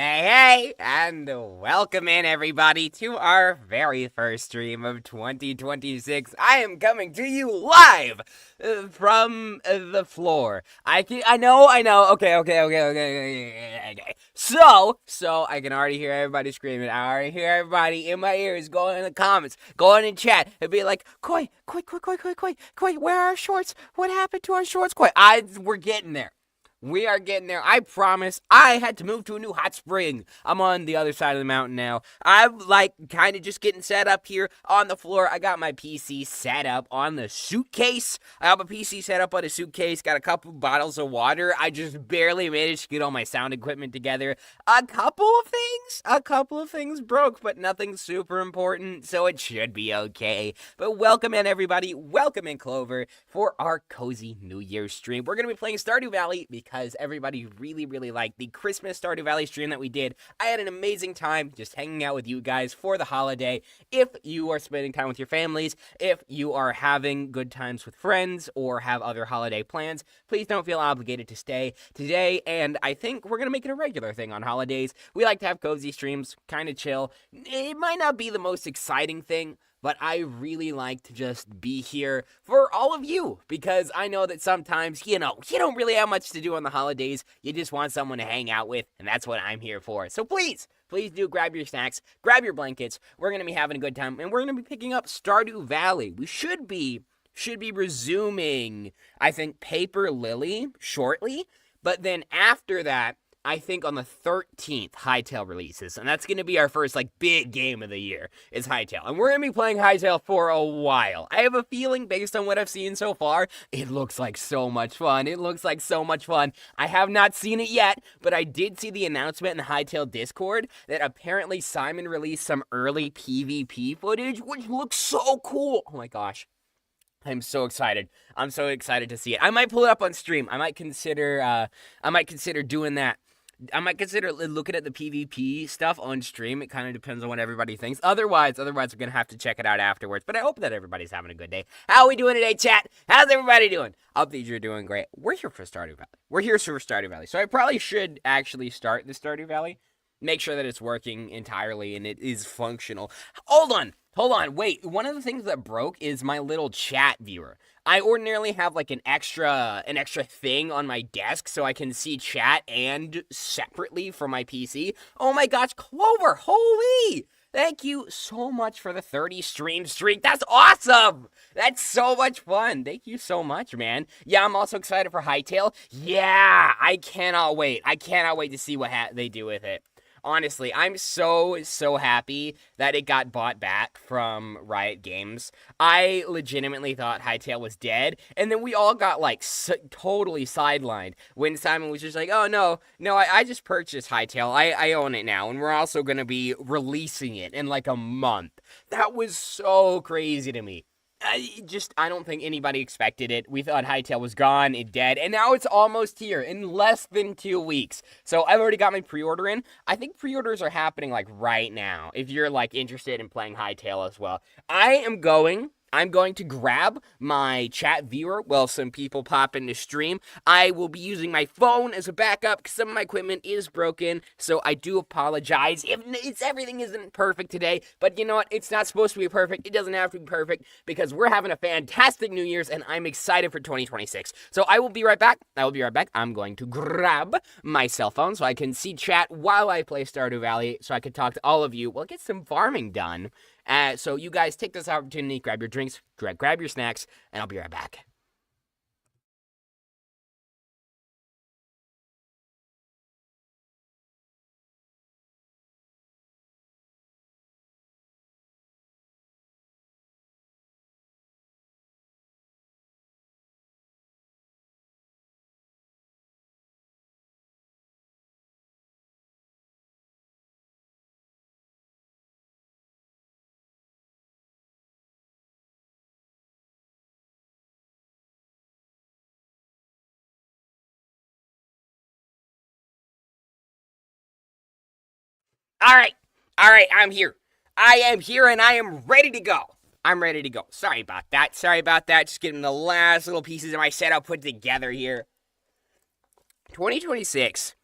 Hey, and welcome in everybody to our very first stream of 2026. I am coming to you live from the floor. I know. Okay. So I can already hear everybody screaming. I already hear everybody in my ears going in the comments, going in chat, and be like, Koi, where are our shorts? What happened to our shorts, Koi? We're getting there. We are getting there. I promise. I had to move to a new hot spring. I'm on the other side of the mountain now. I'm kind of just getting set up here on the floor. I got my PC set up on the suitcase. I have a PC set up on a suitcase. Got a couple bottles of water. I just barely managed to get all my sound equipment together. A couple of things broke, but nothing super important, so it should be okay. But welcome in, everybody. Welcome in, Clover, for our cozy New Year's stream. We're going to be playing Stardew Valley because everybody really liked the Christmas Stardew Valley stream that we did. I had an amazing time just hanging out with you guys for the holiday. If you are spending time with your families, if you are having good times with friends, or have other holiday plans, please don't feel obligated to stay today. And I think we're going to make it a regular thing on holidays. We like to have cozy streams, kind of chill. It might not be the most exciting thing, but I really like to just be here for all of you, because I know that sometimes, you don't really have much to do on the holidays. You just want someone to hang out with, and that's what I'm here for. So please do grab your snacks, grab your blankets. We're going to be having a good time, and we're going to be picking up Stardew Valley. We should be resuming, I think, Paper Lily shortly, but then after that, I think on the 13th, Hytale releases, and that's going to be our first, big game of the year, is Hytale. And we're going to be playing Hytale for a while. I have a feeling, based on what I've seen so far, it looks like so much fun. I have not seen it yet, but I did see the announcement in the Hytale Discord that apparently Simon released some early PvP footage, which looks so cool. Oh my gosh. I'm so excited. I'm so excited to see it. I might pull it up on stream. I might consider doing that. I might consider looking at the PvP stuff on stream. It kind of depends on what everybody thinks. Otherwise, we're going to have to check it out afterwards. But I hope that everybody's having a good day. How are we doing today, chat? How's everybody doing? I hope that you're doing great. We're here for Stardew Valley. So I probably should actually start the Stardew Valley. Make sure that it's working entirely and it is functional. Hold on, wait. One of the things that broke is my little chat viewer. I ordinarily have an extra thing on my desk so I can see chat and separately from my PC. Oh my gosh, Clover, holy! Thank you so much for the 30 stream streak. That's awesome! That's so much fun. Thank you so much, man. Yeah, I'm also excited for Hytale. Yeah, I cannot wait. To see what they do with it. Honestly, I'm so happy that it got bought back from Riot Games. I legitimately thought Hytale was dead, and then we all got, totally sidelined when Simon was just like, oh, no, I just purchased Hytale. I own it now, and we're also going to be releasing it in, a month. That was so crazy to me. I don't think anybody expected it. We thought Hytale was gone and dead, and now it's almost here in less than 2 weeks. So I've already got my pre-order in. I think pre-orders are happening right now, if you're interested in playing Hytale as well. I'm going to grab my chat viewer while some people pop into stream. I will be using my phone as a backup because some of my equipment is broken, so I do apologize if everything isn't perfect today. But you know what? It's not supposed to be perfect. It doesn't have to be perfect because we're having a fantastic New Year's, and I'm excited for 2026. So I will be right back. I'm going to grab my cell phone so I can see chat while I play Stardew Valley, so I can talk to all of you. We'll get some farming done. So you guys take this opportunity, grab your drinks, grab your snacks, and I'll be right back. All right, I'm here. I am here, and I am ready to go. Sorry about that. Just getting the last little pieces of my setup put together here. 2026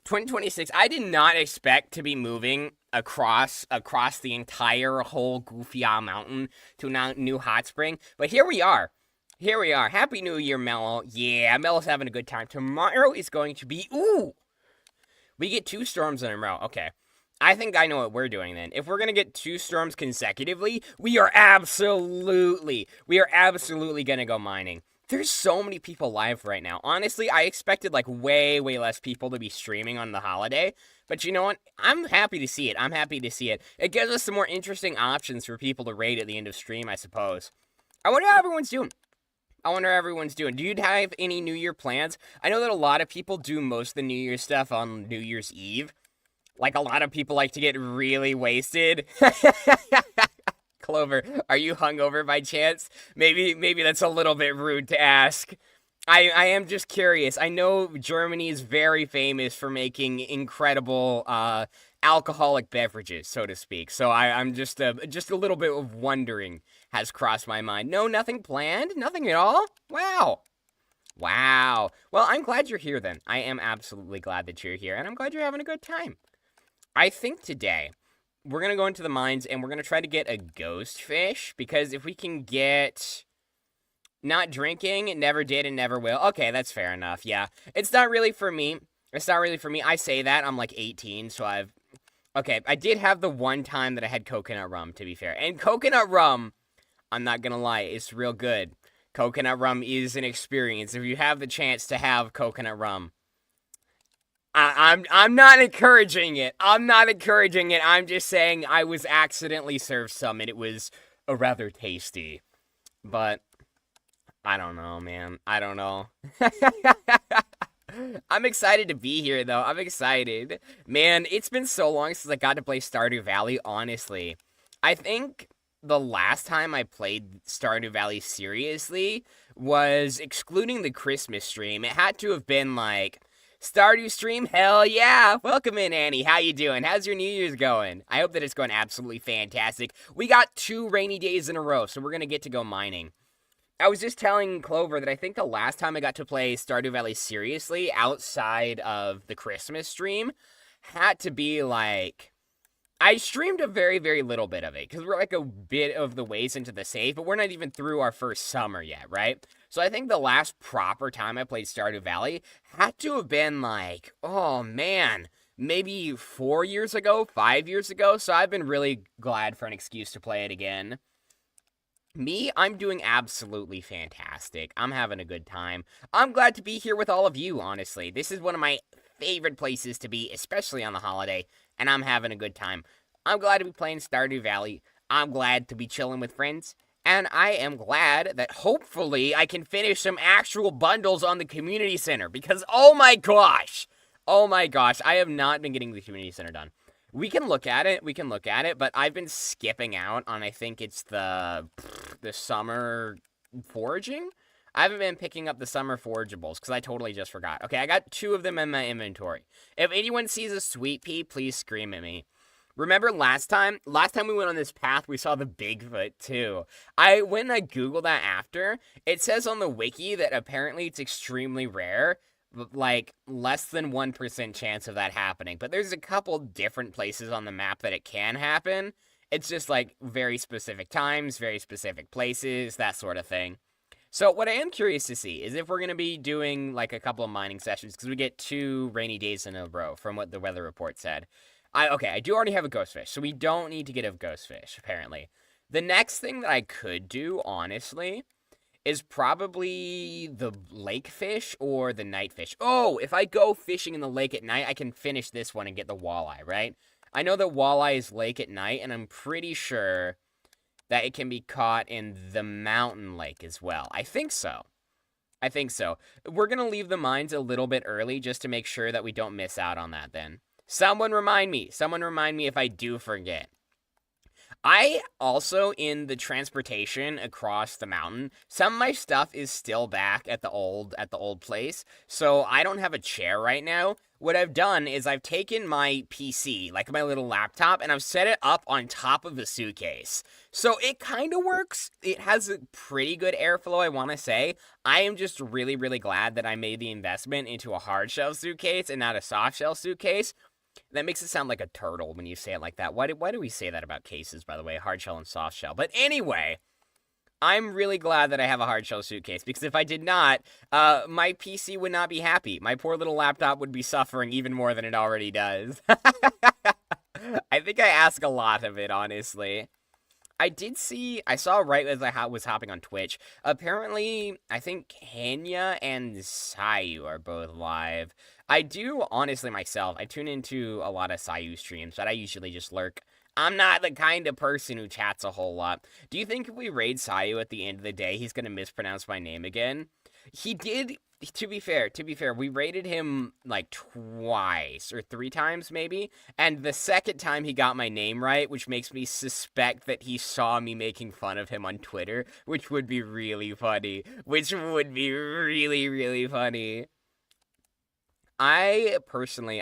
2026. I did not expect to be moving across the entire whole Goofy Isle Mountain to a new hot spring, but here we are. Here we are. Happy New Year, Mello. Yeah, Mello's having a good time. Tomorrow is going to be we get 2 storms in a row. Okay. I think I know what we're doing then. If we're going to get 2 storms consecutively, we are absolutely going to go mining. There's so many people live right now. Honestly, I expected like way less people to be streaming on the holiday. But you know what? I'm happy to see it. It gives us some more interesting options for people to raid at the end of stream, I suppose. I wonder how everyone's doing. Do you have any New Year plans? I know that a lot of people do most of the New Year stuff on New Year's Eve. Like, a lot of people like to get really wasted. Clover, are you hungover by chance? Maybe that's a little bit rude to ask. I am just curious. I know Germany is very famous for making incredible alcoholic beverages, so to speak. So I'm just a little bit of wondering has crossed my mind. No, nothing planned? Nothing at all? Wow. Well, I'm glad you're here then. I am absolutely glad that you're here, and I'm glad you're having a good time. I think today we're going to go into the mines and we're going to try to get a ghost fish, because if we can get not drinking, never did and never will. Okay, that's fair enough. Yeah. It's not really for me. I say that. I'm like 18, so okay, I did have the one time that I had coconut rum, to be fair. And coconut rum, I'm not going to lie, it's real good. Coconut rum is an experience. If you have the chance to have coconut rum, I'm not encouraging it. I'm just saying I was accidentally served some, and it was rather tasty. But I don't know, man. I don't know. I'm excited to be here, though. I'm excited. Man, it's been so long since I got to play Stardew Valley, honestly. I think the last time I played Stardew Valley seriously was, excluding the Christmas stream, it had to have been like Stardew stream? Hell yeah! Welcome in, Annie. How you doing? How's your New Year's going? I hope that it's going absolutely fantastic. We got 2 rainy days in a row, so we're gonna get to go mining. I was just telling Clover that I think the last time I got to play Stardew Valley seriously, outside of the Christmas stream, had to be like, I streamed a very little bit of it, because we're like a bit of the ways into the save, but we're not even through our first summer yet, right? So I think the last proper time I played Stardew Valley had to have been like, oh man, maybe 4 years ago, 5 years ago, so I've been really glad for an excuse to play it again. Me, I'm doing absolutely fantastic. I'm having a good time. I'm glad to be here with all of you, honestly. This is one of my favorite places to be, especially on the holiday, and I'm having a good time. I'm glad to be playing Stardew Valley. I'm glad to be chilling with friends. And I am glad that hopefully I can finish some actual bundles on the community center, because oh my gosh, I have not been getting the community center done. We can look at it, but I've been skipping out on, I think it's the summer foraging. I haven't been picking up the summer forageables because I totally just forgot. Okay, I got 2 of them in my inventory. If anyone sees a sweet pea, please scream at me. Remember last time we went on this path, we saw the Bigfoot too. When I Googled that after, it says on the wiki that apparently it's extremely rare, like less than 1% chance of that happening. But there's a couple different places on the map that it can happen. It's just like very specific times, very specific places, that sort of thing. So what I am curious to see is if we're going to be doing like a couple of mining sessions, because we get 2 rainy days in a row from what the weather report said. I do already have a ghost fish, so we don't need to get a ghost fish, apparently. The next thing that I could do, honestly, is probably the lake fish or the night fish. Oh, if I go fishing in the lake at night, I can finish this one and get the walleye, right? I know that walleye is lake at night, and I'm pretty sure that it can be caught in the mountain lake as well. I think so. We're going to leave the mines a little bit early just to make sure that we don't miss out on that then. Someone remind me if I do forget. I also, in the transportation across the mountain, some of my stuff is still back at the old place. So I don't have a chair right now. What I've done is I've taken my PC, like my little laptop, and I've set it up on top of the suitcase. So it kind of works. It has a pretty good airflow, I want to say. I am just really, really glad that I made the investment into a hard shell suitcase and not a soft shell suitcase. That makes it sound like a turtle when you say it like that. Why do we say that about cases, by the way? Hard shell and soft shell. But anyway, I'm really glad that I have a hard shell suitcase, because if I did not, my PC would not be happy. My poor little laptop would be suffering even more than it already does. I think I ask a lot of it, honestly. I saw right as I was hopping on Twitch. Apparently, I think Kenya and Sayu are both live. I do, honestly, myself, I tune into a lot of Sayu streams, but I usually just lurk. I'm not the kind of person who chats a whole lot. Do you think if we raid Sayu at the end of the day, he's gonna mispronounce my name again? He did. To be fair, we rated him like twice or three times maybe, and the second time he got my name right, which makes me suspect that he saw me making fun of him on Twitter, which would be really funny. Which would be really, really funny. I personally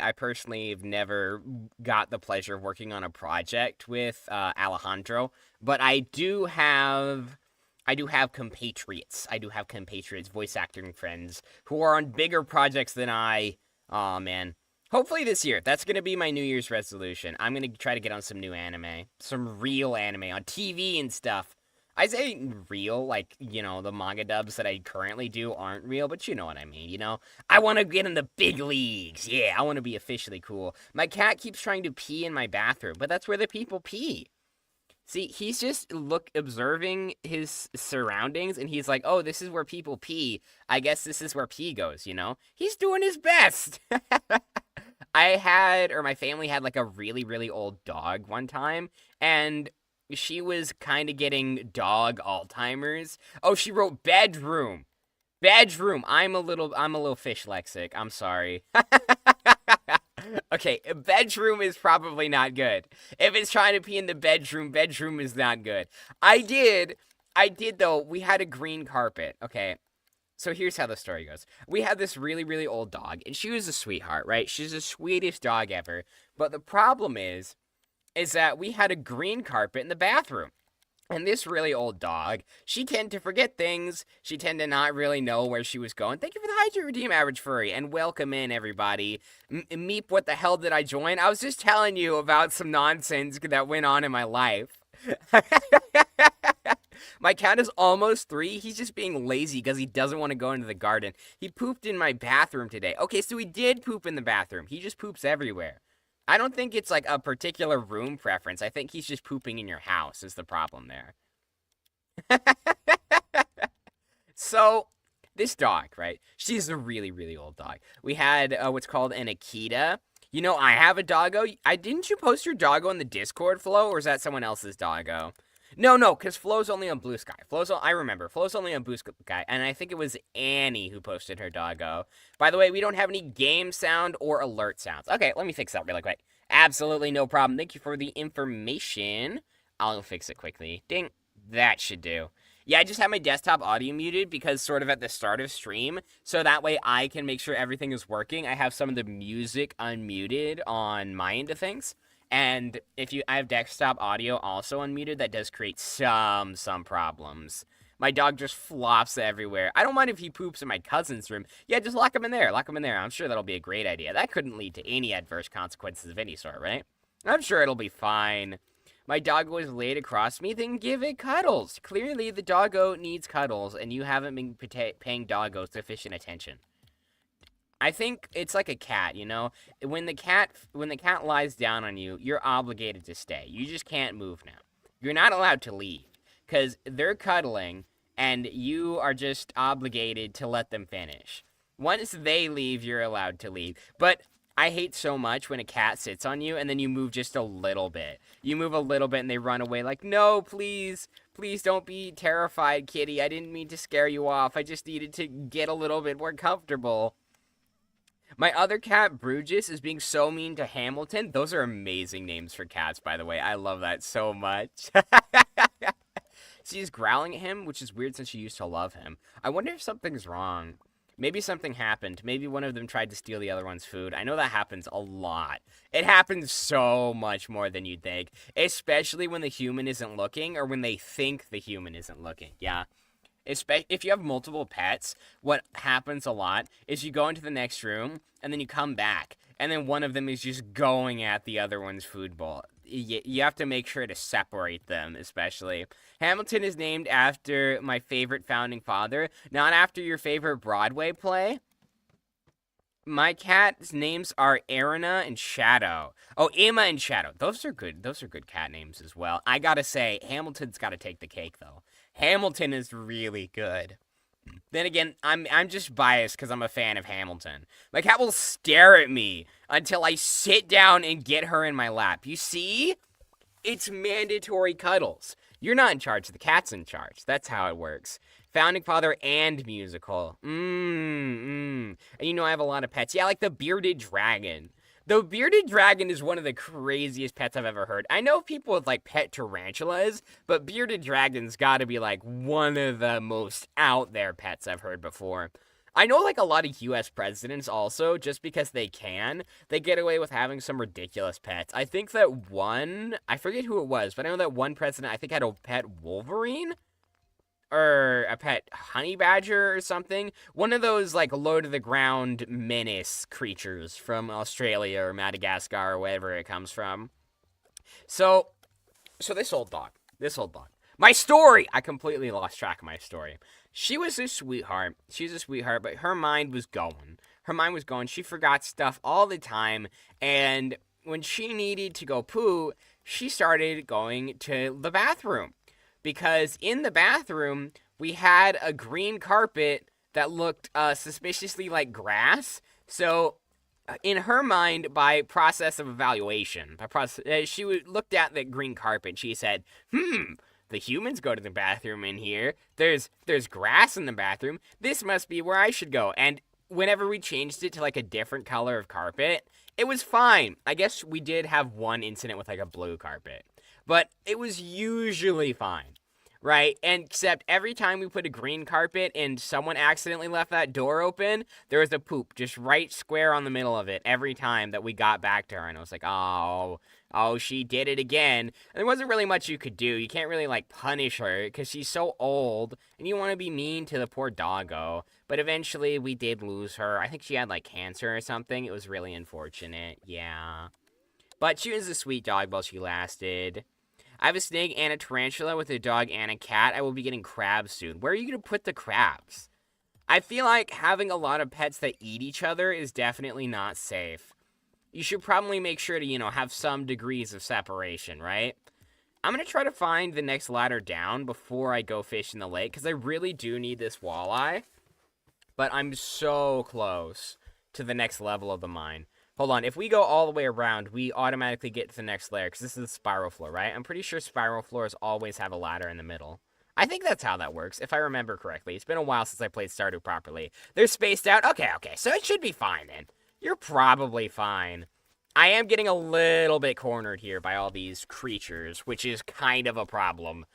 have never got the pleasure of working on a project with Alejandro, but I do have compatriots. I do have compatriots, voice acting friends, who are on bigger projects than I. Oh man. Hopefully this year. That's gonna be my New Year's resolution. I'm gonna try to get on some new anime. Some real anime on TV and stuff. I say real, like, the manga dubs that I currently do aren't real, but you know what I mean. I want to get in the big leagues. Yeah, I want to be officially cool. My cat keeps trying to pee in my bathroom, but that's where the people pee. See, he's just observing his surroundings, and he's like, "Oh, this is where people pee. I guess this is where pee goes." He's doing his best. My family had like a really, really old dog one time, and she was kind of getting dog Alzheimer's. Oh, she wrote bedroom. Bedroom. I'm a little fish lexic. I'm sorry. Okay, bedroom is probably not good. If it's trying to pee in the bedroom, bedroom is not good. I did though. We had a green carpet. Okay, so here's how the story goes. We had this really, really old dog, and she was a sweetheart, right? She's the sweetest dog ever. But the problem is that we had a green carpet in the bathroom. And this really old dog, she tended to forget things. She tended to not really know where she was going. Thank you for the Hydrate Redeem, Average Furry, and welcome in, everybody. Meep, what the hell did I join? I was just telling you about some nonsense that went on in my life. My cat is almost 3. He's just being lazy because he doesn't want to go into the garden. He pooped in my bathroom today. Okay, so he did poop in the bathroom. He just poops everywhere. I don't think it's like a particular room preference. I think he's just pooping in your house is the problem there. So, this dog, right? She's a really, really old dog. We had what's called an Akita. I have a doggo. Didn't you post your doggo in the Discord, Flo, or is that someone else's doggo? No, because Flo's only on Blue Sky. I remember. Flo's only on Blue Sky, and I think it was Annie who posted her doggo. By the way, we don't have any game sound or alert sounds. Okay, let me fix that really quick. Absolutely no problem. Thank you for the information. I'll fix it quickly. Ding. That should do. Yeah, I just have my desktop audio muted because sort of at the start of stream, so that way I can make sure everything is working. I have some of the music unmuted on my end of things. And I have desktop audio also unmuted, that does create some problems. My dog just flops everywhere. I don't mind if he poops in my cousin's room. Yeah, just lock him in there. Lock him in there. I'm sure that'll be a great idea. That couldn't lead to any adverse consequences of any sort, right? I'm sure it'll be fine. My dog was laid across me, then give it cuddles. Clearly, the doggo needs cuddles, and you haven't been paying doggo sufficient attention. I think it's like a cat, When the cat lies down on you, you're obligated to stay. You just can't move now. You're not allowed to leave because they're cuddling and you are just obligated to let them finish. Once they leave, you're allowed to leave. But I hate so much when a cat sits on you and then you move just a little bit. You move a little bit and they run away like, "No, please. Please don't be terrified, kitty. I didn't mean to scare you off. I just needed to get a little bit more comfortable." My other cat, Bruges, is being so mean to Hamilton. Those are amazing names for cats, by the way. I love that so much. She's growling at him, which is weird since she used to love him. I wonder if something's wrong. Maybe something happened. Maybe one of them tried to steal the other one's food. I know that happens a lot. It happens so much more than you'd think, especially when the human isn't looking or when they think the human isn't looking. Yeah. If you have multiple pets, what happens a lot is you go into the next room and then you come back and then one of them is just going at the other one's food bowl. You have to make sure to separate them, especially. Hamilton is named after my favorite founding father, not after your favorite Broadway play. My cat's names are Erina and Shadow. Oh, Emma and Shadow. Those are good. Those are good cat names as well. I gotta say, Hamilton's gotta take the cake, though. Hamilton is really good. Then again, I'm just biased because I'm a fan of Hamilton. My cat will stare at me until I sit down and get her in my lap. You see? It's mandatory cuddles. You're not in charge. The cat's in charge. That's how it works. Founding father and musical. And you know I have a lot of pets. Yeah, like the bearded dragon. The bearded dragon is one of the craziest pets I've ever heard. I know people with, like, pet tarantulas, but bearded dragon's gotta be, like, one of the most out there pets I've heard before. I know, like, a lot of U.S. presidents also, just because they can, they get away with having some ridiculous pets. I think that one, I forget who it was, but I know that one president, I think, had a pet Wolverine? Or a pet honey badger or something. One of those, like, low-to-the-ground menace creatures from Australia or Madagascar or wherever it comes from. So this old dog. My story! I completely lost track of my story. She was a sweetheart. She's a sweetheart, but her mind was going. She forgot stuff all the time, and when she needed to go poo, she started going to the bathroom. Because in the bathroom, we had a green carpet that looked suspiciously like grass. So, in her mind, by process of evaluation, she looked at the green carpet. She said, the humans go to the bathroom in here. There's grass in the bathroom. This must be where I should go. And whenever we changed it to, like, a different color of carpet, it was fine. I guess we did have one incident with, like, a blue carpet. But it was usually fine, right? And except every time we put a green carpet and someone accidentally left that door open, there was a poop just right square on the middle of it every time that we got back to her. And I was like, oh, she did it again. And there wasn't really much you could do. You can't really, like, punish her because she's so old and you want to be mean to the poor doggo. But eventually we did lose her. I think she had, like, cancer or something. It was really unfortunate. Yeah. But she was a sweet dog while she lasted. I have a snake and a tarantula with a dog and a cat. I will be getting crabs soon. Where are you going to put the crabs? I feel like having a lot of pets that eat each other is definitely not safe. You should probably make sure to, have some degrees of separation, right? I'm going to try to find the next ladder down before I go fish in the lake, because I really do need this walleye. But I'm so close to the next level of the mine. Hold on, if we go all the way around, we automatically get to the next layer, because this is a spiral floor, right? I'm pretty sure spiral floors always have a ladder in the middle. I think that's how that works, if I remember correctly. It's been a while since I played Stardew properly. They're spaced out? Okay, so it should be fine, then. You're probably fine. I am getting a little bit cornered here by all these creatures, which is kind of a problem.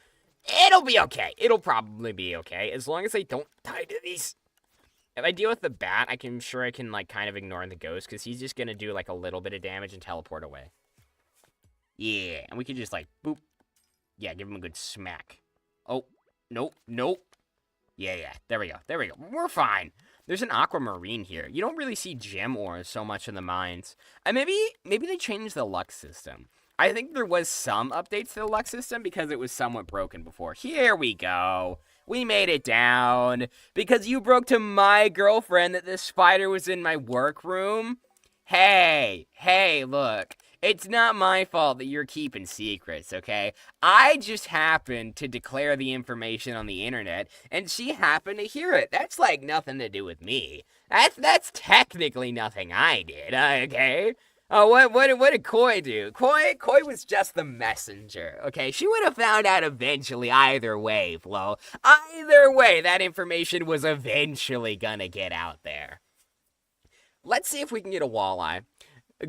It'll be okay. It'll probably be okay, as long as I don't die to these. If I deal with the bat, I'm sure I can, like, kind of ignore the ghost, because he's just gonna do, like, a little bit of damage and teleport away. Yeah, and we can just, like, boop. Yeah, give him a good smack. Oh, nope. Yeah, there we go. We're fine. There's an aquamarine here. You don't really see gem ores so much in the mines. And maybe they changed the luck system. I think there was some updates to the luck system because it was somewhat broken before. Here we go. We made it down. Because you broke to my girlfriend that this spider was in my workroom. Hey, look. It's not my fault that you're keeping secrets, okay? I just happened to declare the information on the internet, and she happened to hear it. That's, like, nothing to do with me. That's technically nothing I did, okay? Oh, what did Koi do? Koi was just the messenger, okay? She would have found out eventually either way, Flo. Either way, that information was eventually gonna get out there. Let's see if we can get a walleye.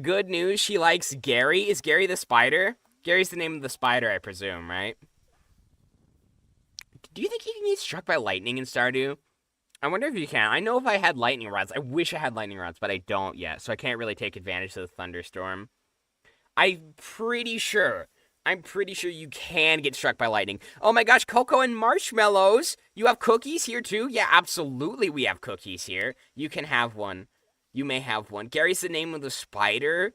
Good news, she likes Gary. Is Gary the spider? Gary's the name of the spider, I presume, right? Do you think you can get struck by lightning in Stardew? I wonder if you can. I know if I had lightning rods. I wish I had lightning rods, but I don't yet, so I can't really take advantage of the thunderstorm. I'm pretty sure you can get struck by lightning. Oh my gosh, cocoa and marshmallows. You have cookies here too? Yeah, absolutely we have cookies here. You can have one. You may have one. Gary's the name of the spider.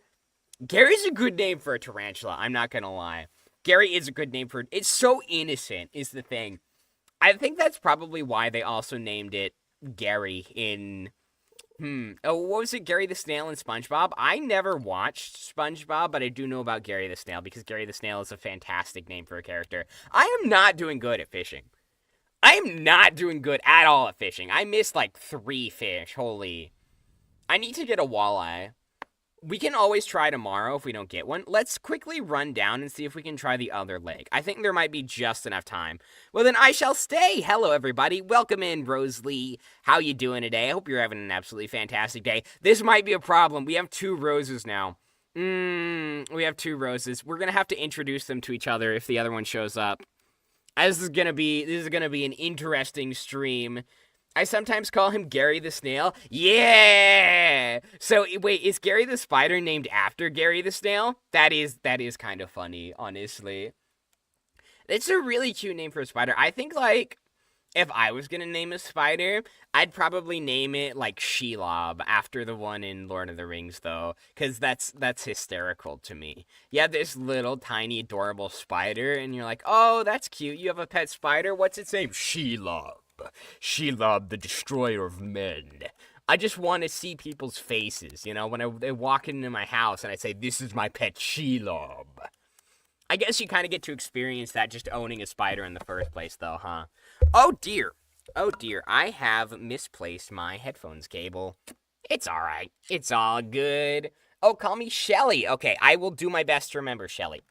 Gary's a good name for a tarantula, I'm not gonna lie. Gary is a good name for it. It's so innocent, is the thing. I think that's probably why they also named it Gary in... Oh, what was it? Gary the Snail and SpongeBob? I never watched SpongeBob, but I do know about Gary the Snail because Gary the Snail is a fantastic name for a character. I am not doing good at fishing. I am not doing good at all at fishing. I missed like 3 fish. Holy. I need to get a walleye. We can always try tomorrow if we don't get one. Let's quickly run down and see if we can try the other lake. I think there might be just enough time. Well, then I shall stay. Hello, everybody. Welcome in, Rose Lee. How you doing today? I hope you're having an absolutely fantastic day. This might be a problem. We have 2 roses now. We have 2 roses. We're going to have to introduce them to each other if the other one shows up. This is gonna be an interesting stream. I sometimes call him Gary the Snail. Yeah! So, wait, is Gary the Spider named after Gary the Snail? That is kind of funny, honestly. It's a really cute name for a spider. I think, like, if I was gonna name a spider, I'd probably name it, like, Shelob, after the one in Lord of the Rings, though, because that's hysterical to me. You have this little, tiny, adorable spider, and you're like, oh, that's cute. You have a pet spider? What's its name? Shelob. Shelob, the destroyer of men. I just want to see people's faces, you know, when they walk into my house and I say, this is my pet Shelob. I guess you kind of get to experience that just owning a spider in the first place, though, huh? Oh, dear. Oh, dear. I have misplaced my headphones cable. It's all right. It's all good. Oh, call me Shelly. Okay, I will do my best to remember Shelly.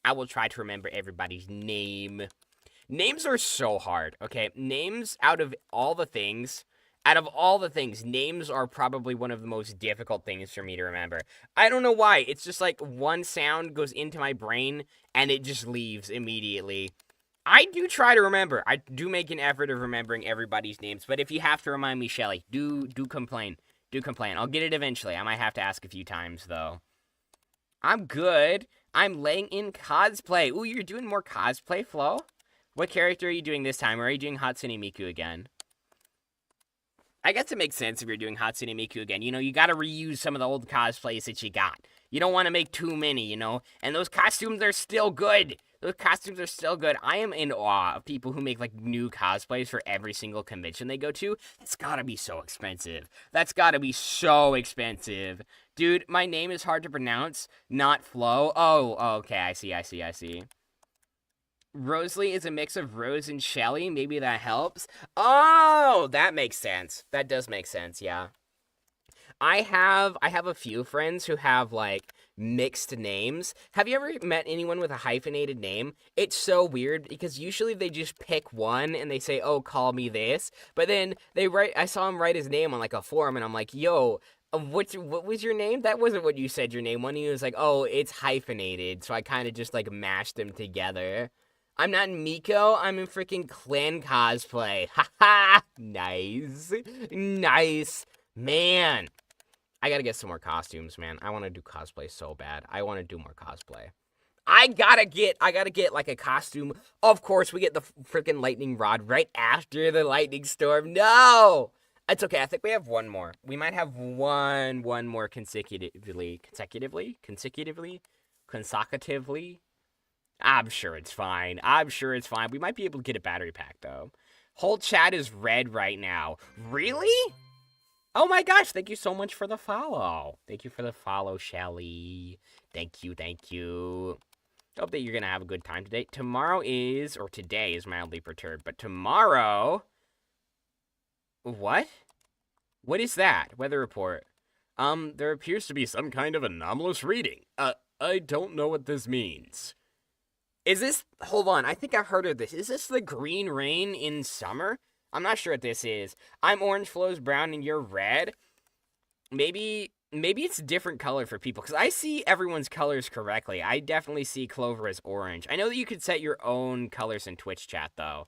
I will try to remember everybody's name. Names are so hard, okay? Names, out of all the things, names are probably one of the most difficult things for me to remember. I don't know why. It's just like one sound goes into my brain, and it just leaves immediately. I do try to remember. I do make an effort of remembering everybody's names, but if you have to remind me, Shelly, do complain. Do complain. I'll get it eventually. I might have to ask a few times, though. I'm good. I'm laying in cosplay. Ooh, you're doing more cosplay, Flo? What character are you doing this time? Or are you doing Hatsune Miku again? I guess it makes sense if you're doing Hatsune Miku again. You know, you gotta reuse some of the old cosplays that you got. You don't want to make too many, you know? And those costumes are still good. Those costumes are still good. I am in awe of people who make, like, new cosplays for every single convention they go to. That's gotta be so expensive. That's gotta be so expensive. Dude, my name is hard to pronounce. Not Flo. Oh, okay, I see. Rosalie is a mix of Rose and Shelly. Maybe that helps. Oh, that makes sense. That does make sense, yeah. I have a few friends who have, like, mixed names. Have you ever met anyone with a hyphenated name? It's so weird because usually they just pick one and they say, oh, call me this. But then I saw him write his name on, like, a forum and I'm like, yo, what was your name? That wasn't what you said your name was. And he was like, oh, it's hyphenated. So I kind of just, like, mashed them together. I'm not in Miko, I'm in freaking clan cosplay. Haha! Nice. Man. I gotta get some more costumes, man. I want to do cosplay so bad. I want to do more cosplay. I gotta get like a costume. Of course, we get the freaking lightning rod right after the lightning storm. No! It's okay. I think we have one more. We might have one more consecutively. I'm sure it's fine. We might be able to get a battery pack, though. Whole chat is red right now. Really? Oh my gosh, thank you so much for the follow. Thank you for the follow, Shelly. Thank you. Hope that you're going to have a good time today. Today is mildly perturbed, but tomorrow... What? What is that? Weather report. There appears to be some kind of anomalous reading. I don't know what this means. Is this... Hold on, I think I've heard of this. Is this the green rain in summer? I'm not sure what this is. I'm orange, Flo's brown, and you're red. maybe it's a different color for people, because I see everyone's colors correctly. I definitely see Clover as orange. I know that you could set your own colors in Twitch chat, though.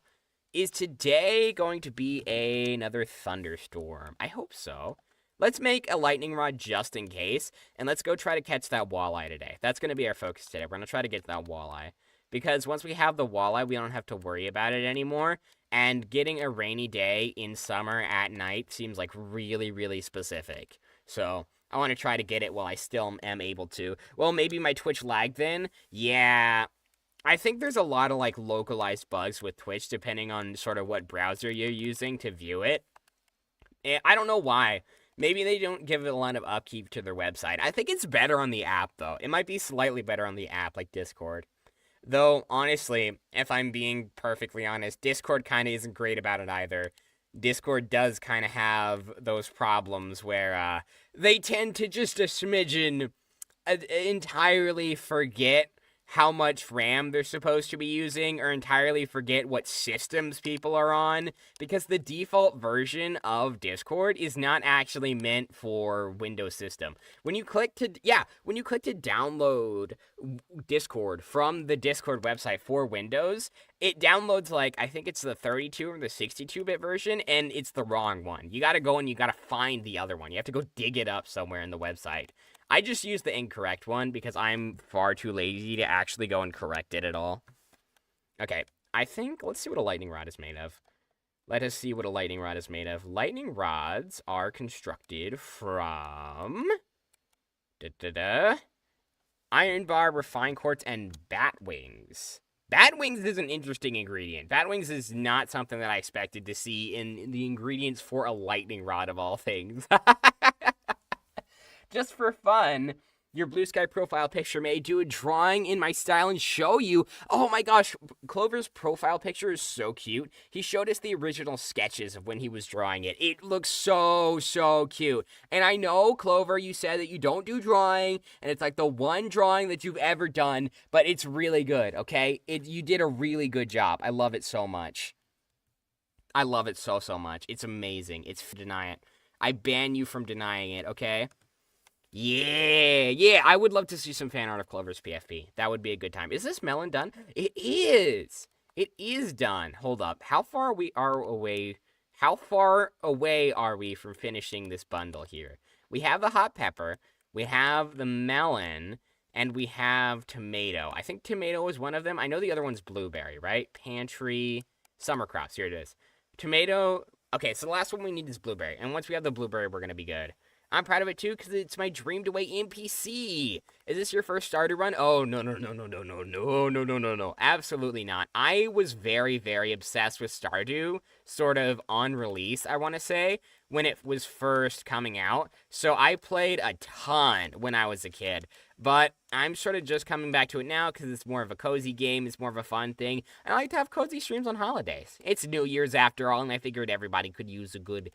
Is today going to be another thunderstorm? I hope so. Let's make a lightning rod just in case, and let's go try to catch that walleye today. That's going to be our focus today. We're going to try to get that walleye, because once we have the walleye, we don't have to worry about it anymore, and getting a rainy day in summer at night seems like really, really specific. So I want to try to get it while I still am able to. Well, maybe my Twitch lagged then? Yeah. I think there's a lot of, like, localized bugs with Twitch, depending on sort of what browser you're using to view it. I don't know why. Maybe they don't give it a lot of upkeep to their website. I think it's better on the app, though. It might be slightly better on the app, like Discord. Though, honestly, if I'm being perfectly honest, Discord kind of isn't great about it either. Discord does kind of have those problems where they tend to just a smidgen entirely forget how much RAM they're supposed to be using, or entirely forget what systems people are on, because the default version of Discord is not actually meant for Windows system. When you click to download Discord from the Discord website for Windows, it downloads, like, I think it's the 32 or the 62-bit version, and it's the wrong one. You gotta go and you gotta find the other one. You have to go dig it up somewhere in the website. I just used the incorrect one because I'm far too lazy to actually go and correct it at all. Okay, I think, let's see what a lightning rod is made of. Let us see what a lightning rod is made of. Lightning rods are constructed from iron bar, refined quartz, and bat wings. Bat wings is an interesting ingredient. Bat wings is not something that I expected to see in the ingredients for a lightning rod of all things. Just for fun, your Blue Sky profile picture may do a drawing in my style and show you. Oh my gosh, Clover's profile picture is so cute. He showed us the original sketches of when he was drawing it. It looks so, so cute. And I know, Clover, you said that you don't do drawing, and it's like the one drawing that you've ever done, but it's really good, okay? You did a really good job. I love it so much. I love it so, so much. It's amazing. Deny it. I ban you from denying it, okay? Yeah, I would love to see some fan art of Clover's PFP. That would be a good time. Is this melon done? It is. It is done. Hold up. How far away are we from finishing this bundle here? We have the hot pepper, we have the melon, and we have tomato. I think tomato is one of them. I know the other one's blueberry, right? Pantry, summer crops. Here it is. Tomato. Okay, so the last one we need is blueberry. And once we have the blueberry, we're going to be good. I'm proud of it too, because it's my dreamed away NPC. Is this your first Stardew run? Oh, no. Absolutely not. I was very, very obsessed with Stardew, sort of on release, I want to say, when it was first coming out. So I played a ton when I was a kid. But I'm sort of just coming back to it now because it's more of a cozy game. It's more of a fun thing. I like to have cozy streams on holidays. It's New Year's after all, and I figured everybody could use a good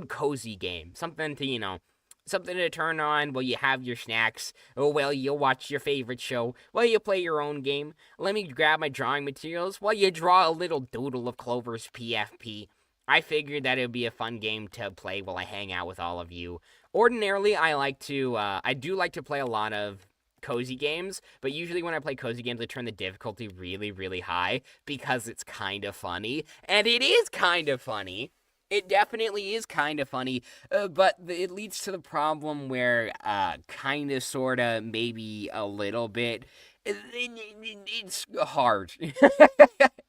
cozy game. Something to, something to turn on while you have your snacks, or while you watch your favorite show, while you play your own game. Let me grab my drawing materials while you draw a little doodle of Clover's PFP. I figured that it would be a fun game to play while I hang out with all of you. Ordinarily, I do like to play a lot of cozy games, but usually when I play cozy games, I turn the difficulty really, really high because it's kind of funny, and it is kind of funny. It definitely is kind of funny, but it leads to the problem where kind of, sort of, maybe a little bit, it's hard.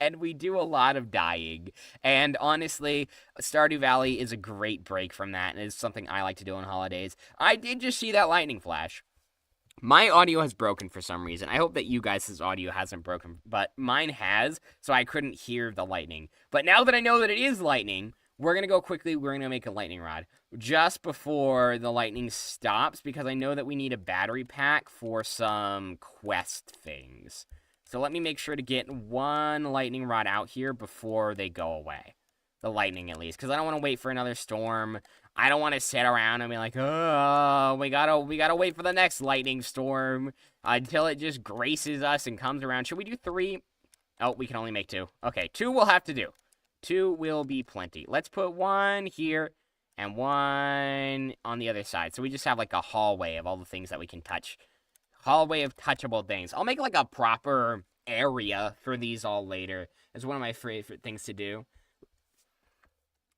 And we do a lot of dying. And honestly, Stardew Valley is a great break from that, and it's something I like to do on holidays. I did just see that lightning flash. My audio has broken for some reason. I hope that you guys' audio hasn't broken, but mine has, so I couldn't hear the lightning. But now that I know that it is lightning, we're going to go quickly. We're going to make a lightning rod just before the lightning stops, because I know that we need a battery pack for some quest things. So let me make sure to get one lightning rod out here before they go away. The lightning, at least, because I don't want to wait for another storm. I don't want to sit around and be like, oh, we gotta wait for the next lightning storm until it just graces us and comes around. Should we do 3? Oh, we can only make 2. Okay, 2 we'll have to do. 2 will be plenty. Let's put 1 here and one on the other side. So we just have like a hallway of all the things that we can touch. Hallway of touchable things. I'll make like a proper area for these all later. It's one of my favorite things to do.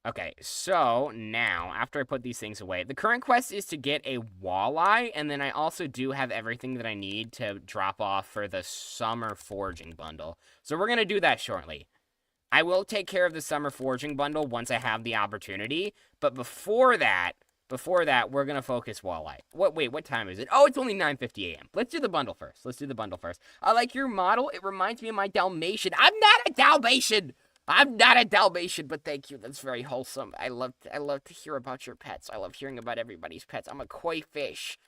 Okay, so now, after I put these things away, the current quest is to get a walleye, and then I also do have everything that I need to drop off for the summer foraging bundle. So we're going to do that shortly. I will take care of the summer foraging bundle once I have the opportunity, but before that, we're going to focus walleye. Wait, what time is it? Oh, it's only 9:50 a.m. Let's do the bundle first. I like your model. It reminds me of my Dalmatian. I'm not a Dalmatian, but thank you. That's very wholesome. I love to hear about your pets. I love hearing about everybody's pets. I'm a koi fish.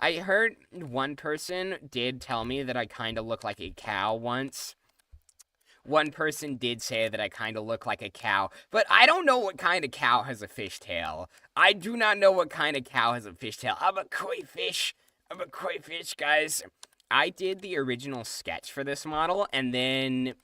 I heard one person did tell me that I kind of look like a cow once. One person did say that I kind of look like a cow, but I don't know what kind of cow has a fishtail. I do not know what kind of cow has a fishtail. I'm a koi fish, guys. I did the original sketch for this model, and then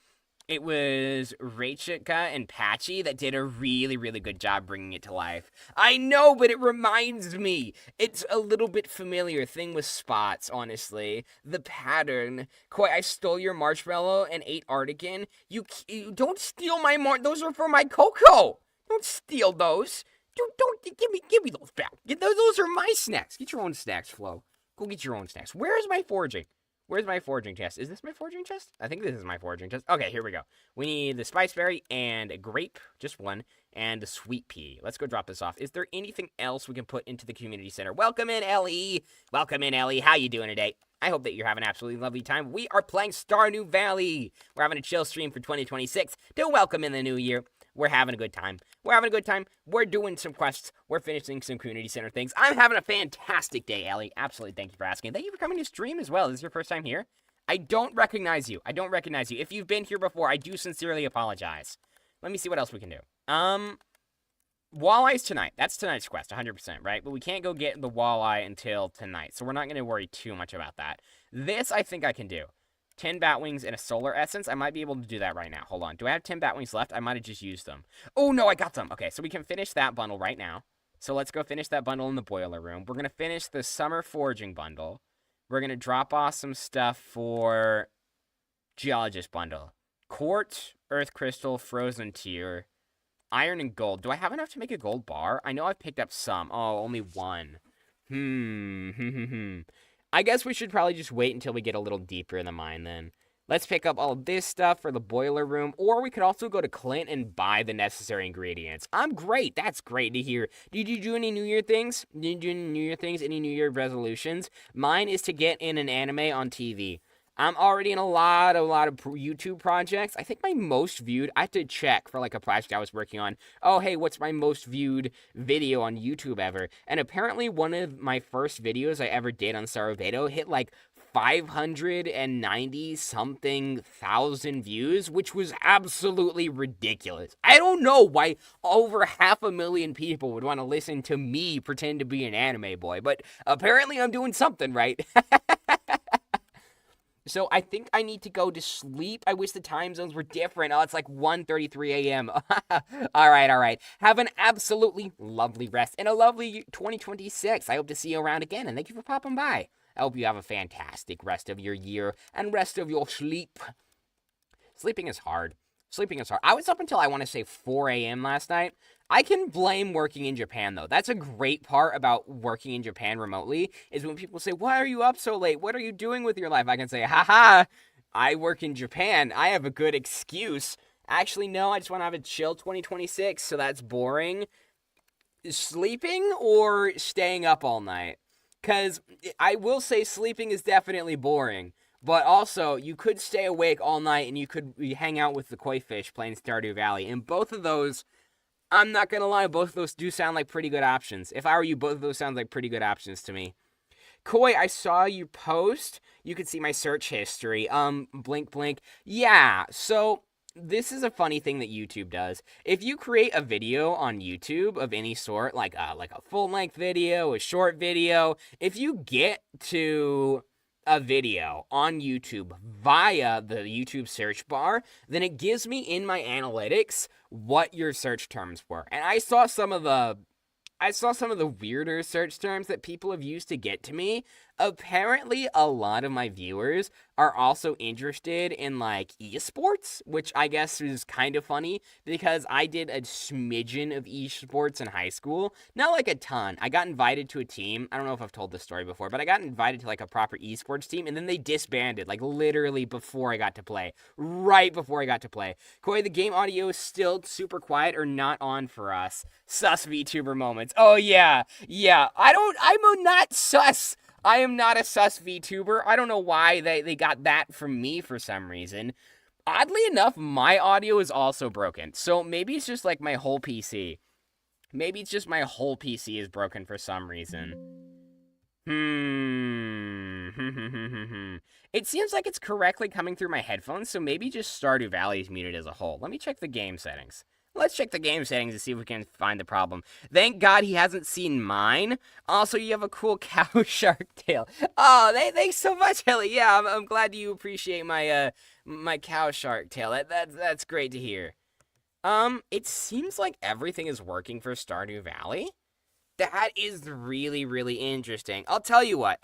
it was Rachika and Patchy that did a really, really good job bringing it to life. I know, but it reminds me. It's a little bit familiar. Thing with spots, honestly. The pattern. Koi, I stole your marshmallow and ate Artigan. You don't steal my those are for my cocoa. Don't steal those. Don't give me those back. Those are my snacks. Get your own snacks, Flo. Go get your own snacks. Where is my foraging? Where's my foraging chest? Is this my foraging chest? I think this is my foraging chest. Okay, here we go. We need the spiceberry and a grape, just one, and a sweet pea. Let's go drop this off. Is there anything else we can put into the community center? Welcome in, Ellie. How you doing today? I hope that you're having an absolutely lovely time. We are playing Stardew Valley. We're having a chill stream for 2026 to welcome in the new year. We're having a good time. We're doing some quests. We're finishing some community center things. I'm having a fantastic day, Ellie. Absolutely. Thank you for asking. Thank you for coming to stream as well. This is your first time here? I don't recognize you. If you've been here before, I do sincerely apologize. Let me see what else we can do. Walleyes tonight. That's tonight's quest, 100%, right? But we can't go get the walleye until tonight, so we're not going to worry too much about that. This I think I can do. 10 batwings and a solar essence. I might be able to do that right now. Hold on. Do I have 10 batwings left? I might have just used them. Oh, no, I got them. Okay, so we can finish that bundle right now. So let's go finish that bundle in the boiler room. We're going to finish the summer foraging bundle. We're going to drop off some stuff for geologist bundle. Quartz, earth crystal, frozen tier, iron and gold. Do I have enough to make a gold bar? I know I've picked up some. Oh, only one. I guess we should probably just wait until we get a little deeper in the mine then. Let's pick up all of this stuff for the boiler room, or we could also go to Clint and buy the necessary ingredients. I'm great. That's great to hear. Did you do any New Year things? Any New Year resolutions? Mine is to get in an anime on TV. I'm already in a lot of YouTube projects. I think my most viewed, I have to check for like a project I was working on. Oh, hey, what's my most viewed video on YouTube ever? And apparently one of my first videos I ever did on Sarvedo hit like 590 something thousand views, which was absolutely ridiculous. I don't know why over 500,000 people would want to listen to me pretend to be an anime boy, but apparently I'm doing something right. So I think I need to go to sleep. I wish the time zones were different. Oh, it's like 1:33 a.m. All right. Have an absolutely lovely rest and a lovely 2026. I hope to see you around again, and thank you for popping by. I hope you have a fantastic rest of your year and rest of your sleep. Sleeping is hard. I was up until, I want to say, 4 a.m. last night. I can blame working in Japan, though. That's a great part about working in Japan remotely, is when people say, why are you up so late? What are you doing with your life? I can say, haha, I work in Japan. I have a good excuse. Actually, no, I just want to have a chill 2026, so that's boring. Sleeping or staying up all night? Because I will say sleeping is definitely boring. But also, you could stay awake all night and you could hang out with the koi fish playing Stardew Valley. And both of those, I'm not going to lie, both of those do sound like pretty good options. If I were you, both of those sound like pretty good options to me. Koi, I saw you post. You could see my search history. Blink. Yeah, so this is a funny thing that YouTube does. If you create a video on YouTube of any sort, like a full-length video, a short video, if you get to a video on YouTube via the YouTube search bar, then it gives me in my analytics what your search terms were. And I saw some of the weirder search terms that people have used to get to me. Apparently, a lot of my viewers are also interested in, like, esports, which I guess is kind of funny because I did a smidgen of esports in high school. Not like a ton. I got invited to a team. I don't know if I've told this story before, but I got invited to, like, a proper esports team, and then they disbanded, like, literally before I got to play. Right before I got to play. Koi, the game audio is still super quiet or not on for us. Sus VTuber moments. Oh, yeah. I'm not sus. I am not a sus VTuber. I don't know why they got that from me for some reason. Oddly enough, my audio is also broken. So maybe it's just like my whole PC. Maybe it's just my whole PC is broken for some reason. It seems like it's correctly coming through my headphones, so maybe just Stardew Valley is muted as a whole. Let me check the game settings. Let's check the game settings to see if we can find the problem. Thank God he hasn't seen mine. Also, you have a cool cow shark tail. Oh, thanks so much, Ellie. Yeah, I'm glad you appreciate my my cow shark tail. That's great to hear. It seems like everything is working for Stardew Valley. That is really, really interesting. I'll tell you what.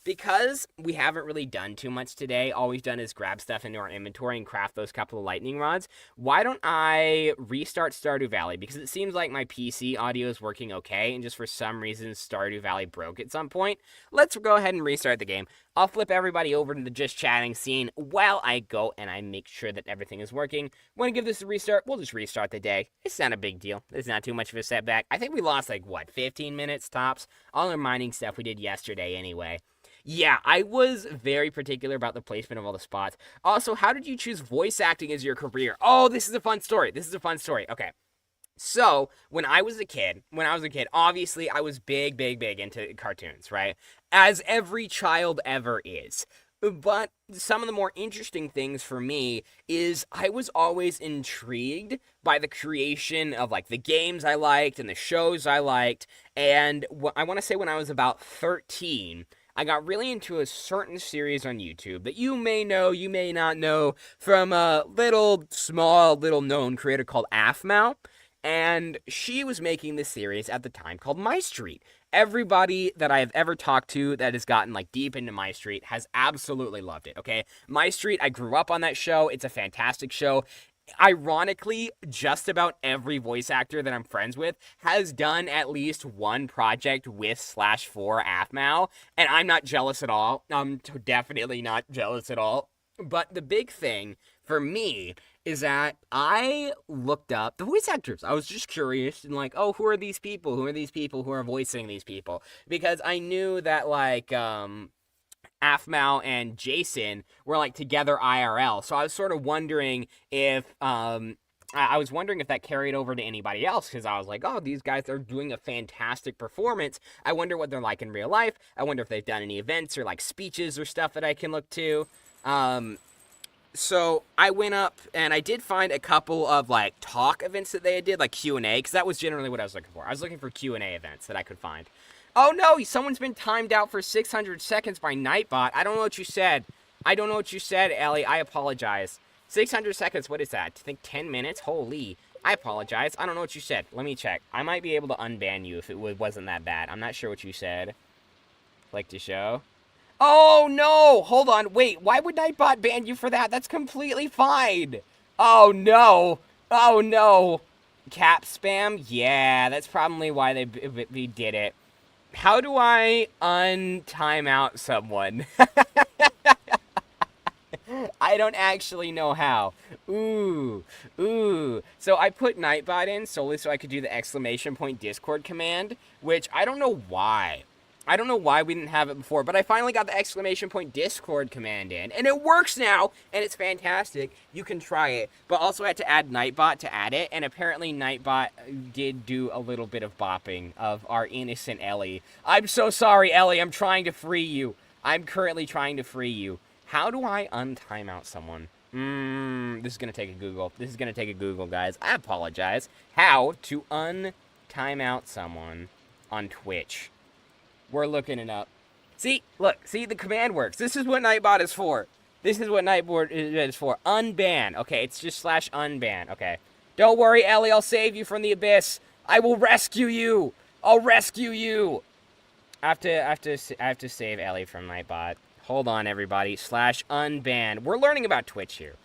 Because we haven't really done too much today, all we've done is grab stuff into our inventory and craft those couple of lightning rods. Why don't I restart Stardew Valley? Because it seems like my PC audio is working okay, and just for some reason Stardew Valley broke at some point. Let's go ahead and restart the game. I'll flip everybody over to the just chatting scene while I go and I make sure that everything is working. Want to give this a restart? We'll just restart the day. It's not a big deal. It's not too much of a setback. I think we lost like, 15 minutes tops? All our mining stuff we did yesterday anyway. Yeah, I was very particular about the placement of all the spots. Also, how did you choose voice acting as your career? Oh, this is a fun story. Okay. So, when I was a kid, obviously I was big into cartoons, right? As every child ever is. But some of the more interesting things for me is I was always intrigued by the creation of, like, the games I liked and the shows I liked. And I want to say when I was about 13, I got really into a certain series on YouTube that you may know, you may not know, from a little known creator called Afmau. And she was making this series at the time called My Street. Everybody that I have ever talked to that has gotten, like, deep into My Street has absolutely loved it, okay? My Street, I grew up on that show. It's a fantastic show. Ironically, just about every voice actor that I'm friends with has done at least one project with /for Afmau, and I'm not jealous at all. I'm definitely not jealous at all. But the big thing for me is that I looked up the voice actors. I was just curious and like, oh, who are these people? Who are these people who are voicing these people? Because I knew that, like, Afmau and Jason were, like, together IRL. So I was sort of wondering if I was wondering if that carried over to anybody else, because I was like, oh, these guys are doing a fantastic performance. I wonder what they're like in real life. I wonder if they've done any events or, like, speeches or stuff that I can look to. So I went up and I did find a couple of, like, talk events that they did, like Q&A, because that was generally what I was looking for. I was looking for Q&A events that I could find. Oh no, someone's been timed out for 600 seconds by Nightbot. I don't know what you said. Ellie. I apologize. 600 seconds, what is that? I think 10 minutes? Holy. I apologize. I don't know what you said. Let me check. I might be able to unban you if it wasn't that bad. I'm not sure what you said. Click to show. Oh, no! Hold on, wait, why would Nightbot ban you for that? That's completely fine! Oh, no! Cap spam? Yeah, that's probably why they did it. How do I untime out someone? I don't actually know how. Ooh. So I put Nightbot in solely so I could do the ! Discord command, which I don't know why. I don't know why we didn't have it before, but I finally got the ! Discord command in, and it works now, and it's fantastic. You can try it, but also I had to add Nightbot to add it, and apparently Nightbot did do a little bit of bopping of our innocent Ellie. I'm so sorry, Ellie. I'm trying to free you. I'm currently trying to free you. How do I untime out someone? This is going to take a Google. Guys. I apologize. How to untime out someone on Twitch. We're looking it up. See, look, see, the command works. This is what Nightbot is for. This is what Nightbot is for. Unban. Okay, it's just /unban. Okay. Don't worry, Ellie, I'll save you from the abyss. I will rescue you. I'll rescue you. I have to save Ellie from Nightbot. Hold on, everybody. /unban. We're learning about Twitch here.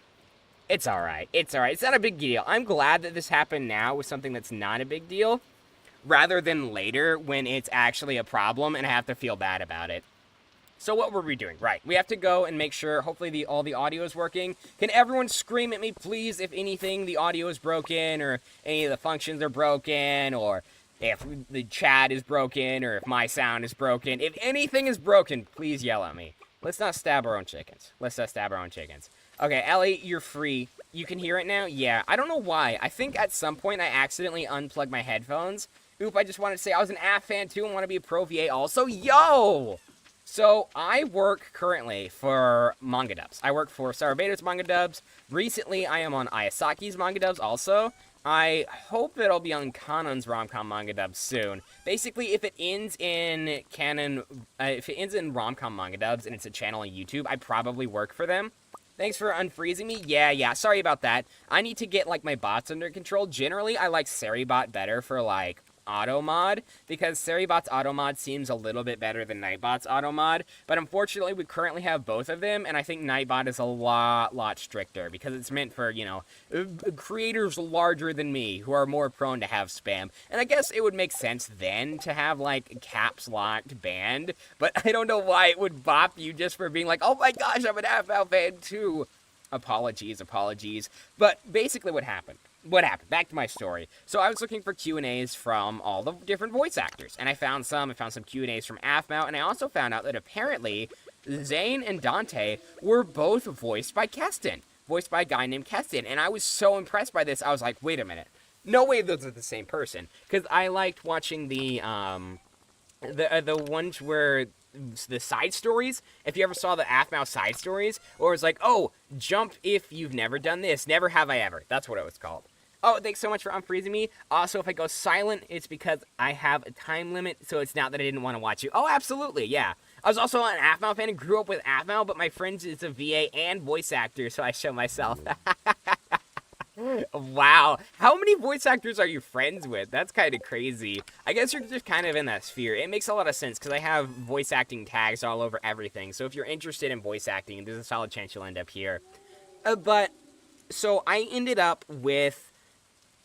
It's alright. It's alright. It's not a big deal. I'm glad that this happened now with something that's not a big deal, rather than later when it's actually a problem and I have to feel bad about it. So what were we doing? Right. We have to go and make sure, hopefully, all the audio is working. Can everyone scream at me, please, if anything, the audio is broken, or any of the functions are broken, or if the chat is broken, or if my sound is broken. If anything is broken, please yell at me. Let's not stab our own chickens. Let's not stab our own chickens. Okay, Ellie, you're free. You can hear it now? Yeah. I don't know why. I think at some point I accidentally unplugged my headphones. Oop, I just wanted to say I was an AF fan too and want to be a pro VA also. Yo! So, I work currently for Manga Dubs. I work for Sarabedo's Manga Dubs. Recently, I am on Ayasaki's Manga Dubs also. I hope that I'll be on Kanon's Romcom Manga Dubs soon. Basically, if it ends in Romcom Manga Dubs and it's a channel on YouTube, I probably work for them. Thanks for unfreezing me. Yeah, sorry about that. I need to get, like, my bots under control. Generally, I like Seribot better for, like, auto mod, because Seribot's auto mod seems a little bit better than Nightbot's auto mod, but unfortunately we currently have both of them, and I think Nightbot is a lot stricter, because it's meant for, you know, creators larger than me, who are more prone to have spam, and I guess it would make sense then to have, like, caps locked banned, but I don't know why it would bop you just for being like, oh my gosh, I'm an AFL fan too. Apologies, but basically what happened? Back to my story. So I was looking for Q&As from all the different voice actors, and I found some Q&As from AFMAO, and I also found out that apparently Zane and Dante were both voiced by Keston, voiced by a guy named Keston, and I was so impressed by this, I was like, wait a minute, no way those are the same person, because I liked watching the ones where the side stories, if you ever saw the AFMAO side stories, or it's like, oh, jump if you've never done this, never have I ever, that's what it was called. Oh, thanks so much for unfreezing me. Also, if I go silent, it's because I have a time limit, so it's not that I didn't want to watch you. Oh, absolutely, yeah. I was also an AFMAO fan and grew up with AFMAO, but my friend is a VA and voice actor, so I show myself. Wow. How many voice actors are you friends with? That's kind of crazy. I guess you're just kind of in that sphere. It makes a lot of sense, because I have voice acting tags all over everything, so if you're interested in voice acting, there's a solid chance you'll end up here. So I ended up with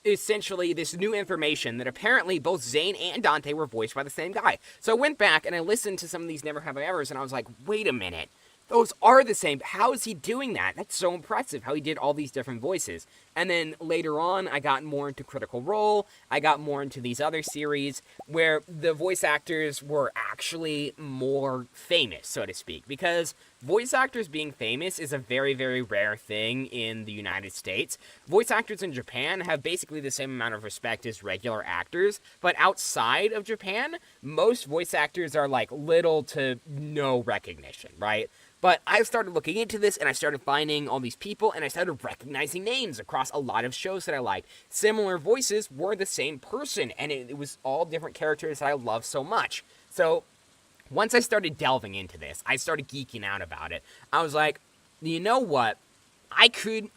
essentially this new information that apparently both Zane and Dante were voiced by the same guy. So I went back and I listened to some of these Never Have I Evers, and I was like, wait a minute. Those are the same. How is he doing that? That's so impressive how he did all these different voices. And then later on, I got more into Critical Role. I got more into these other series where the voice actors were actually more famous, so to speak. Because voice actors being famous is a very, very rare thing in the United States. Voice actors in Japan have basically the same amount of respect as regular actors. But outside of Japan, most voice actors are like little to no recognition, right? But I started looking into this, and I started finding all these people, and I started recognizing names across a lot of shows that I liked. Similar voices were the same person, and it was all different characters that I love so much. So once I started delving into this, I started geeking out about it. I was like, you know what? I could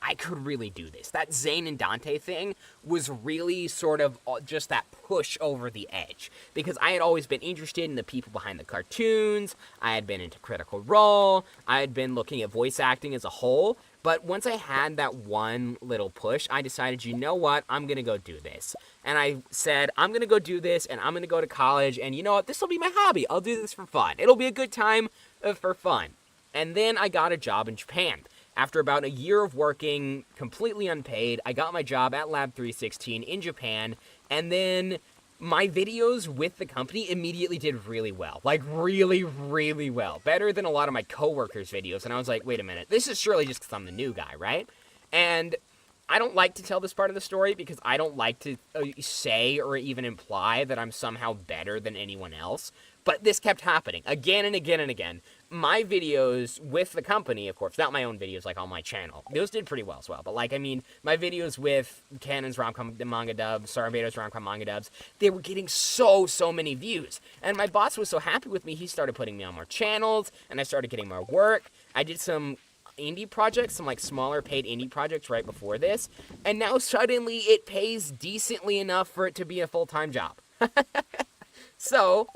really do this. That Zane and Dante thing was really sort of just that push over the edge. Because I had always been interested in the people behind the cartoons, I had been into Critical Role, I had been looking at voice acting as a whole, but once I had that one little push, I decided, you know what, I'm gonna go do this. And I said, I'm gonna go do this, and I'm gonna go to college, and you know what, this will be my hobby. I'll do this for fun. It'll be a good time for fun. And then I got a job in Japan. After about a year of working completely unpaid, I got my job at Lab 316 in Japan, and then my videos with the company immediately did really well. Like, really, really well. Better than a lot of my coworkers' videos, and I was like, wait a minute, this is surely just because I'm the new guy, right? And I don't like to tell this part of the story because I don't like to say or even imply that I'm somehow better than anyone else. But this kept happening again and again and again. My videos with the company, of course, not my own videos like on my channel. Those did pretty well as well. But like, I mean, my videos with Canon's Romcom Manga Dubs, Sarvator's Romcom Manga Dubs, they were getting so many views. And my boss was so happy with me, he started putting me on more channels, and I started getting more work. I did some indie projects, some like smaller paid indie projects right before this, and now suddenly it pays decently enough for it to be a full-time job. So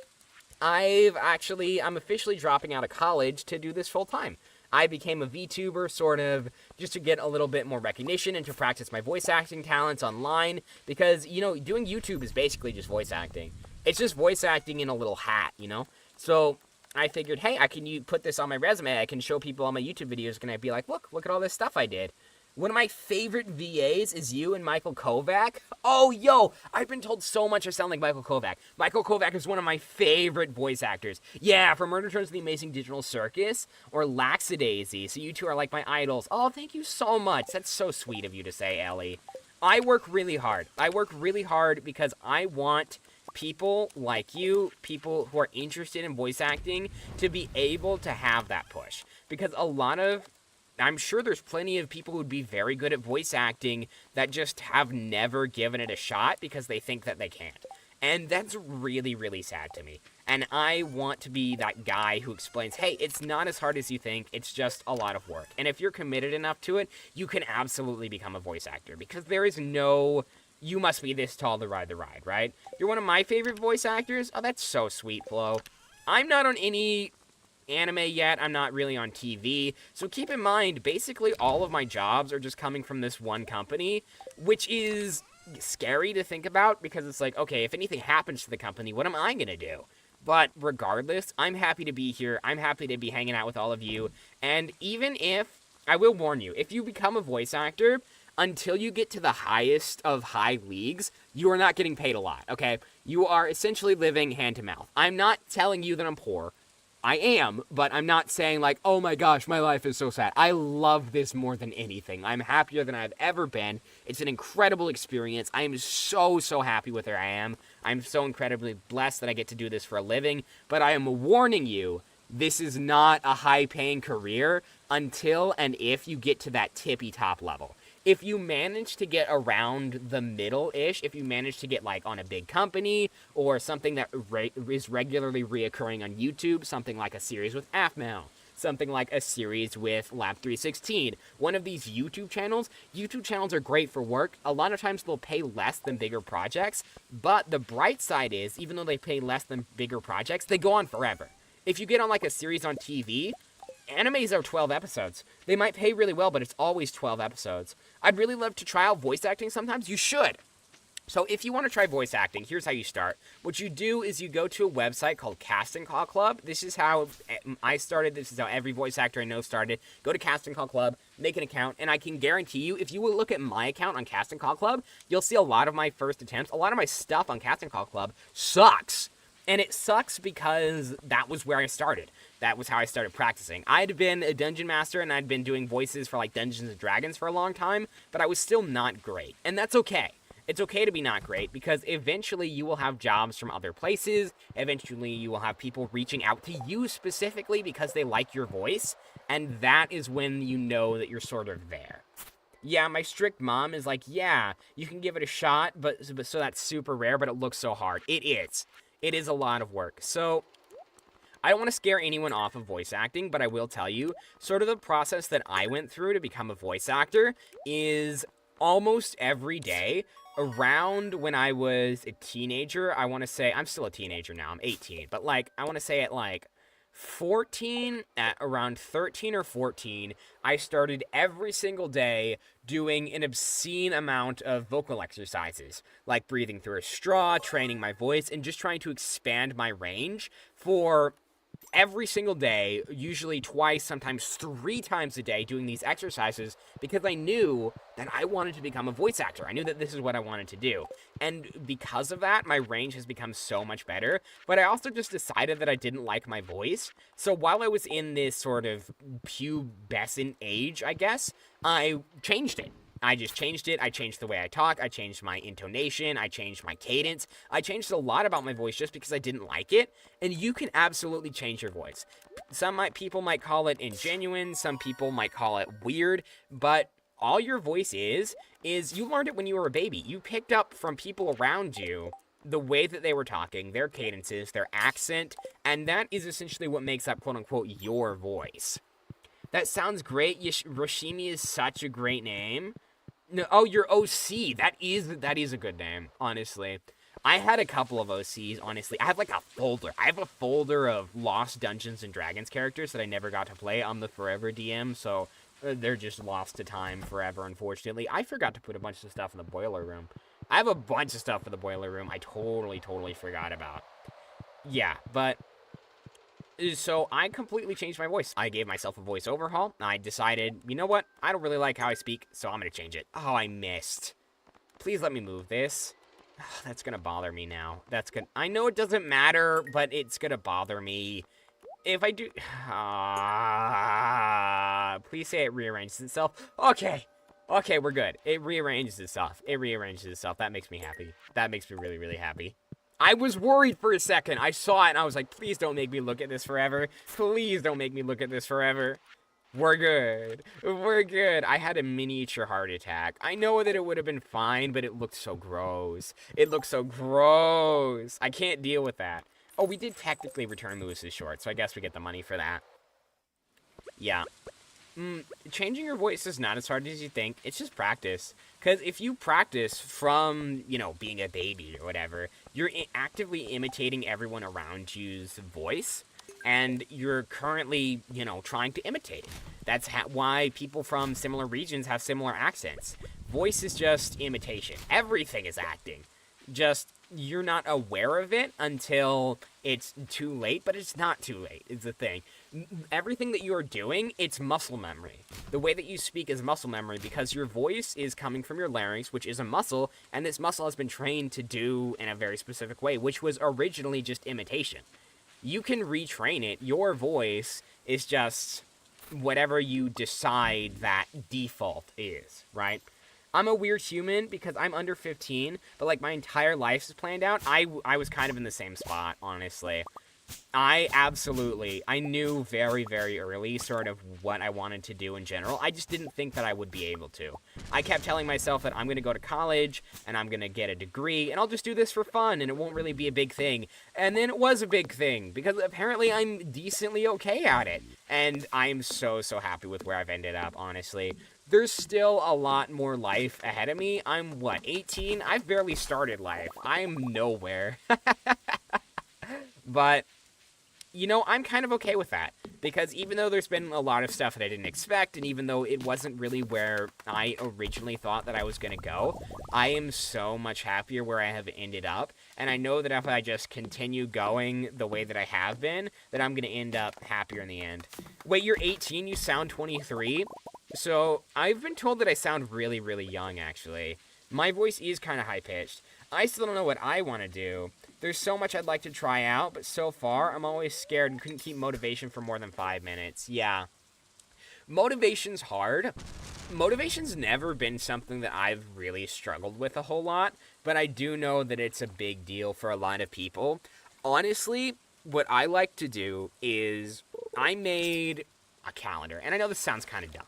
I'm officially dropping out of college to do this full-time. I became a VTuber sort of just to get a little bit more recognition and to practice my voice acting talents online, because, you know, doing YouTube is basically just voice acting. It's just voice acting in a little hat, you know? So I figured, hey, I can put this on my resume. I can show people on my YouTube videos, and I'd be like, look at all this stuff I did. One of my favorite VAs is you and Michael Kovac. Oh, yo, I've been told so much I sound like Michael Kovac. Michael Kovac is one of my favorite voice actors. Yeah, from Murder Turns to the Amazing Digital Circus or Laxadaisy. So you two are like my idols. Oh, thank you so much. That's so sweet of you to say, Ellie. I work really hard. I work really hard because I want people like you, people who are interested in voice acting, to be able to have that push. Because I'm sure there's plenty of people who would be very good at voice acting that just have never given it a shot because they think that they can't. And that's really, really sad to me. And I want to be that guy who explains, hey, it's not as hard as you think, it's just a lot of work. And if you're committed enough to it, you can absolutely become a voice actor. Because there is no, you must be this tall to ride the ride, right? You're one of my favorite voice actors? Oh, that's so sweet, Flo. I'm not on any anime yet. I'm not really on TV. So keep in mind, basically all of my jobs are just coming from this one company, which is scary to think about because it's like, okay, if anything happens to the company, what am I going to do? But regardless, I'm happy to be here. I'm happy to be hanging out with all of you. And even if, I will warn you, if you become a voice actor, until you get to the highest of high leagues, you are not getting paid a lot, okay? You are essentially living hand to mouth. I'm not telling you that I'm poor. I am, but I'm not saying like, oh my gosh, my life is so sad. I love this more than anything. I'm happier than I've ever been. It's an incredible experience. I am so happy with where I am. I'm so incredibly blessed that I get to do this for a living, but I am warning you, this is not a high-paying career until and if you get to that tippy-top level. If you manage to get around the middle-ish, if you manage to get, like, on a big company, or something that is regularly reoccurring on YouTube, something like a series with Afmal, something like a series with Lab316, one of these YouTube channels are great for work. A lot of times they'll pay less than bigger projects, but the bright side is, even though they pay less than bigger projects, they go on forever. If you get on, like, a series on TV, animes are 12 episodes. They might pay really well, but it's always 12 episodes. I'd really love to try out voice acting sometimes. You should. So if you want to try voice acting, here's how you start. What you do is you go to a website called Casting Call Club. This is how I started. This is how every voice actor I know started. Go to Casting Call Club, make an account, and I can guarantee you, if you will look at my account on Casting Call Club, you'll see a lot of my first attempts. A lot of my stuff on Casting Call Club sucks. And it sucks because that was where I started. That was how I started practicing. I'd been a dungeon master and I'd been doing voices for like Dungeons & Dragons for a long time, but I was still not great. And that's okay. It's okay to be not great because eventually you will have jobs from other places. Eventually you will have people reaching out to you specifically because they like your voice. And that is when you know that you're sort of there. Yeah, my strict mom is like, yeah, you can give it a shot, but so that's super rare, but it looks so hard. It is. It is a lot of work. So I don't want to scare anyone off of voice acting, but I will tell you, sort of the process that I went through to become a voice actor is almost every day. Around when I was a teenager, I want to say, I'm still a teenager now, I'm 18, but like, I want to say at like 14, at around 13 or 14, I started every single day doing an obscene amount of vocal exercises, like breathing through a straw, training my voice, and just trying to expand my range for every single day, usually twice, sometimes 3 times a day, doing these exercises because I knew that I wanted to become a voice actor. I knew that this is what I wanted to do. And because of that, my range has become so much better. But I also just decided that I didn't like my voice. So while I was in this sort of pubescent age, I guess, I changed it. I just changed it. I changed the way I talk. I changed my intonation. I changed my cadence. I changed a lot about my voice just because I didn't like it. And you can absolutely change your voice. People might call it ingenuine. Some people might call it weird. But all your voice is you learned it when you were a baby. You picked up from people around you the way that they were talking, their cadences, their accent, and that is essentially what makes up, quote-unquote, your voice. That sounds great. Roshimi is such a great name. No, oh, your OC. That is a good name, honestly. I had a couple of OCs, honestly. I have like a folder. I have a folder of Lost Dungeons and Dragons characters that I never got to play. I'm the forever DM, so they're just lost to time forever, unfortunately. I forgot to put a bunch of stuff in the boiler room. I have a bunch of stuff in the boiler room I totally forgot about. Yeah, but... So I completely changed my voice. I gave myself a voice overhaul. I decided, you know what? I don't really like how I speak, so I'm going to change it. Oh, I missed. Please let me move this. Oh, that's going to bother me now. I know it doesn't matter, but it's going to bother me. If I do... please say it rearranges itself. Okay. Okay, we're good. It rearranges itself. That makes me happy. That makes me really happy. I was worried for a second. I saw it and I was like, please don't make me look at this forever. Please don't make me look at this forever. We're good. We're good. I had a miniature heart attack. I know that it would have been fine, but it looked so gross. It looked so gross. I can't deal with that. Oh, we did technically return Lewis's shorts, so I guess we get the money for that. Yeah. Changing your voice is not as hard as you think. It's just practice. Because if you practice from, being a baby or whatever, you're actively imitating everyone around you's voice, and you're currently, trying to imitate it. That's why people from similar regions have similar accents. Voice is just imitation. Everything is acting. Just, you're not aware of it until it's too late, but it's not too late, is the thing. Everything that you are doing, it's muscle memory. The way that you speak is muscle memory because your voice is coming from your larynx, which is a muscle, and this muscle has been trained to do in a very specific way, which was originally just imitation. You can retrain it. Your voice is just whatever you decide that default is, right? I'm a weird human because I'm under 15, but like my entire life is planned out. I was kind of in the same spot, honestly. I knew very early sort of what I wanted to do in general. I just didn't think that I would be able to. I kept telling myself that I'm going to go to college, and I'm going to get a degree, and I'll just do this for fun, and it won't really be a big thing. And then it was a big thing, because apparently I'm decently okay at it. And I'm so happy with where I've ended up, honestly. There's still a lot more life ahead of me. I'm, 18? I've barely started life. I'm nowhere. But... I'm kind of okay with that, because even though there's been a lot of stuff that I didn't expect, and even though it wasn't really where I originally thought that I was going to go, I am so much happier where I have ended up, and I know that if I just continue going the way that I have been, that I'm going to end up happier in the end. Wait, you're 18, you sound 23? So, I've been told that I sound really young, actually. My voice is kind of high-pitched. I still don't know what I want to do. There's so much I'd like to try out, but so far, I'm always scared and couldn't keep motivation for more than 5 minutes. Yeah. Motivation's hard. Motivation's never been something that I've really struggled with a whole lot, but I do know that it's a big deal for a lot of people. Honestly, what I like to do is I made a calendar, and I know this sounds kind of dumb.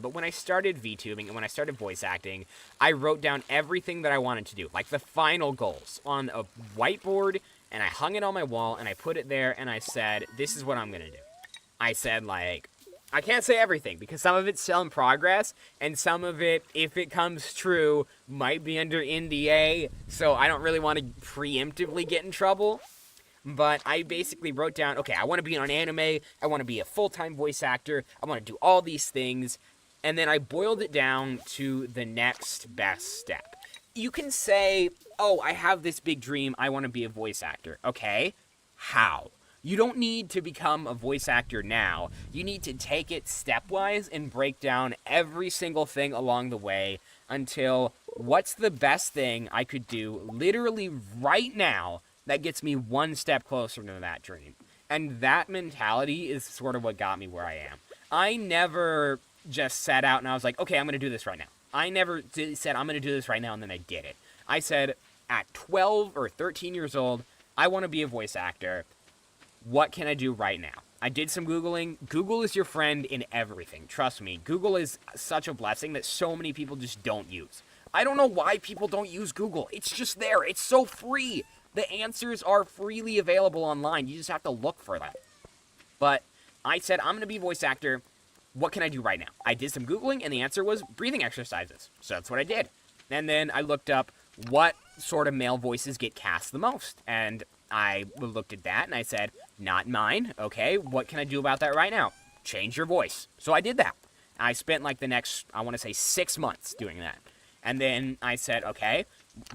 But when I started VTubing and when I started voice acting, I wrote down everything that I wanted to do, like the final goals, on a whiteboard, and I hung it on my wall, and I put it there, and I said, this is what I'm going to do. I said, I can't say everything, because some of it's still in progress, and some of it, if it comes true, might be under NDA, so I don't really want to preemptively get in trouble. But I basically wrote down, okay, I want to be on anime, I want to be a full-time voice actor, I want to do all these things, and then I boiled it down to the next best step. You can say, oh, I have this big dream, I want to be a voice actor. Okay, how? You don't need to become a voice actor now. You need to take it stepwise and break down every single thing along the way until what's the best thing I could do literally right now that gets me one step closer to that dream. And that mentality is sort of what got me where I am. I never just sat out and I was like, okay, I'm going to do this right now. I never said, I'm going to do this right now, and then I did it. I said, at 12 or 13 years old, I want to be a voice actor. What can I do right now? I did some Googling. Google is your friend in everything. Trust me. Google is such a blessing that so many people just don't use. I don't know why people don't use Google. It's just there. It's so free. The answers are freely available online. You just have to look for them. But I said, I'm going to be a voice actor. What can I do right now? I did some Googling, and the answer was breathing exercises. So that's what I did. And then I looked up what sort of male voices get cast the most. And I looked at that, and I said, not mine. Okay, what can I do about that right now? Change your voice. So I did that. I spent like the next, I want to say 6 months doing that. And then I said, okay,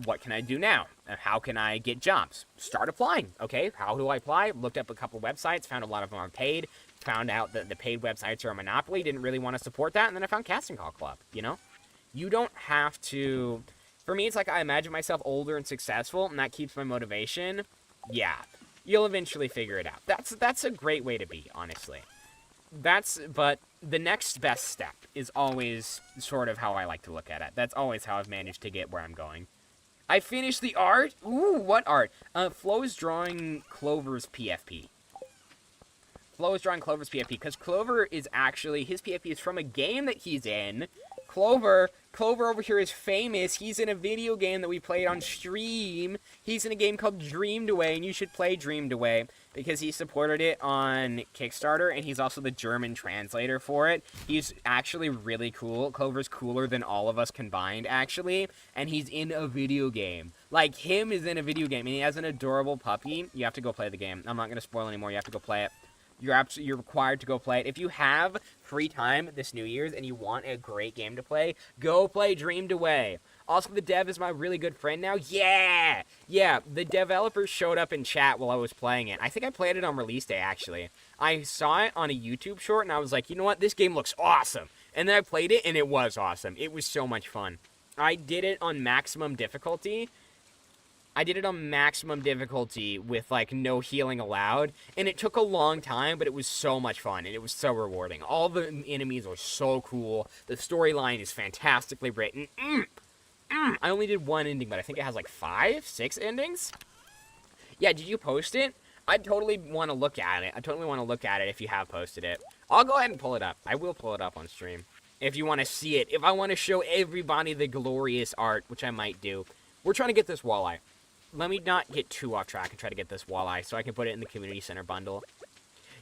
what can I do now? How can I get jobs? Start applying. Okay, how do I apply? Looked up a couple websites, found a lot of them are paid, found out that the paid websites are a monopoly, didn't really want to support that, and then I found Casting Call Club, you know? You don't have to, for me, it's like I imagine myself older and successful, and that keeps my motivation. Yeah, you'll eventually figure it out. That's a great way to be, honestly. But the next best step is always sort of how I like to look at it. That's always how I've managed to get where I'm going. I finished the art. Ooh, what art? Flo is drawing Clover's PFP. Flo is drawing Clover's PFP, because Clover is actually, his PFP is from a game that he's in. Clover over here is famous. He's in a video game that we played on stream. He's in a game called Dreamed Away, and you should play Dreamed Away because he supported it on Kickstarter, and he's also the German translator for it. He's actually really cool. Clover's cooler than all of us combined, actually, and he's in a video game. Like, him is in a video game, and he has an adorable puppy. You have to go play the game. I'm not going to spoil anymore. You have to go play it. You're required to go play it. If you have free time this New Year's and you want a great game to play, go play Dreamed Away. Also, the dev is my really good friend now. Yeah, the developer showed up in chat while I was playing it. I think I played it on release day, actually. I saw it on a YouTube short, and I was like, you know what? This game looks awesome. And then I played it, and it was awesome. It was so much fun. I did it on maximum difficulty. With, like, no healing allowed, and it took a long time, but it was so much fun, and it was so rewarding. All the enemies are so cool. The storyline is fantastically written. I only did one ending, but I think it has, like, 5, 6 endings? Yeah, did you post it? I totally want to look at it. If you have posted it. I'll go ahead and pull it up. I will pull it up on stream. If you want to see it. If I want to show everybody the glorious art, which I might do. We're trying to get this walleye. Let me not get too off track and try to get this walleye so I can put it in the community center bundle.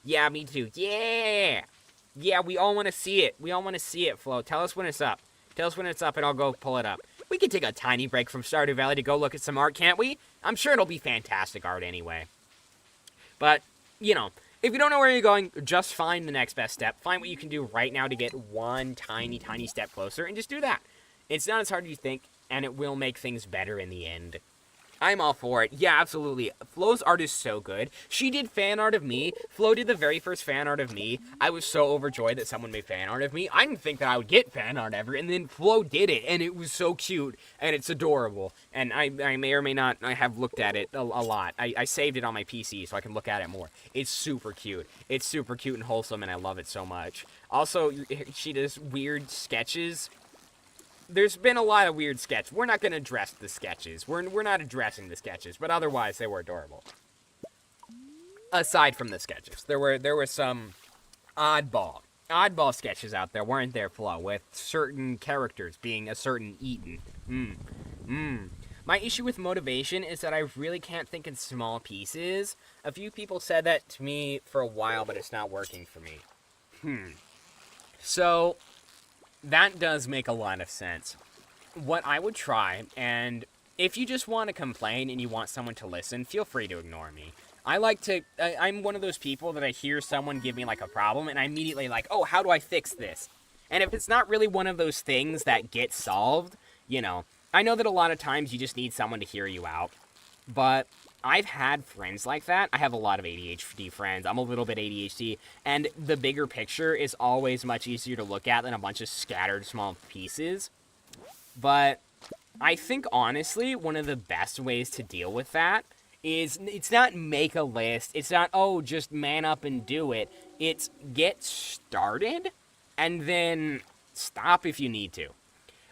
Yeah, me too. Yeah, we all want to see it. Flo. Tell us when it's up. And I'll go pull it up. We can take a tiny break from Stardew Valley to go look at some art, can't we? I'm sure it'll be fantastic art anyway. But, you know, if you don't know where you're going, just find the next best step. Find what you can do right now to get one tiny step closer, and just do that. It's not as hard as you think, and it will make things better in the end. I'm all for it. Yeah, absolutely. Flo's art is so good. She did fan art of me. Flo did the very first fan art of me. I was so overjoyed that someone made fan art of me. I didn't think that I would get fan art ever, and then Flo did it, and it was so cute, and it's adorable. And I may or may not have looked at it a lot. I saved it on my PC so I can look at it more. It's super cute. It's super cute and wholesome, and I love it so much. Also, she does weird sketches. There's been a lot of weird sketches. We're not going to address the sketches. We're not addressing the sketches, but otherwise they were adorable. Aside from the sketches, there were some oddball sketches out there, weren't there, Flo, with certain characters being a certain Eaton. My issue with motivation is that I really can't think in small pieces. A few people said that to me for a while, but it's not working for me. So that does make a lot of sense. What I would try, and if you just want to complain and you want someone to listen, feel free to ignore me. I'm one of those people that I hear someone give me, like, a problem, and I immediately, like, oh, how do I fix this? And if it's not really one of those things that get solved, you know, I know that a lot of times you just need someone to hear you out, but I've had friends like that. I have a lot of ADHD friends. I'm a little bit ADHD, and the bigger picture is always much easier to look at than a bunch of scattered small pieces. But I think, honestly, one of the best ways to deal with that is, it's not make a list. It's not, oh, just man up and do it. It's get started, and then stop if you need to.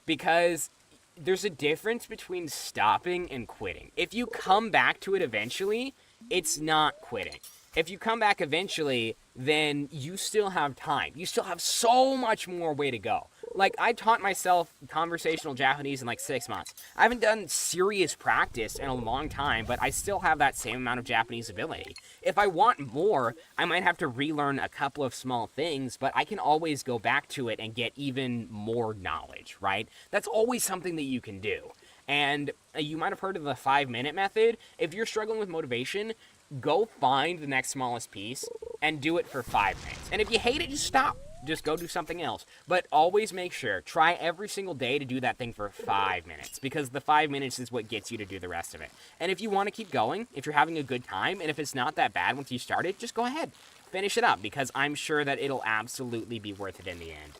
because there's a difference between stopping and quitting. If you come back to it eventually, it's not quitting. If you come back eventually, then you still have time. You still have so much more way to go. Like, I taught myself conversational Japanese in like 6 months. I haven't done serious practice in a long time, but I still have that same amount of Japanese ability. If I want more, I might have to relearn a couple of small things, but I can always go back to it and get even more knowledge, right? That's always something that you can do. And you might have heard of the 5-minute method. If you're struggling with motivation, go find the next smallest piece and do it for 5 minutes. And if you hate it, just stop. Just go do something else. But always make sure, try every single day to do that thing for 5 minutes, because the 5 minutes is what gets you to do the rest of it. And if you want to keep going, if you're having a good time, and if it's not that bad once you start it, just go ahead. Finish it up, because I'm sure that it'll absolutely be worth it in the end.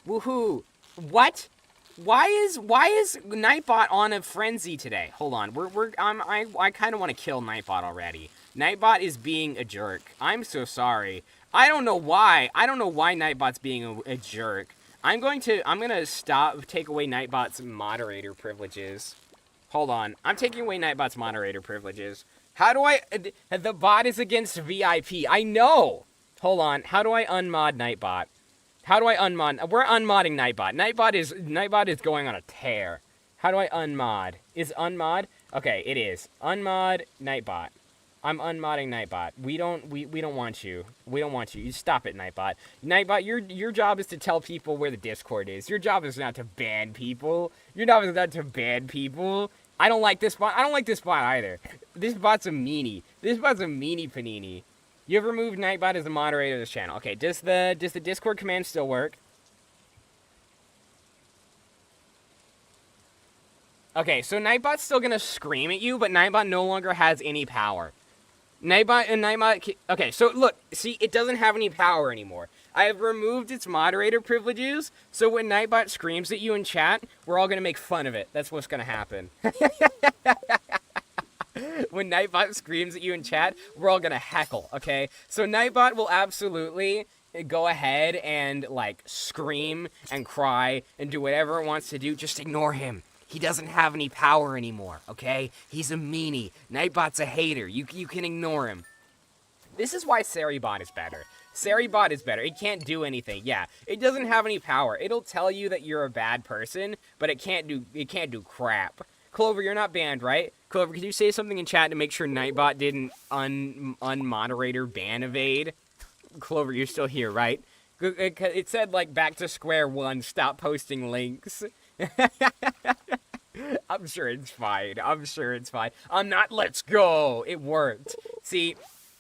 Woohoo! What? Why is Nightbot on a frenzy today? Hold on, I kind of want to kill Nightbot already. Nightbot is being a jerk. I'm so sorry. I don't know why. I don't know why Nightbot's being a jerk. I'm gonna take away Nightbot's moderator privileges. Hold on. I'm taking away Nightbot's moderator privileges. How do I... The bot is against VIP. I know! Hold on. How do I unmod Nightbot? How do I unmod... We're unmodding Nightbot. Nightbot is going on a tear. How do I unmod? Is unmod? Okay, it is. Unmod Nightbot. I'm unmodding Nightbot. We don't want you. We don't want you. You stop it, Nightbot. Nightbot, your job is to tell people where the Discord is. Your job is not to ban people. Your job is not to ban people. I don't like this bot. I don't like this bot either. This bot's a meanie. This bot's a meanie panini. You have removed Nightbot as the moderator of this channel. Okay, does the Discord command still work? Okay, so Nightbot's still gonna scream at you, but Nightbot no longer has any power. Nightbot, okay, so look, see, it doesn't have any power anymore. I have removed its moderator privileges, so when Nightbot screams at you in chat, we're all gonna make fun of it. That's what's gonna happen. When Nightbot screams at you in chat, we're all gonna heckle, okay? So Nightbot will absolutely go ahead and, like, scream and cry and do whatever it wants to do. Just ignore him. He doesn't have any power anymore, okay? He's a meanie. Nightbot's a hater. You can ignore him. This is why Seribot is better. Seribot is better. It can't do anything. Yeah, it doesn't have any power. It'll tell you that you're a bad person, but it can't do crap. Clover, you're not banned, right? Clover, could you say something in chat to make sure Nightbot didn't unmoderator ban evade? Clover, you're still here, right? It said, like, back to square one, stop posting links. I'm sure it's fine. I'm sure it's fine. I'm not, let's go. It worked. See,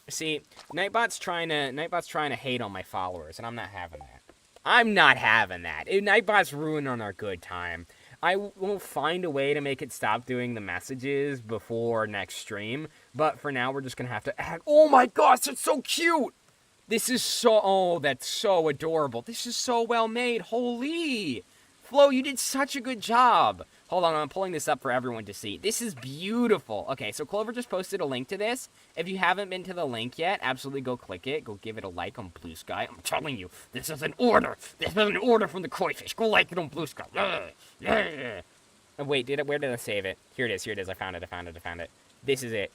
Nightbot's trying to hate on my followers, and I'm not having that. I'm not having that. Nightbot's ruining our good time. I will find a way to make it stop doing the messages before next stream, but for now, we're just gonna have to act. Oh my gosh, it's so cute! This is so, oh, that's so adorable. This is so well made. Holy! Flo, you did such a good job. Hold on, I'm pulling this up for everyone to see. This is beautiful. Okay, so Clover just posted a link to this. If you haven't been to the link yet, absolutely go click it. Go give it a like on Blue Sky. I'm telling you, this is an order. This is an order from the Koi Fish. Go like it on Blue Sky. Yeah. Oh, wait, where did I save it? Here it is. I found it. This is it.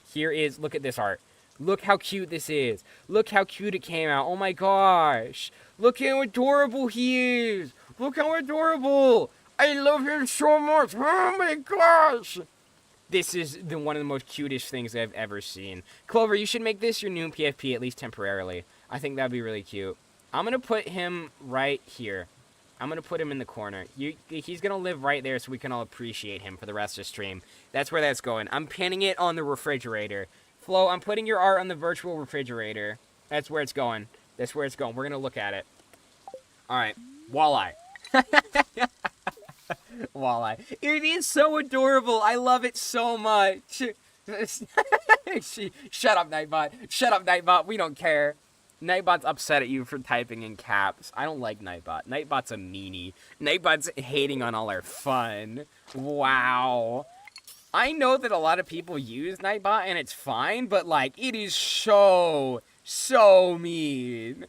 Look at this art. Look how cute this is. Look how cute it came out. Oh my gosh. Look how adorable he is. Look how adorable. I love him so much. Oh my gosh. This is one of the most cutest things I've ever seen. Clover, you should make this your new PFP, at least temporarily. I think that'd be really cute. I'm going to put him right here. I'm going to put him in the corner. He's going to live right there so we can all appreciate him for the rest of the stream. That's where that's going. I'm pinning it on the refrigerator. Flo, I'm putting your art on the virtual refrigerator. That's where it's going. That's where it's going. We're going to look at it. All right. Walleye. Walleye. It is so adorable. I love it so much. Shut up, Nightbot. Shut up, Nightbot. We don't care. Nightbot's upset at you for typing in caps. I don't like Nightbot. Nightbot's a meanie. Nightbot's hating on all our fun. Wow. I know that a lot of people use Nightbot and it's fine, but, like, it is so mean.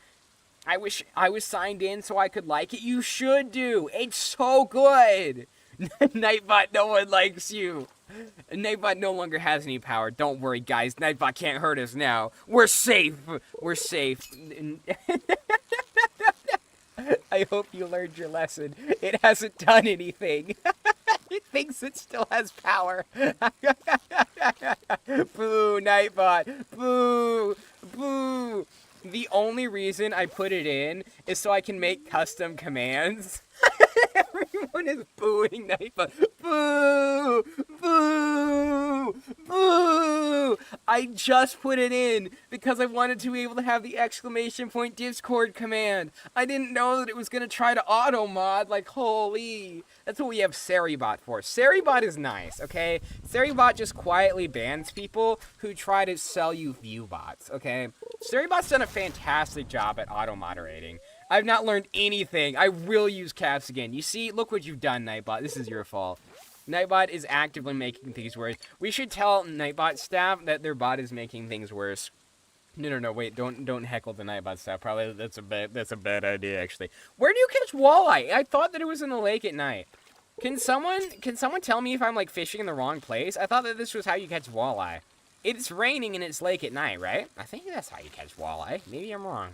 I wish I was signed in so I could like it. You should do. It's so good. Nightbot, no one likes you. Nightbot no longer has any power. Don't worry, guys. Nightbot can't hurt us now. We're safe. We're safe. I hope you learned your lesson. It hasn't done anything. It thinks it still has power. Boo, Nightbot. Boo. Boo. The only reason I put it in is so I can make custom commands. Everyone is booing Nightbot. Boo! Boo! Boo! I just put it in because I wanted to be able to have the exclamation point Discord command. I didn't know that it was going to try to auto mod, like, holy. That's what we have Seribot for. Seribot is nice, okay? Seribot just quietly bans people who try to sell you view bots, okay? Seribot's done a fantastic job at auto moderating. I've not learned anything. I will use caps again. You see, look what you've done, Nightbot. This is your fault. Nightbot is actively making things worse. We should tell Nightbot staff that their bot is making things worse. No, wait, don't heckle the Nightbot staff. Probably that's a bad idea, actually. Where do you catch walleye? I thought that it was in the lake at night. Can someone tell me if I'm, like, fishing in the wrong place? I thought that this was how you catch walleye. It's raining and it's lake at night, right? I think that's how you catch walleye. Maybe I'm wrong.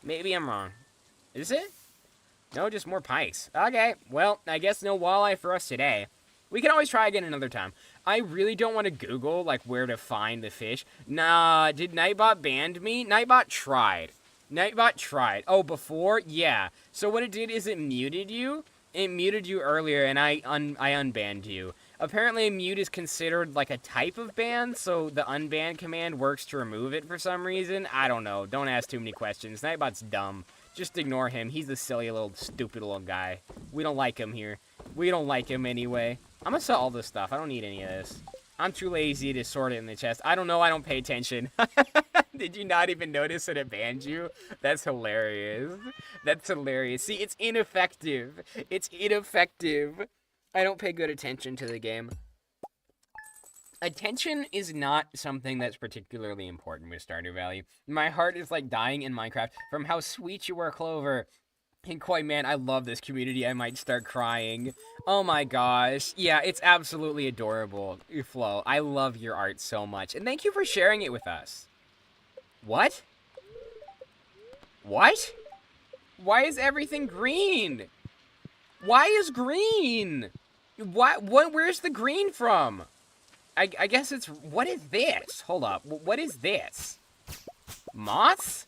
Maybe I'm wrong. Is it? No, just more pikes. Okay, well, I guess no walleye for us today. We can always try again another time. I really don't want to Google, like, where to find the fish. Nah, did Nightbot ban me? Nightbot tried. Nightbot tried. Oh, before? Yeah. So what it did is it muted you. It muted you earlier, and I unbanned you. Apparently, mute is considered, like, a type of ban, so the unban command works to remove it for some reason. I don't know. Don't ask too many questions. Nightbot's dumb. Just ignore him. He's a silly little, stupid little guy. We don't like him here. We don't like him anyway. I'm gonna sell all this stuff. I don't need any of this. I'm too lazy to sort it in the chest. I don't know. I don't pay attention. Did you not even notice that it banned you? That's hilarious. That's hilarious. See, it's ineffective. It's ineffective. I don't pay good attention to the game. Attention is not something that's particularly important with Stardew Valley. My heart is like dying in Minecraft from how sweet you were, Clover. And Koi, man, I love this community. I might start crying. Oh my gosh. Yeah, it's absolutely adorable, Flo. I love your art so much. And thank you for sharing it with us. What? What? Why is everything green? Why is green? What? Where's the green from? I guess it's... What is this? Hold up. What is this? Moths?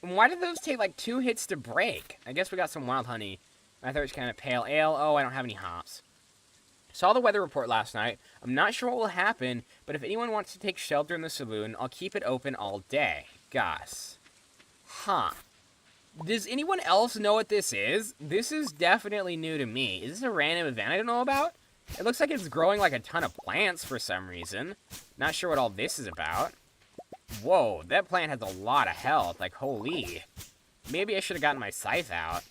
Why did those take, like, 2 hits to break? I guess we got some wild honey. My throat's kind of pale ale. Oh, I don't have any hops. Saw the weather report last night. I'm not sure what will happen, but if anyone wants to take shelter in the saloon, I'll keep it open all day. Gus. Huh. Does anyone else know what this is? This is definitely new to me. Is this a random event I don't know about? It looks like it's growing like a ton of plants for some reason. Not sure what all this is about. Whoa, that plant has a lot of health. Like, holy. Maybe I should have gotten my scythe out.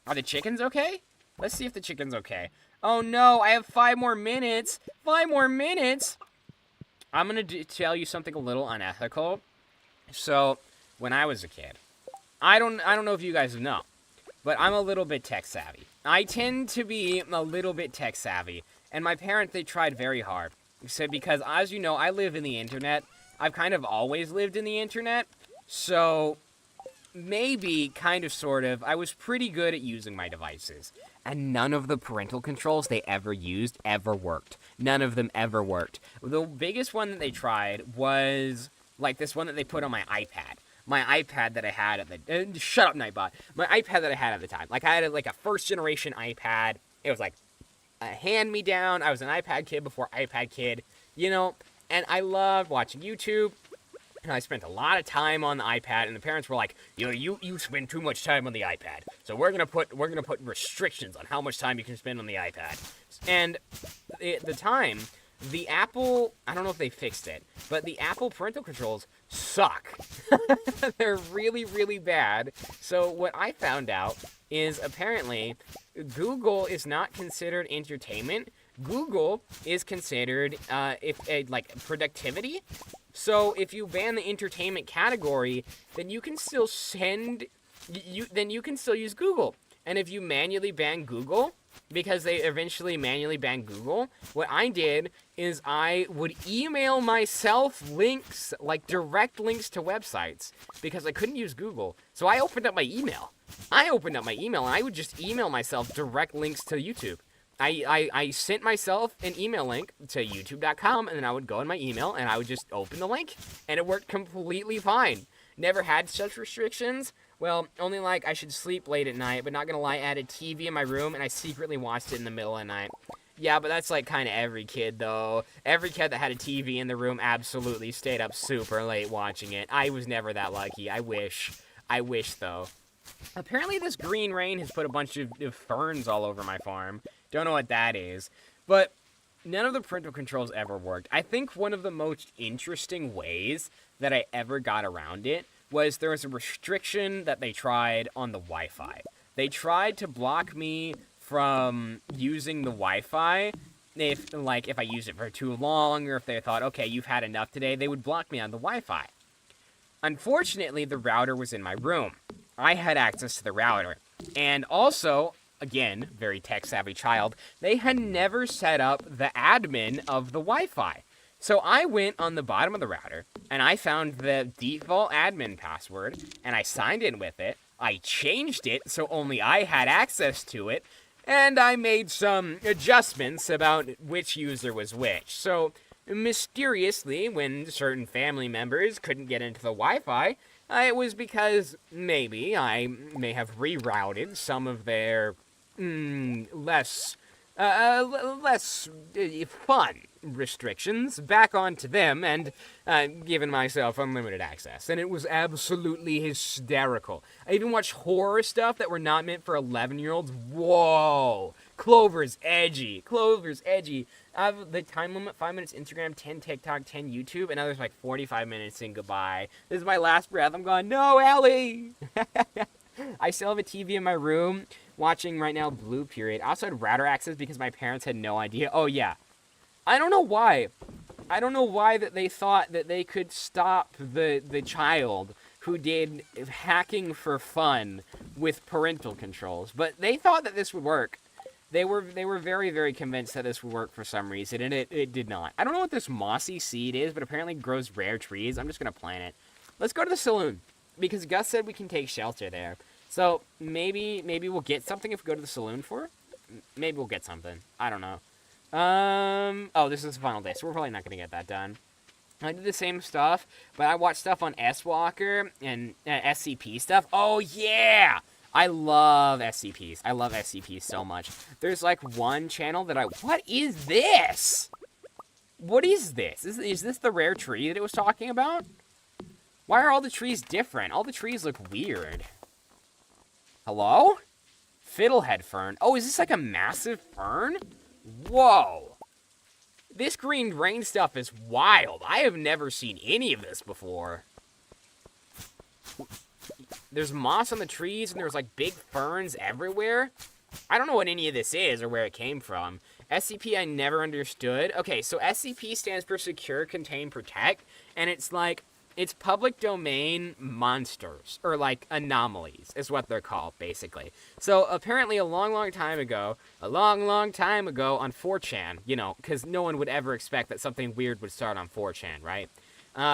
Are the chickens okay? Let's see if the chicken's okay. Oh no, I have 5 more minutes. 5 more minutes? I'm gonna tell you something a little unethical. So, when I was a kid, I don't know if you guys know, but I'm a little bit tech savvy. I tend to be a little bit tech savvy, and my parents, they tried very hard. So, because, as you know, I live in the internet. I've kind of always lived in the internet, so maybe, kind of, sort of, I was pretty good at using my devices. And none of the parental controls they ever used ever worked. None of them ever worked. The biggest one that they tried was, like, this one that they put on my iPad. My iPad that I had at the... shut up, Nightbot. My iPad that I had at the time. Like, I had, like, a first-generation iPad. It was, like, a hand-me-down. I was an iPad kid before iPad kid, you know... And I loved watching YouTube, and I spent a lot of time on the iPad, and the parents were like, you spend too much time on the iPad, so we're gonna put restrictions on how much time you can spend on the iPad. And at the time, the Apple, I don't know if they fixed it, but the Apple parental controls suck. They're really, really bad. So what I found out is apparently Google is not considered entertainment. Google is considered like productivity. So if you ban the entertainment category, then you can still send then you can still use Google. And if you manually ban Google, because they eventually manually banned Google, what I did is I would email myself links, like direct links to websites, because I couldn't use Google. So I opened up my email. And I would just email myself direct links to YouTube. I sent myself an email link to youtube.com, and then I would go in my email, and I would just open the link, and it worked completely fine. Never had such restrictions. Well, only like I should sleep late at night, but not gonna lie, I had a TV in my room, and I secretly watched it in the middle of the night. Yeah, but that's like kind of every kid, though. Every kid that had a TV in the room absolutely stayed up super late watching it. I was never that lucky. I wish, though. Apparently this green rain has put a bunch of ferns all over my farm. Don't know what that is. But none of the parental controls ever worked. I think one of the most interesting ways that I ever got around it was there was a restriction that they tried on the Wi-Fi. They tried to block me from using the Wi-Fi if I used it for too long, or if they thought, okay, you've had enough today, they would block me on the Wi-Fi. Unfortunately, the router was in my room. I had access to the router. And also, again, very tech-savvy child, they had never set up the admin of the Wi-Fi. So I went on the bottom of the router, and I found the default admin password, and I signed in with it. I changed it so only I had access to it, and I made some adjustments about which user was which. So, mysteriously, when certain family members couldn't get into the Wi-Fi, it was because maybe I may have rerouted some of their less fun restrictions back onto them and given myself unlimited access. And it was absolutely hysterical. I even watched horror stuff that were not meant for 11-year-olds. Whoa! Clover's edgy. I have the time limit, 5 minutes Instagram, 10 TikTok, 10 YouTube, and now there's like 45 minutes saying goodbye. This is my last breath. I'm going, no, Ellie! I still have a TV in my room watching right now Blue Period. I also had router access because my parents had no idea. Oh, yeah. I don't know why. That they thought that they could stop the child who did hacking for fun with parental controls. But they thought that this would work. They were very, very convinced that this would work for some reason, and it did not. I don't know what this mossy seed is, but apparently it grows rare trees. I'm just going to plant it. Let's go to the saloon, because Gus said we can take shelter there. So maybe we'll get something if we go to the saloon for it. Maybe we'll get something. I don't know. Oh, this is the final day, so we're probably not going to get that done. I did the same stuff, but I watched stuff on S-Walker and SCP stuff. Oh, yeah! I love SCPs. I love SCPs so much. There's, like, one channel that What is this? What is this? Is this the rare tree that it was talking about? Why are all the trees different? All the trees look weird. Hello? Fiddlehead fern. Oh, is this like a massive fern? Whoa. This green rain stuff is wild. I have never seen any of this before. There's moss on the trees, and there's like big ferns everywhere. I don't know what any of this is or where it came from. SCP I never understood. Okay, so SCP stands for Secure, Contain, Protect, and it's like, it's public domain monsters, or like anomalies, is what they're called, basically. So apparently a long time ago on 4chan, you know, because no one would ever expect that something weird would start on 4chan, right?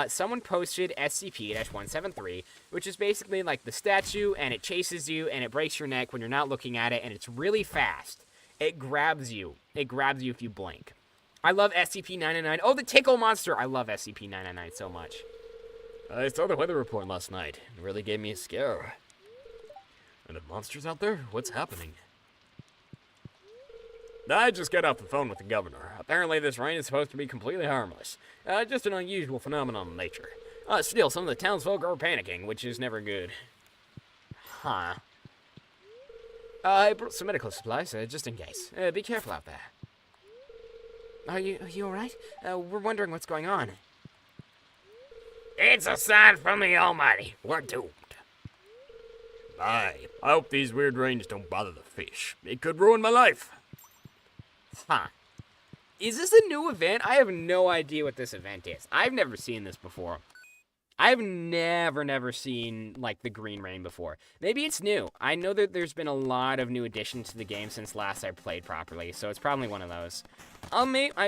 Someone posted SCP-173, which is basically like the statue, and it chases you, and it breaks your neck when you're not looking at it, and it's really fast. It grabs you. It grabs you if you blink. I love SCP-999. Oh, the tickle monster! I love SCP-999 so much. I saw the weather report last night. It really gave me a scare. And the monsters out there? What's happening? I just got off the phone with the governor. Apparently this rain is supposed to be completely harmless. Just an unusual phenomenon in nature. Still, some of the townsfolk are panicking, which is never good. Huh. I brought some medical supplies, just in case. Be careful out there. Are you alright? We're wondering what's going on. It's a sign from the Almighty. We're doomed. I hope these weird rains don't bother the fish. It could ruin my life. Huh. Is this a new event? I have no idea what this event is. I've never seen this before. I've never seen, like, the Green Rain before. Maybe it's new. I know that there's been a lot of new additions to the game since last I played properly, so it's probably one of those.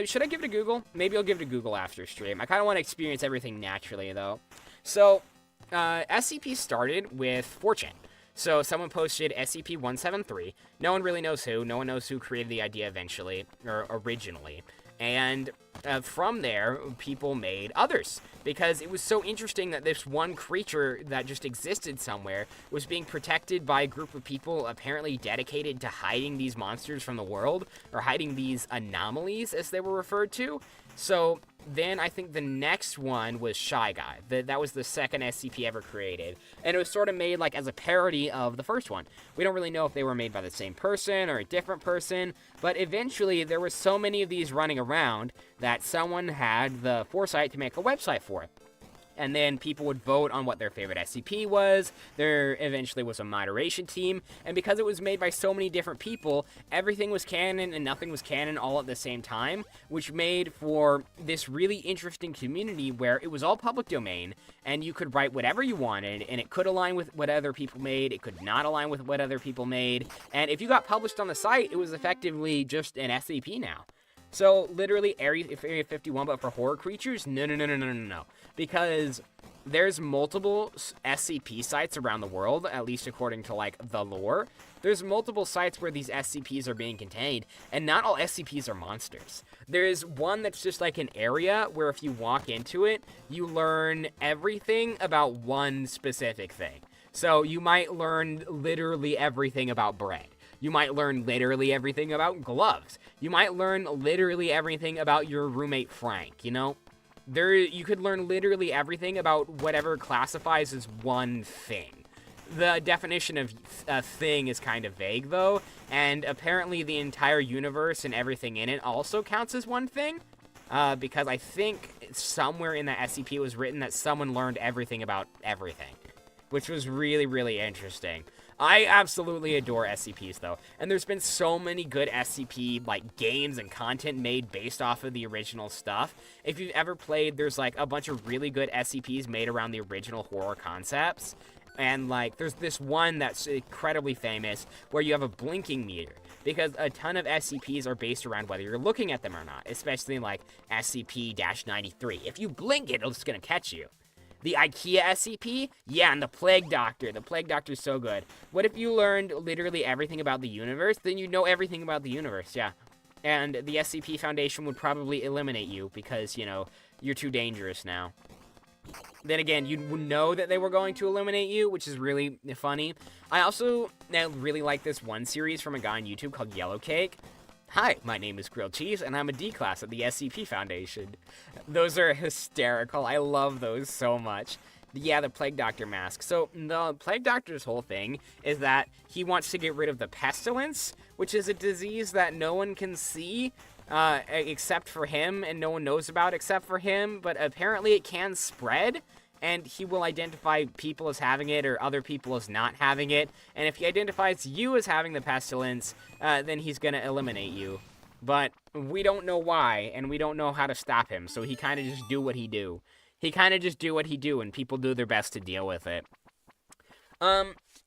Should I give it a Google? Maybe I'll give it a Google after stream. I kind of want to experience everything naturally, though. So, SCP started with 4chan. So someone posted SCP-173. No one really knows who. No one knows who created the idea eventually, or originally. And from there, people made others. Because it was so interesting that this one creature that just existed somewhere was being protected by a group of people apparently dedicated to hiding these monsters from the world, or hiding these anomalies, as they were referred to. So then I think the next one was Shy Guy. That was the second SCP ever created. And it was sort of made like as a parody of the first one. We don't really know if they were made by the same person or a different person, but eventually there were so many of these running around that someone had the foresight to make a website for it. And then people would vote on what their favorite SCP was. There eventually was a moderation team. And because it was made by so many different people, everything was canon and nothing was canon all at the same time, which made for this really interesting community where it was all public domain, and you could write whatever you wanted, and it could align with what other people made, it could not align with what other people made, and if you got published on the site, it was effectively just an SCP now. So, literally, Area 51, but for horror creatures? No. Because there's multiple SCP sites around the world, at least according to, like, the lore. There's multiple sites where these SCPs are being contained, and not all SCPs are monsters. There's one that's just like an area where if you walk into it, you learn everything about one specific thing. So, you might learn literally everything about bread. You might learn literally everything about gloves. You might learn literally everything about your roommate Frank, you know? You could learn literally everything about whatever classifies as one thing. The definition of a thing is kind of vague, though, and apparently the entire universe and everything in it also counts as one thing, because I think somewhere in that SCP it was written that someone learned everything about everything, which was really, really interesting. I absolutely adore SCPs, though, and there's been so many good SCP, like, games and content made based off of the original stuff. If you've ever played, there's, like, a bunch of really good SCPs made around the original horror concepts, and, like, there's this one that's incredibly famous where you have a blinking meter, because a ton of SCPs are based around whether you're looking at them or not, especially, like, SCP-93. If you blink it, it's gonna catch you. The IKEA SCP? Yeah, and the Plague Doctor. The Plague Doctor's so good. What if you learned literally everything about the universe? Then you know everything about the universe, yeah. And the SCP Foundation would probably eliminate you because, you know, you're too dangerous now. Then again, you know that they were going to eliminate you, which is really funny. I also really like this one series from a guy on YouTube called Yellow Cake. Hi, my name is Grilled Cheese, and I'm a D-class at the SCP Foundation. Those are hysterical. I love those so much. Yeah, the Plague Doctor mask. So, the Plague Doctor's whole thing is that he wants to get rid of the pestilence, which is a disease that no one can see except for him, and no one knows about except for him, but apparently it can spread, and he will identify people as having it or other people as not having it. And if he identifies you as having the pestilence, then he's going to eliminate you. But we don't know why, and we don't know how to stop him, so he kind of just do what he do. He kind of just do what he do, and people do their best to deal with it.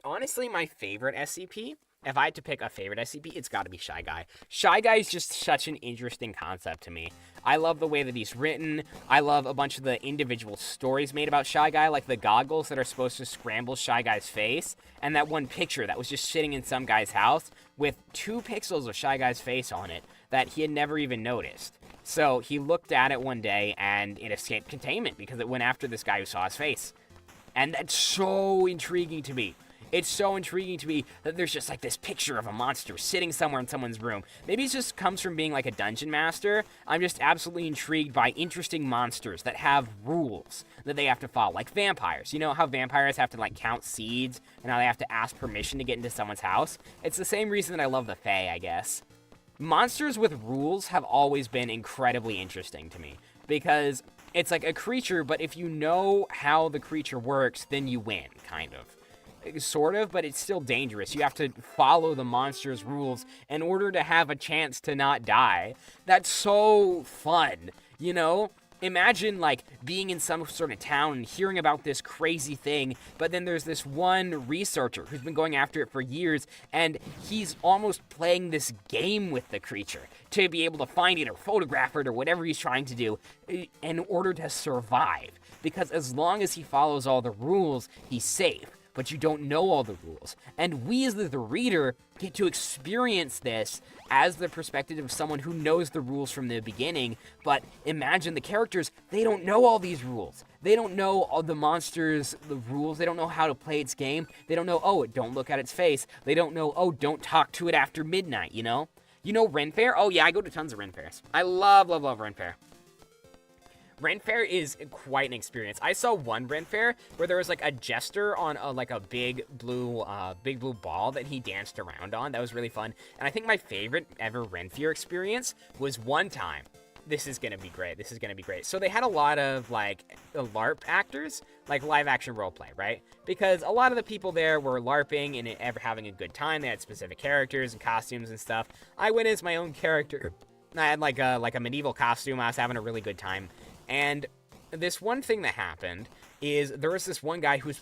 Honestly, my favorite SCP, if I had to pick a favorite SCP, it's got to be Shy Guy. Shy Guy is just such an interesting concept to me. I love the way that he's written. I love a bunch of the individual stories made about Shy Guy, like the goggles that are supposed to scramble Shy Guy's face, and that one picture that was just sitting in some guy's house with 2 pixels of Shy Guy's face on it that he had never even noticed. So he looked at it one day, and it escaped containment because it went after this guy who saw his face. And that's so intriguing to me. It's so intriguing to me that there's just like this picture of a monster sitting somewhere in someone's room. Maybe it just comes from being like a dungeon master. I'm just absolutely intrigued by interesting monsters that have rules that they have to follow, like vampires. You know how vampires have to like count seeds and how they have to ask permission to get into someone's house? It's the same reason that I love the Fae, I guess. Monsters with rules have always been incredibly interesting to me because it's like a creature, but if you know how the creature works, then you win, kind of. Sort of, but it's still dangerous. You have to follow the monster's rules in order to have a chance to not die. That's so fun, you know? imagine, like, being in some sort of town and hearing about this crazy thing, but then there's this one researcher who's been going after it for years, and he's almost playing this game with the creature to be able to find it or photograph it or whatever he's trying to do in order to survive. Because as long as he follows all the rules, he's safe. But you don't know all the rules. And we, as the reader, get to experience this as the perspective of someone who knows the rules from the beginning. But imagine the characters, they don't know all these rules. They don't know all the monsters, the rules. They don't know how to play its game. They don't know, oh, don't look at its face. They don't know, oh, don't talk to it after midnight, you know? You know Ren Fair? Oh, yeah, I go to tons of Ren Fairs. I love Ren Fair. Ren Fair is quite an experience. I saw one Ren Fair where there was like a jester on a big blue ball that he danced around on. That was really fun. And I think my favorite ever Ren Fair experience was one time. This is gonna be great. This is gonna be great. So they had a lot of like LARP actors, like live action roleplay, right? Because a lot of the people there were LARPing and ever having a good time. They had specific characters and costumes and stuff. I went as my own character. I had like a medieval costume. I was having a really good time. And this one thing that happened is there was this one guy who was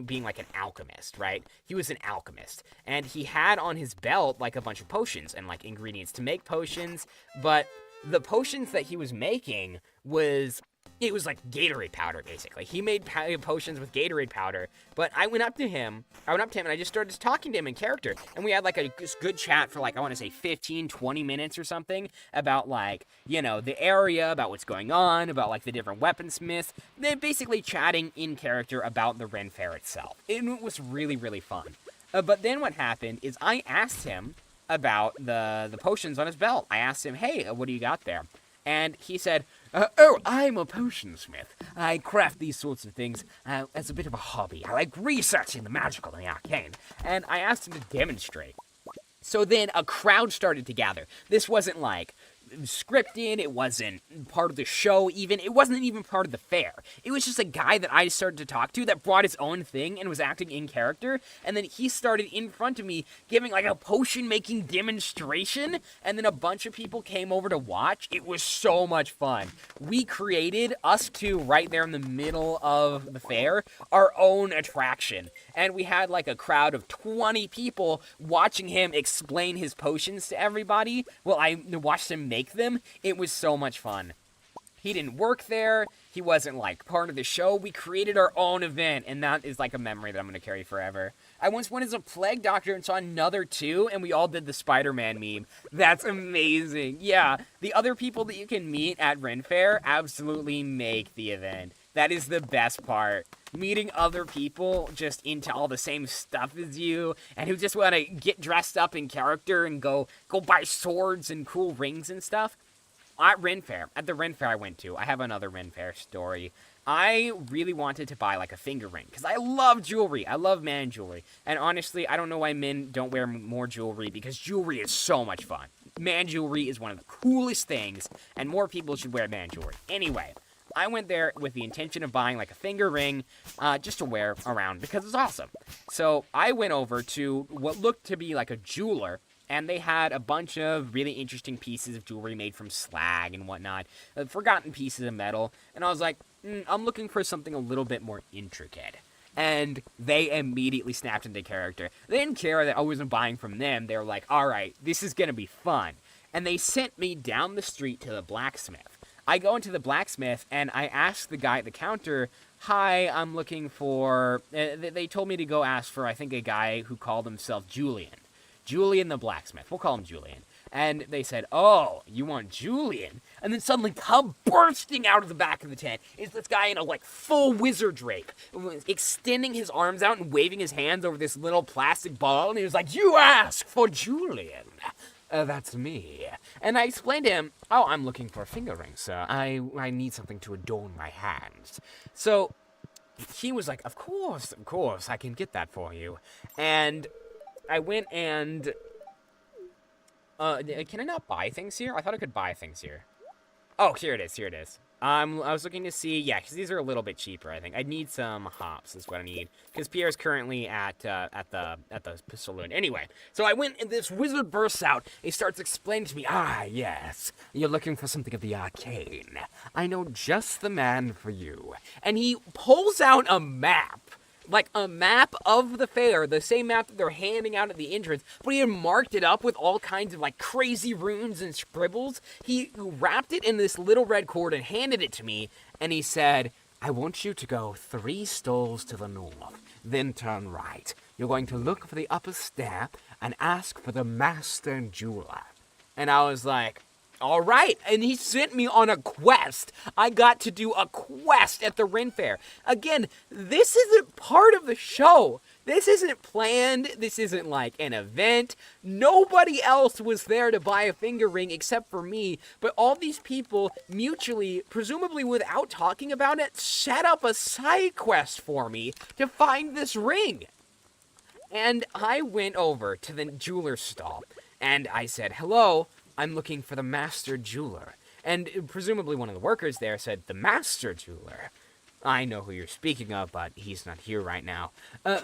being like an alchemist, right? He was an alchemist, and he had on his belt like a bunch of potions and like ingredients to make potions, but the potions that he was making was like Gatorade powder, basically. He made potions with Gatorade powder, but I went up to him and I just started talking to him in character, and we had like a good chat for like, I want to say 15, 20 minutes or something about like, you know, the area, about what's going on, about like the different weaponsmiths. They're basically chatting in character about the Ren Fair itself. It was really, really fun. But then what happened is I asked him about the potions on his belt. I asked him, hey, what do you got there? And he said, oh, I'm a potionsmith. I craft these sorts of things as a bit of a hobby. I like researching the magical and the arcane. And I asked him to demonstrate. So then a crowd started to gather. This wasn't like scripted, it wasn't part of the show even, it wasn't even part of the fair. It was just a guy that I started to talk to that brought his own thing and was acting in character, and then he started in front of me giving like a potion making demonstration, and then a bunch of people came over to watch. It was so much fun. We created, us two right there in the middle of the fair, our own attraction, and we had like a crowd of 20 people watching him explain his potions to everybody. Well, I watched him make them. It was so much fun. He didn't work there. He wasn't like part of the show. We created our own event, and that is like a memory that I'm going to carry forever. I once went as a plague doctor and saw another two, and we all did the Spider-Man meme. That's amazing. Yeah, the other people that you can meet at Ren Fair absolutely make the event. That is the best part. Meeting other people just into all the same stuff as you, and who just want to get dressed up in character and go buy swords and cool rings and stuff. At the Ren Fair I went to, I have another Ren Fair story. I really wanted to buy like a finger ring, because I love jewelry. I love man jewelry. And honestly, I don't know why men don't wear more jewelry, because jewelry is so much fun. Man jewelry is one of the coolest things, and more people should wear man jewelry. Anyway, I went there with the intention of buying like a finger ring just to wear around because it's awesome. So I went over to what looked to be like a jeweler, and they had a bunch of really interesting pieces of jewelry made from slag and whatnot, forgotten pieces of metal, and I was like, I'm looking for something a little bit more intricate. And they immediately snapped into character. They didn't care that I wasn't buying from them. They were like, all right, this is going to be fun. And they sent me down the street to the blacksmith. I go into the blacksmith, and I ask the guy at the counter, hi, I'm looking for... They told me to go ask for, I think, a guy who called himself Julian. Julian the blacksmith. We'll call him Julian. And they said, oh, you want Julian? And then suddenly come bursting out of the back of the tent is this guy in a, like, full wizard drape, extending his arms out and waving his hands over this little plastic ball, and he was like, you ask for Julian. That's me. And I explained to him, oh, I'm looking for a finger ring, sir. I need something to adorn my hands. So he was like, of course, I can get that for you. And I went and... can I not buy things here? I thought I could buy things here. Oh, here it is. I was looking to see, yeah, because these are a little bit cheaper. I think I need some hops. Is what I need because Pierre's currently at the saloon. Anyway, so I went and this wizard bursts out. He starts explaining to me, yes, you're looking for something of the arcane. I know just the man for you. And he pulls out a map. Like a map of the fair, the same map that they're handing out at the entrance, but he had marked it up with all kinds of like crazy runes and scribbles. He wrapped it in this little red cord and handed it to me, and he said, I want you to go 3 stalls to the north, then turn right. You're going to look for the upper stair and ask for the master jeweler. And I was like, all right, and he sent me on a quest. I got to do a quest at the Ren Fair. Again, this isn't part of the show. This isn't planned. This isn't like an event. Nobody else was there to buy a finger ring except for me. But all these people mutually, presumably without talking about it, set up a side quest for me to find this ring. And I went over to the jeweler's stall and I said, hello, I'm looking for the master jeweler. And presumably one of the workers there said, the master jeweler. I know who you're speaking of, but he's not here right now.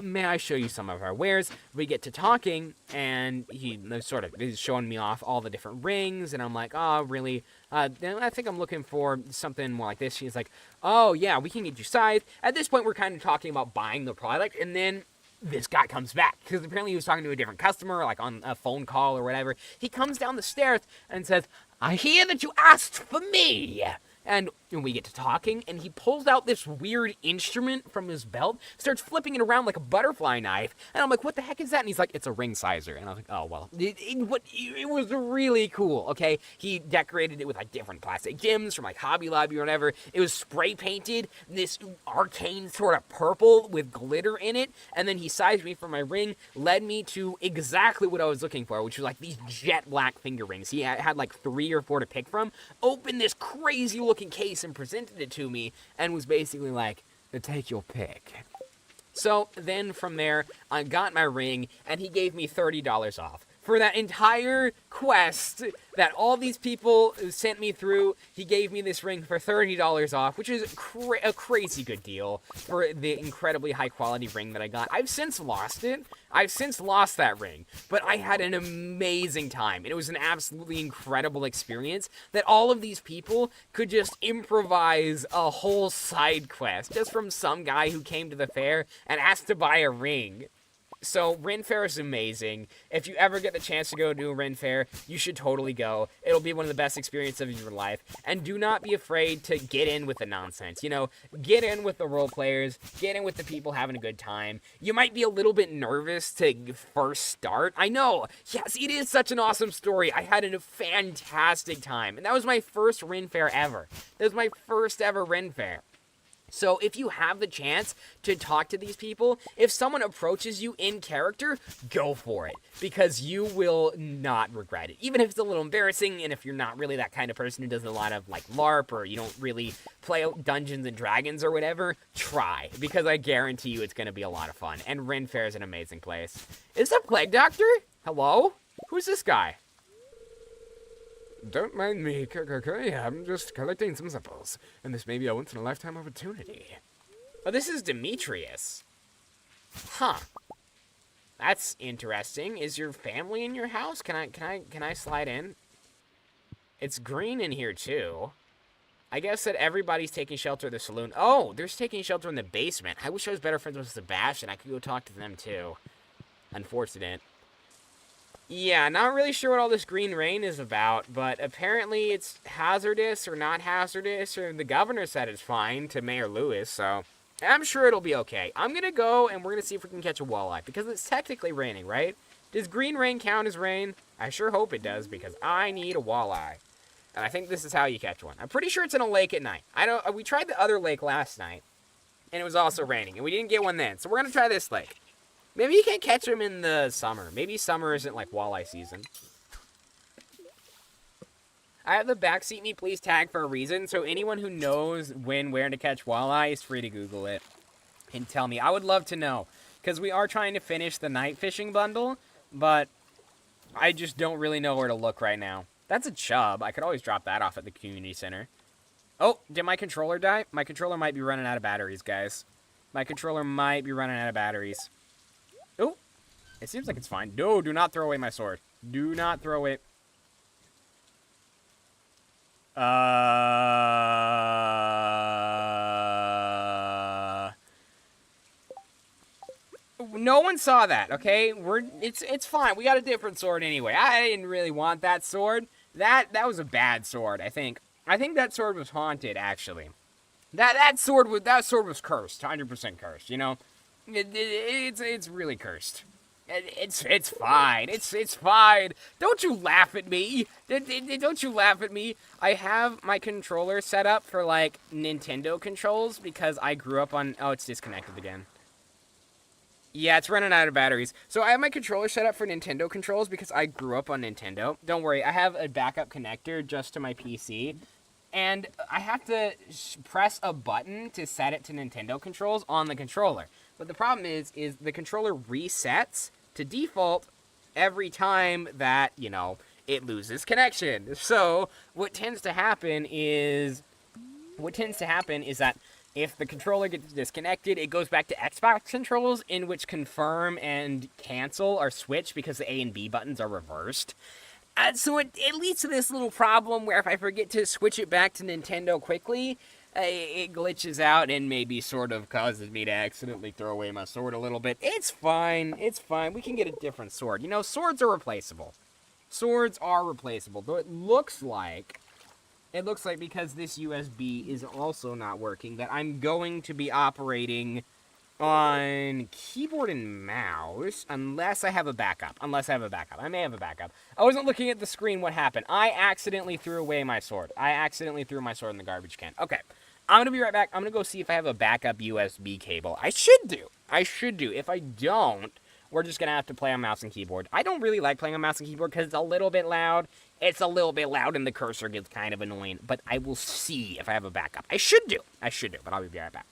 May I show you some of our wares? We get to talking, and he's showing me off all the different rings, and I'm like, oh, really? I think I'm looking for something more like this. He's like, oh, yeah, we can get you sized. At this point, we're kind of talking about buying the product, and then this guy comes back, because apparently he was talking to a different customer, like on a phone call or whatever. He comes down the stairs and says, I hear that you asked for me. And we get to talking, and he pulls out this weird instrument from his belt, starts flipping it around like a butterfly knife, and I'm like, what the heck is that? And he's like, it's a ring sizer. And I was like, oh, well, it was really cool, okay? He decorated it with, like, different plastic gems from, like, Hobby Lobby or whatever. It was spray painted, this arcane sort of purple with glitter in it, and then he sized me for my ring, led me to exactly what I was looking for, which was, like, these jet black finger rings. He had like, 3 or 4 to pick from, opened this crazy-looking case and presented it to me, and was basically like, take your pick. So then from there, I got my ring, and he gave me $30 off. For that entire quest that all these people sent me through, he gave me this ring for $30 off, which is a crazy good deal for the incredibly high-quality ring that I got. I've since lost it. I've since lost that ring, but I had an amazing time. It was an absolutely incredible experience that all of these people could just improvise a whole side quest just from some guy who came to the fair and asked to buy a ring. So, Ren Fair is amazing. If you ever get the chance to go to a Ren Fair, you should totally go. It'll be one of the best experiences of your life. And do not be afraid to get in with the nonsense. You know, get in with the role players. Get in with the people having a good time. You might be a little bit nervous to first start. I know. Yes, it is such an awesome story. I had a fantastic time. And that was my first Ren Fair ever. That was my first ever Ren Fair. So if you have the chance to talk to these people, if someone approaches you in character, go for it, because you will not regret it. Even if it's a little embarrassing, and if you're not really that kind of person who does a lot of, like, LARP, or you don't really play Dungeons and Dragons or whatever, try, because I guarantee you it's going to be a lot of fun, and Ren Fair is an amazing place. Is that Plague Doctor? Hello? Who's this guy? Don't mind me, I'm just collecting some samples, and this may be a once-in-a-lifetime opportunity. Oh, this is Demetrius. Huh. That's interesting. Is your family in your house? Can I slide in? It's green in here, too. I guess that everybody's taking shelter at the saloon. Oh, they're taking shelter in the basement. I wish I was better friends with Sebastian. I could go talk to them, too. Unfortunate. Yeah, not really sure what all this green rain is about, but apparently it's hazardous or not hazardous, or the governor said it's fine to Mayor Lewis, so I'm sure it'll be okay. I'm going to go, and we're going to see if we can catch a walleye, because it's technically raining, right? Does green rain count as rain? I sure hope it does, because I need a walleye. And I think this is how you catch one. I'm pretty sure it's in a lake at night. We tried the other lake last night, and it was also raining, and we didn't get one then, so we're going to try this lake. Maybe you can't catch them in the summer. Maybe summer isn't like walleye season. I have the backseat me please tag for a reason, so anyone who knows where to catch walleye is free to Google it and tell me. I would love to know, because we are trying to finish the night fishing bundle, but I just don't really know where to look right now. That's a chub. I could always drop that off at the community center. Oh, did my controller die? My controller might be running out of batteries, guys. My controller might be running out of batteries. Oh, it seems like it's fine. No, do not throw away my sword. Do not throw away... No one saw that, okay? It's fine. We got a different sword anyway. I didn't really want that sword. That was a bad sword, I think. I think that sword was haunted, actually. That sword was cursed, 100% cursed. You know, it's really cursed. It's fine. It's fine. Don't you laugh at me. Don't you laugh at me. I have my controller set up for like Nintendo controls because I grew up on. Oh, it's disconnected again. Yeah, it's running out of batteries. So I have my controller set up for Nintendo controls because I grew up on Nintendo. Don't worry, I have a backup connector just to my PC. And I have to press a button to set it to Nintendo controls on the controller. But the problem is the controller resets to default every time that, you know, it loses connection. So what tends to happen is that if the controller gets disconnected, it goes back to Xbox controls, in which confirm and cancel are switched because the A and B buttons are reversed. So it leads to this little problem where if I forget to switch it back to Nintendo quickly, it glitches out and maybe sort of causes me to accidentally throw away my sword a little bit. It's fine. It's fine. We can get a different sword. You know, swords are replaceable. Swords are replaceable. Though it looks like because this USB is also not working, that I'm going to be operating on keyboard and mouse unless I have a backup. I may have a backup. I wasn't looking at the screen. What happened? I accidentally threw away my sword. I accidentally threw my sword in the garbage can. Okay. I'm going to be right back. I'm going to go see if I have a backup USB cable. I should do. If I don't, we're just going to have to play on mouse and keyboard. I don't really like playing on mouse and keyboard because it's a little bit loud. It's a little bit loud and the cursor gets kind of annoying. But I will see if I have a backup. I should do. But I'll be right back.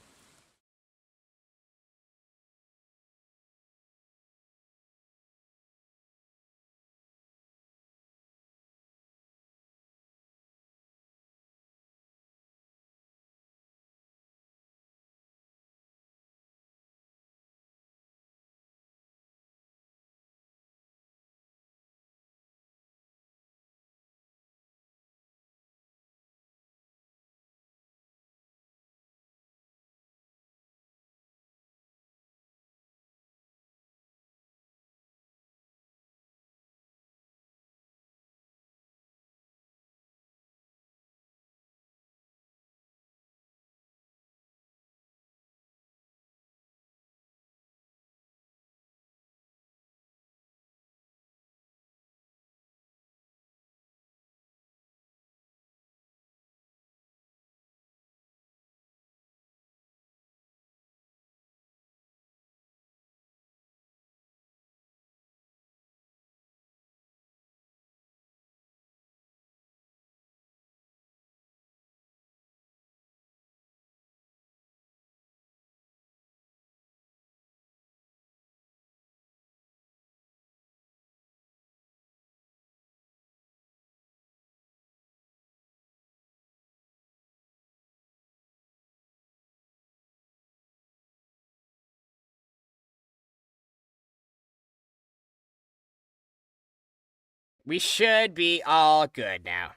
We should be all good now.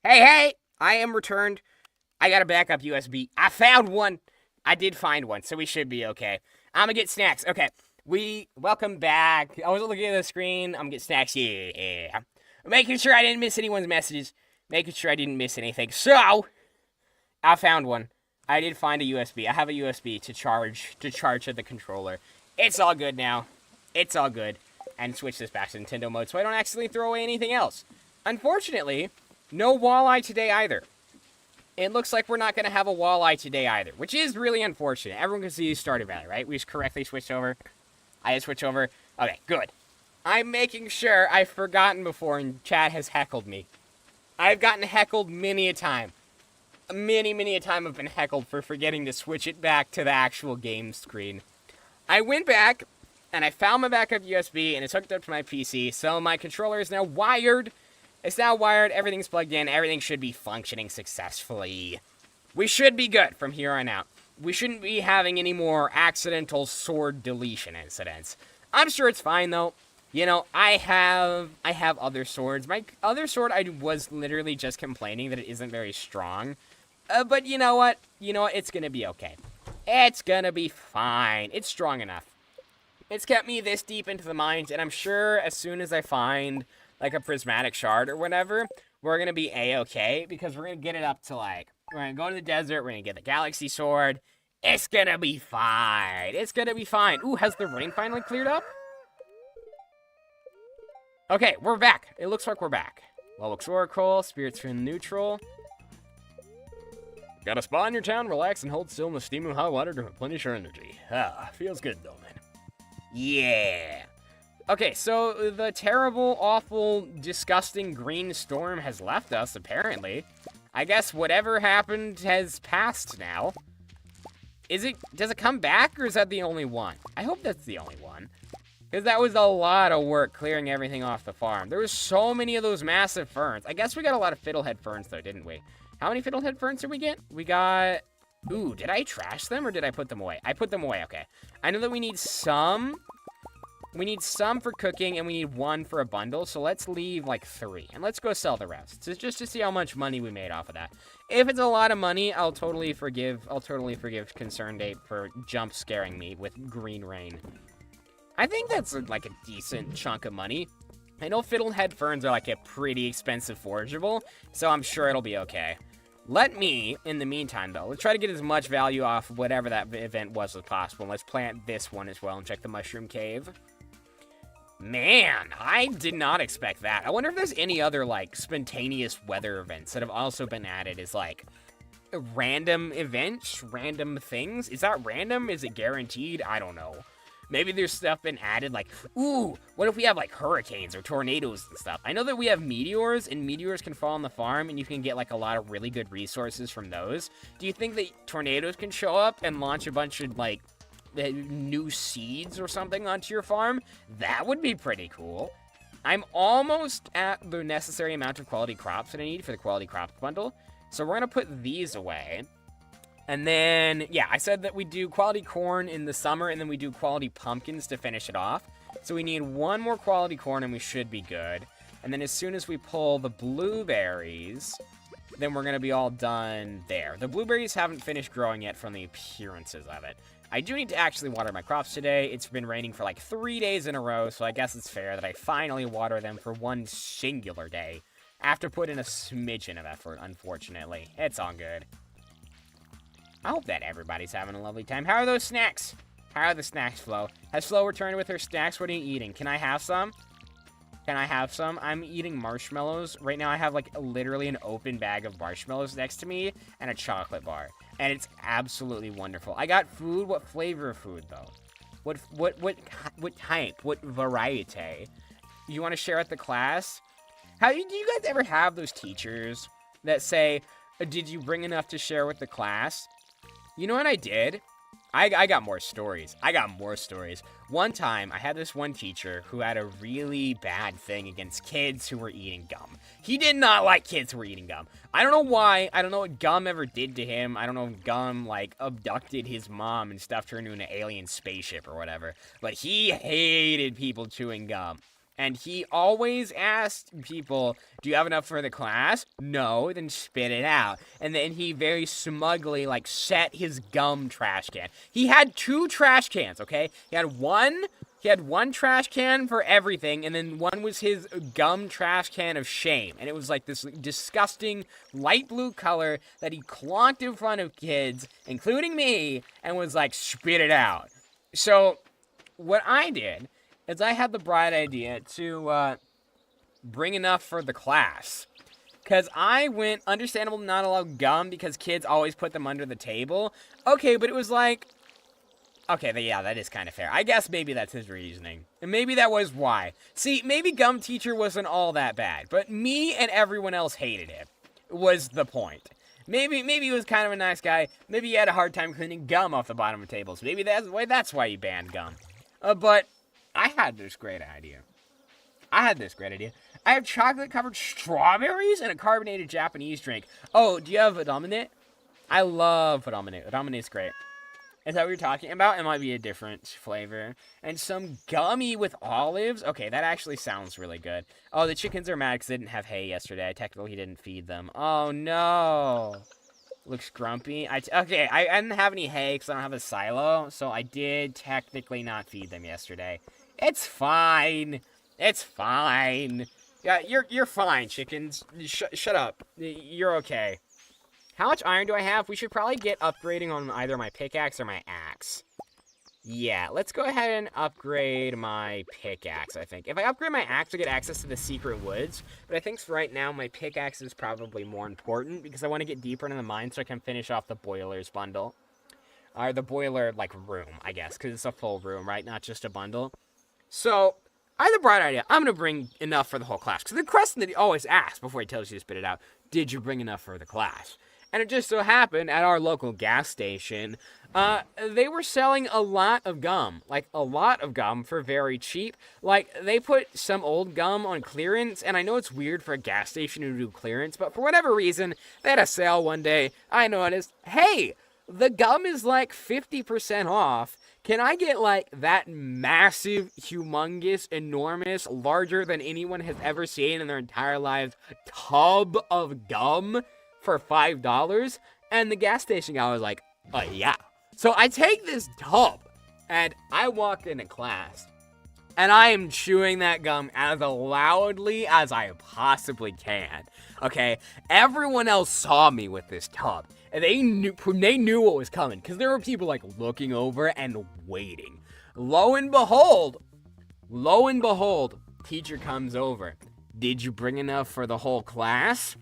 Hey, I am returned. I got a backup USB. I found one. I did find one, so we should be okay. I'm gonna get snacks. Okay, welcome back. I was looking at the screen. I'm gonna get snacks. Yeah. Making sure I didn't miss anyone's messages. Making sure I didn't miss anything. So, I found one. I did find a USB. I have a USB to charge to the controller. It's all good now. It's all good. And switch this back to Nintendo mode so I don't accidentally throw away anything else. Unfortunately, no walleye today either. It looks like we're not going to have a walleye today either, which is really unfortunate. Everyone can see Stardew Valley, right? We just correctly switched over. I just switched over. Okay, good. I'm making sure I've forgotten before and chat has heckled me. I've gotten heckled many a time. Many a time I've been heckled for forgetting to switch it back to the actual game screen. I went back and I found my backup USB and it's hooked up to my PC, so my controller is now wired. It's now wired, everything's plugged in, everything should be functioning successfully. We should be good from here on out. We shouldn't be having any more accidental sword deletion incidents. I'm sure it's fine, though. You know, I have other swords. My other sword, I was literally just complaining that it isn't very strong. But you know what? It's gonna be okay. It's gonna be fine. It's strong enough. It's kept me this deep into the mines, and I'm sure as soon as I find, like, a prismatic shard or whatever, we're gonna be A-okay, because we're gonna get it up to, like, we're gonna go to the desert, we're gonna get the galaxy sword. It's gonna be fine. It's gonna be fine. Ooh, has the rain finally cleared up? Okay, we're back. It looks like we're back. Lolix Oracle, spirits from neutral. Got a spa in your town, relax and hold still in the steaming hot water to replenish your energy. Ah, feels good though, man. Yeah. Okay, so the terrible, awful, disgusting green storm has left us, apparently. I guess whatever happened has passed now. Does it come back, or is that the only one? I hope that's the only one. Because that was a lot of work clearing everything off the farm. There was so many of those massive ferns. I guess we got a lot of fiddlehead ferns, though, didn't we? How many fiddlehead ferns did we get? We got... Ooh, did I trash them, or did I put them away? I put them away, okay. I know that we need some. We need some for cooking, and we need one for a bundle. So let's leave, like, 3. And let's go sell the rest. So just to see how much money we made off of that. If it's a lot of money, I'll totally forgive Concerned Ape for jump scaring me with green rain. I think that's, like, a decent chunk of money. I know fiddlehead ferns are, like, a pretty expensive forageable, so I'm sure it'll be okay. Let me, in the meantime, though, let's try to get as much value off whatever that event was as possible. And let's plant this one as well and check the mushroom cave. Man, I did not expect that. I wonder if there's any other, like, spontaneous weather events that have also been added as, like, random events, random things. Is that random? Is it guaranteed? I don't know. Maybe there's stuff been added, like, ooh, what if we have, like, hurricanes or tornadoes and stuff? I know that we have meteors, and meteors can fall on the farm, and you can get, like, a lot of really good resources from those. Do you think that tornadoes can show up and launch a bunch of, like, new seeds or something onto your farm? That would be pretty cool. I'm almost at the necessary amount of quality crops that I need for the quality crops bundle, so we're going to put these away. And then, yeah, I said that we do quality corn in the summer, and then we do quality pumpkins to finish it off. So we need one more quality corn, and we should be good. And then as soon as we pull the blueberries, then we're going to be all done there. The blueberries haven't finished growing yet from the appearances of it. I do need to actually water my crops today. It's been raining for like 3 days in a row, so I guess it's fair that I finally water them for one singular day. I have to put in a smidgen of effort, unfortunately. It's all good. I hope that everybody's having a lovely time. How are those snacks? How are the snacks, Flo? Has Flo returned with her snacks? What are you eating? Can I have some? Can I have some? I'm eating marshmallows. Right now I have like literally an open bag of marshmallows next to me and a chocolate bar. And it's absolutely wonderful. I got food. What flavor of food though? What type? What variety? You want to share with the class? Do you guys ever have those teachers that say, did you bring enough to share with the class? You know what I did? I got more stories. One time, I had this one teacher who had a really bad thing against kids who were eating gum. He did not like kids who were eating gum. I don't know why. I don't know what gum ever did to him. I don't know if gum, like, abducted his mom and stuffed her into an alien spaceship or whatever. But he hated people chewing gum. And he always asked people, do you have enough for the class? No, then spit it out. And then he very smugly, like, set his gum trash can. He had 2 trash cans, okay? He had one trash can for everything, and then one was his gum trash can of shame. And it was like this disgusting light blue color that he clonked in front of kids, including me, and was like, spit it out. So, what I did is I had the bright idea to bring enough for the class. Because I went, understandable not allow gum because kids always put them under the table. Okay, but it was like, okay, yeah, that is kind of fair. I guess maybe that's his reasoning. And maybe that was why. See, maybe gum teacher wasn't all that bad, but me and everyone else hated him, was the point. Maybe he was kind of a nice guy. Maybe he had a hard time cleaning gum off the bottom of tables. Maybe that's why he banned gum. But I had this great idea. I have chocolate-covered strawberries and a carbonated Japanese drink. Oh, do you have a dominant? I love Ramune. Ramene's great. Is that what you're talking about? It might be a different flavor. And some gummy with olives? Okay, that actually sounds really good. Oh, the chickens are mad because they didn't have hay yesterday. I technically didn't feed them. Oh, no. Looks grumpy. Okay, I didn't have any hay because I don't have a silo, so I did technically not feed them yesterday. It's fine. It's fine. Yeah, you're fine, chickens. Shut up. You're okay. How much iron do I have? We should probably get upgrading on either my pickaxe or my axe. Yeah, let's go ahead and upgrade my pickaxe, I think. If I upgrade my axe, I get access to the secret woods. But I think for right now, my pickaxe is probably more important because I want to get deeper into the mine so I can finish off the boilers bundle. Or the boiler, like, room, I guess, because it's a full room, right? Not just a bundle. So, I had a bright idea. I'm going to bring enough for the whole class. Because the question that he always asks before he tells you to spit it out, did you bring enough for the class? And it just so happened at our local gas station, they were selling a lot of gum. Like, a lot of gum for very cheap. Like, they put some old gum on clearance, and I know it's weird for a gas station to do clearance, but for whatever reason, they had a sale one day. I noticed, hey, the gum is like 50% off. Can I get, like, that massive, humongous, enormous, larger than anyone has ever seen in their entire lives tub of gum for $5? And the gas station guy was like, yeah. So I take this tub and I walk into class and I am chewing that gum as loudly as I possibly can. Okay, everyone else saw me with this tub and they knew what was coming because there were people like looking over and waiting. Lo and behold, teacher comes over. Did you bring enough for the whole class?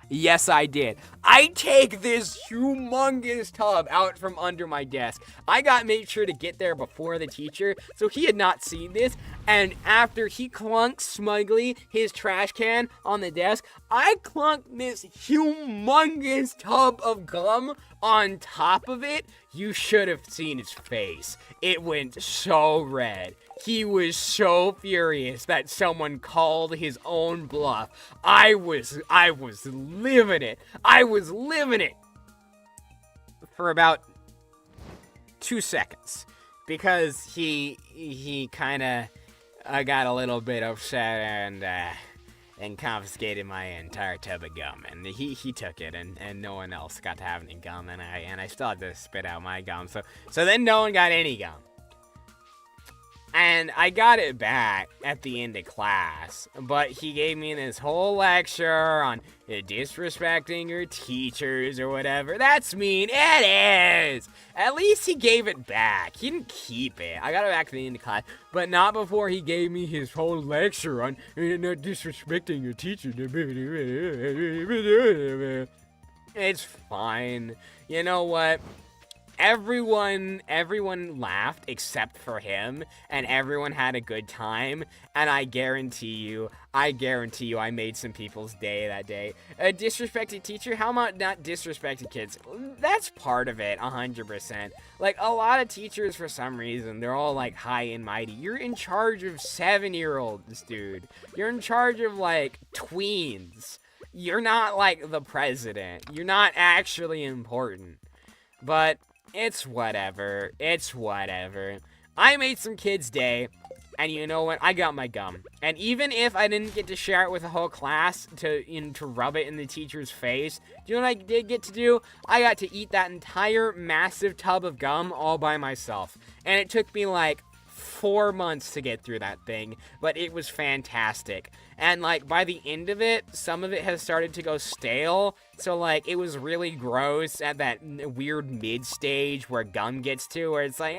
Yes, I did. I take this humongous tub out from under my desk. I made sure to get there before the teacher, so he had not seen this. And after he clunked smugly his trash can on the desk, I clunked this humongous tub of gum on top of it. You should have seen his face. It went so red. He was so furious that someone called his own bluff. I was living it. I was living it for about 2 seconds because he kind of got a little bit upset and confiscated my entire tub of gum, and he took it, and no one else got to have any gum, and I still had to spit out my gum. So then no one got any gum. And I got it back at the end of class, but he gave me this whole lecture on disrespecting your teachers or whatever. That's mean. It is. At least he gave it back. He didn't keep it. I got it back at the end of class, but not before he gave me his whole lecture on not disrespecting your teacher. It's fine. You know what? Everyone laughed except for him, and everyone had a good time, and I guarantee you I made some people's day that day. A disrespected teacher? How about not disrespected kids? That's part of it, 100%. Like, a lot of teachers, for some reason, they're all, like, high and mighty. You're in charge of 7-year-olds, dude. You're in charge of, like, tweens. You're not, like, the president. You're not actually important. But it's whatever. I made some kids' day, and you know what? I got my gum. And even if I didn't get to share it with the whole class to rub it in the teacher's face, do you know what I did get to do? I got to eat that entire massive tub of gum all by myself. And it took me like 4 months to get through that thing, but it was fantastic. And like by the end of it, some of it has started to go stale, so like it was really gross at that weird mid stage where gum gets to, where it's like,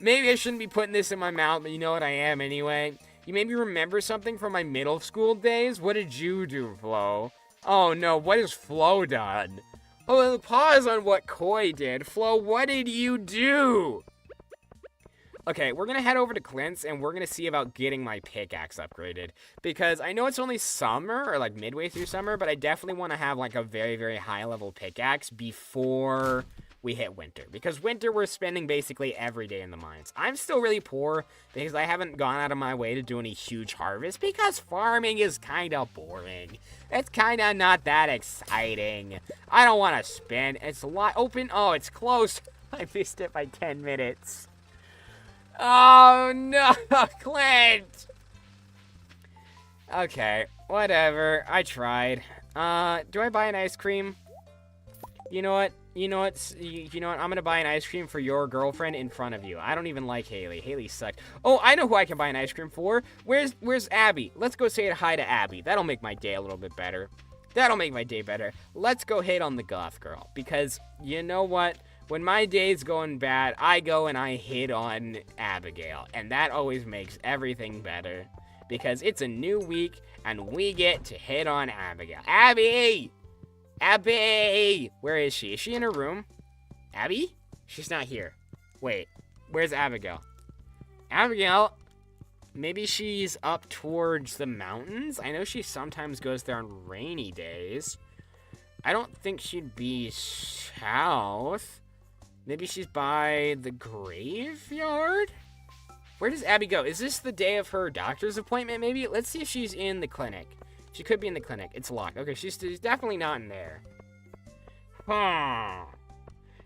maybe I shouldn't be putting this in my mouth, but you know what, I am anyway. You maybe remember something from my middle school days? What did you do, Flo? Oh no, what has Flo done? Oh, pause on what Koi did. Flo, what did you do? Okay, we're going to head over to Clint's, and we're going to see about getting my pickaxe upgraded. Because I know it's only summer, or like midway through summer, but I definitely want to have like a very, very high level pickaxe before we hit winter. Because winter, we're spending basically every day in the mines. I'm still really poor because I haven't gone out of my way to do any huge harvest because farming is kind of boring. It's kind of not that exciting. I don't want to spend. It's a lot open. Oh, it's closed. I missed it by 10 minutes. Oh, no, Clint. Okay, whatever. I tried. Do I buy an ice cream? You know what? You know what? I'm gonna buy an ice cream for your girlfriend in front of you. I don't even like Haley. Haley sucked. Oh, I know who I can buy an ice cream for. Where's Abby? Let's go say hi to Abby. That'll make my day a little bit better. That'll make my day better. Let's go hit on the goth girl. Because, you know what? When my day's going bad, I go and I hit on Abigail. And that always makes everything better. Because it's a new week, and we get to hit on Abigail. Abby! Abby! Where is she? Is she in her room? Abby? She's not here. Wait, where's Abigail? Abigail? Maybe she's up towards the mountains? I know she sometimes goes there on rainy days. I don't think she'd be south. Maybe she's by the graveyard? Where does Abby go? Is this the day of her doctor's appointment, maybe? Let's see if she's in the clinic. She could be in the clinic. It's locked. Okay, she's definitely not in there. Huh.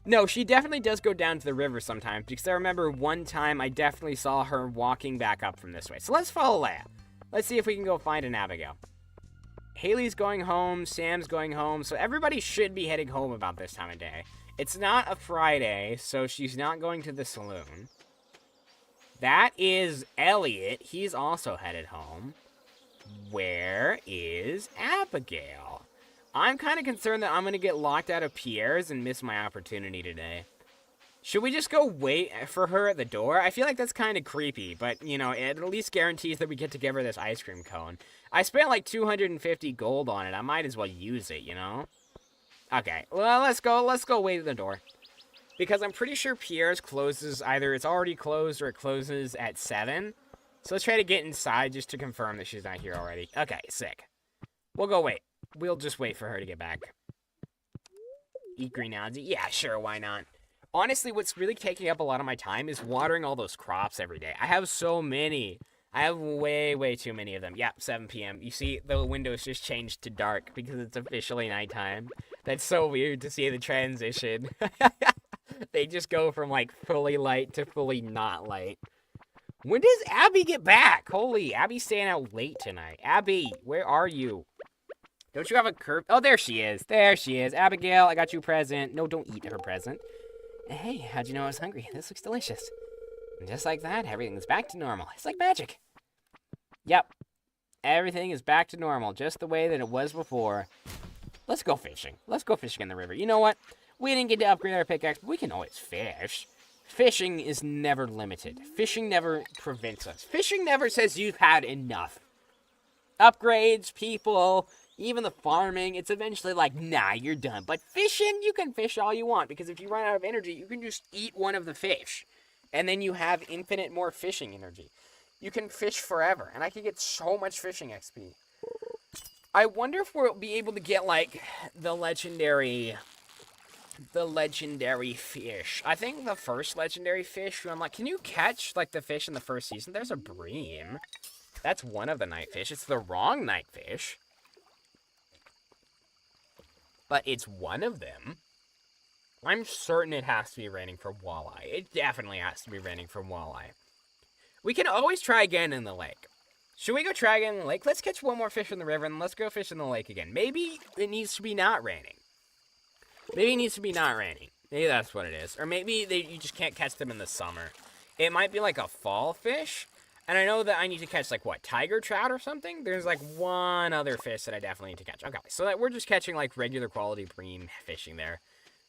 No, she definitely does go down to the river sometimes, because I remember one time I definitely saw her walking back up from this way. So let's follow Leia. Let's see if we can go find an Abigail. Haley's going home. Sam's going home. So everybody should be heading home about this time of day. It's not a Friday, so she's not going to the saloon. That is Elliot. He's also headed home. Where is Abigail? I'm kind of concerned that I'm going to get locked out of Pierre's and miss my opportunity today. Should we just go wait for her at the door? I feel like that's kind of creepy, but, you know, it at least guarantees that we get to give her this ice cream cone. I spent like 250 gold on it. I might as well use it, you know? Okay, well, let's go wait at the door. Because I'm pretty sure Pierre's closes, either it's already closed or it closes at 7. So let's try to get inside just to confirm that she's not here already. Okay, sick. We'll go wait. We'll just wait for her to get back. Eat green algae? Yeah, sure, why not? Honestly, what's really taking up a lot of my time is watering all those crops every day. I have so many. I have way too many of them. Yep, 7 p.m. You see, the windows just changed to dark because it's officially nighttime. That's so weird to see the transition. They just go from, like, fully light to fully not light. When does Abby get back? Holy, Abby's staying out late tonight. Abby, where are you? Don't you have a curve? Oh, there she is. There she is. Abigail, I got you a present. No, don't eat her present. Hey, how'd you know I was hungry? This looks delicious. And just like that, everything's back to normal. It's like magic. Yep. Everything is back to normal, just the way that it was before. Let's go fishing. Let's go fishing in the river. You know what? We didn't get to upgrade our pickaxe, but we can always fish. Fishing is never limited. Fishing never prevents us. Fishing never says you've had enough. Upgrades, people, even the farming, it's eventually like, nah, you're done. But fishing, you can fish all you want, because if you run out of energy, you can just eat one of the fish. And then you have infinite more fishing energy. You can fish forever, and I can get so much fishing XP. I wonder if we'll be able to get, like, the legendary fish. I think the first legendary fish you unlock. Can you catch, like, the fish in the first season? There's a bream. That's one of the night fish. It's the wrong night fish. But it's one of them. I'm certain it has to be raining for walleye. It definitely has to be raining for walleye. We can always try again in the lake. Should we go try again in the lake? Let's catch one more fish in the river and let's go fish in the lake again. Maybe it needs to be not raining. Maybe it needs to be not raining. Maybe that's what it is. Or maybe you just can't catch them in the summer. It might be like a fall fish. And I know that I need to catch, like, what, tiger trout or something? There's, like, one other fish that I definitely need to catch. Okay, so that we're just catching, like, regular quality bream fishing there.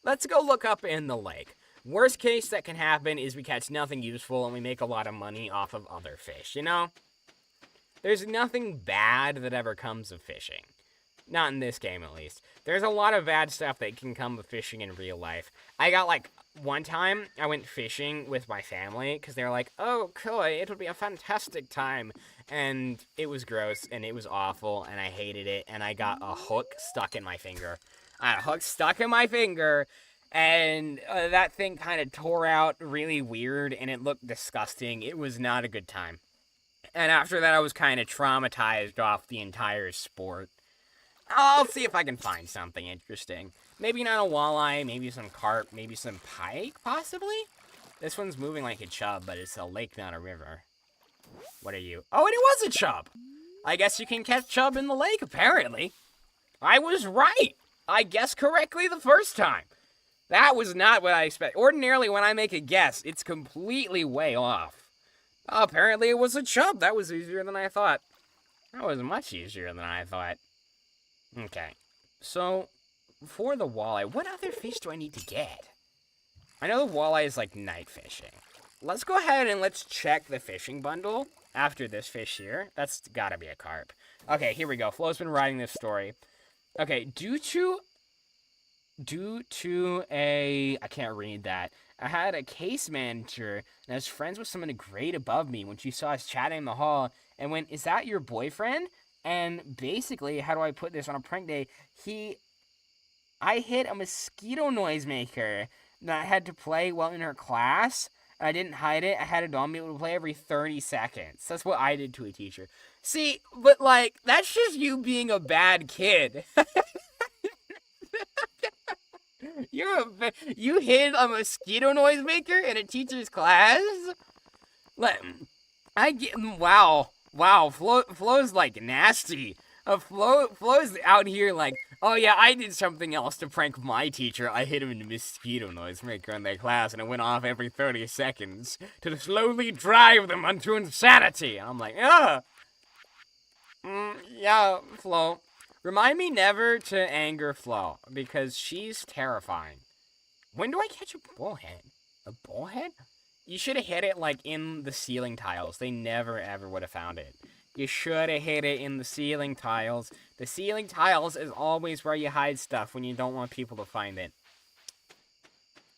Let's go look up in the lake. Worst case that can happen is we catch nothing useful and we make a lot of money off of other fish, you know? There's nothing bad that ever comes of fishing. Not in this game, at least. There's a lot of bad stuff that can come of fishing in real life. I got, like, one time I went fishing with my family because they were like, oh, Koi, it would be a fantastic time. And it was gross and it was awful and I hated it and I got a hook stuck in my finger. I had a hook stuck in my finger And that thing kind of tore out really weird, and it looked disgusting. It was not a good time. And after that, I was kind of traumatized off the entire sport. I'll see if I can find something interesting. Maybe not a walleye, maybe some carp, maybe some pike, possibly? This one's moving like a chub, but it's a lake, not a river. What are you? Oh, and it was a chub! I guess you can catch chub in the lake, apparently. I was right! I guessed correctly the first time. That was not what I expected. Ordinarily, when I make a guess, it's completely way off. Apparently, it was a chub. That was easier than I thought. That was much easier than I thought. Okay. So, for the walleye, what other fish do I need to get? I know the walleye is like night fishing. Let's go ahead and let's check the fishing bundle after this fish here. That's gotta be a carp. Okay, here we go. Flo's been writing this story. Okay, due to I can't read that. I had a case manager and I was friends with someone a grade above me when she saw us chatting in the hall and went, "Is that your boyfriend?" And basically, how do I put this on a prank day? I hit a mosquito noisemaker that I had to play while in her class. I didn't hide it. I had it on me to play every 30 seconds. That's what I did to a teacher. See, but like, that's just you being a bad kid. You hid a mosquito noisemaker in a teacher's class? Wow, Flo's like nasty. Flo's out here like, oh yeah, I did something else to prank my teacher. I hit him in a mosquito noisemaker in their class, and it went off every 30 seconds to slowly drive them unto insanity. And I'm like, ugh. Yeah, Flo. Remind me never to anger Flo, because she's terrifying. When do I catch a bullhead? A bullhead? You should have hit it, like, in the ceiling tiles. They never, ever would have found it. You should have hit it in the ceiling tiles. The ceiling tiles is always where you hide stuff when you don't want people to find it.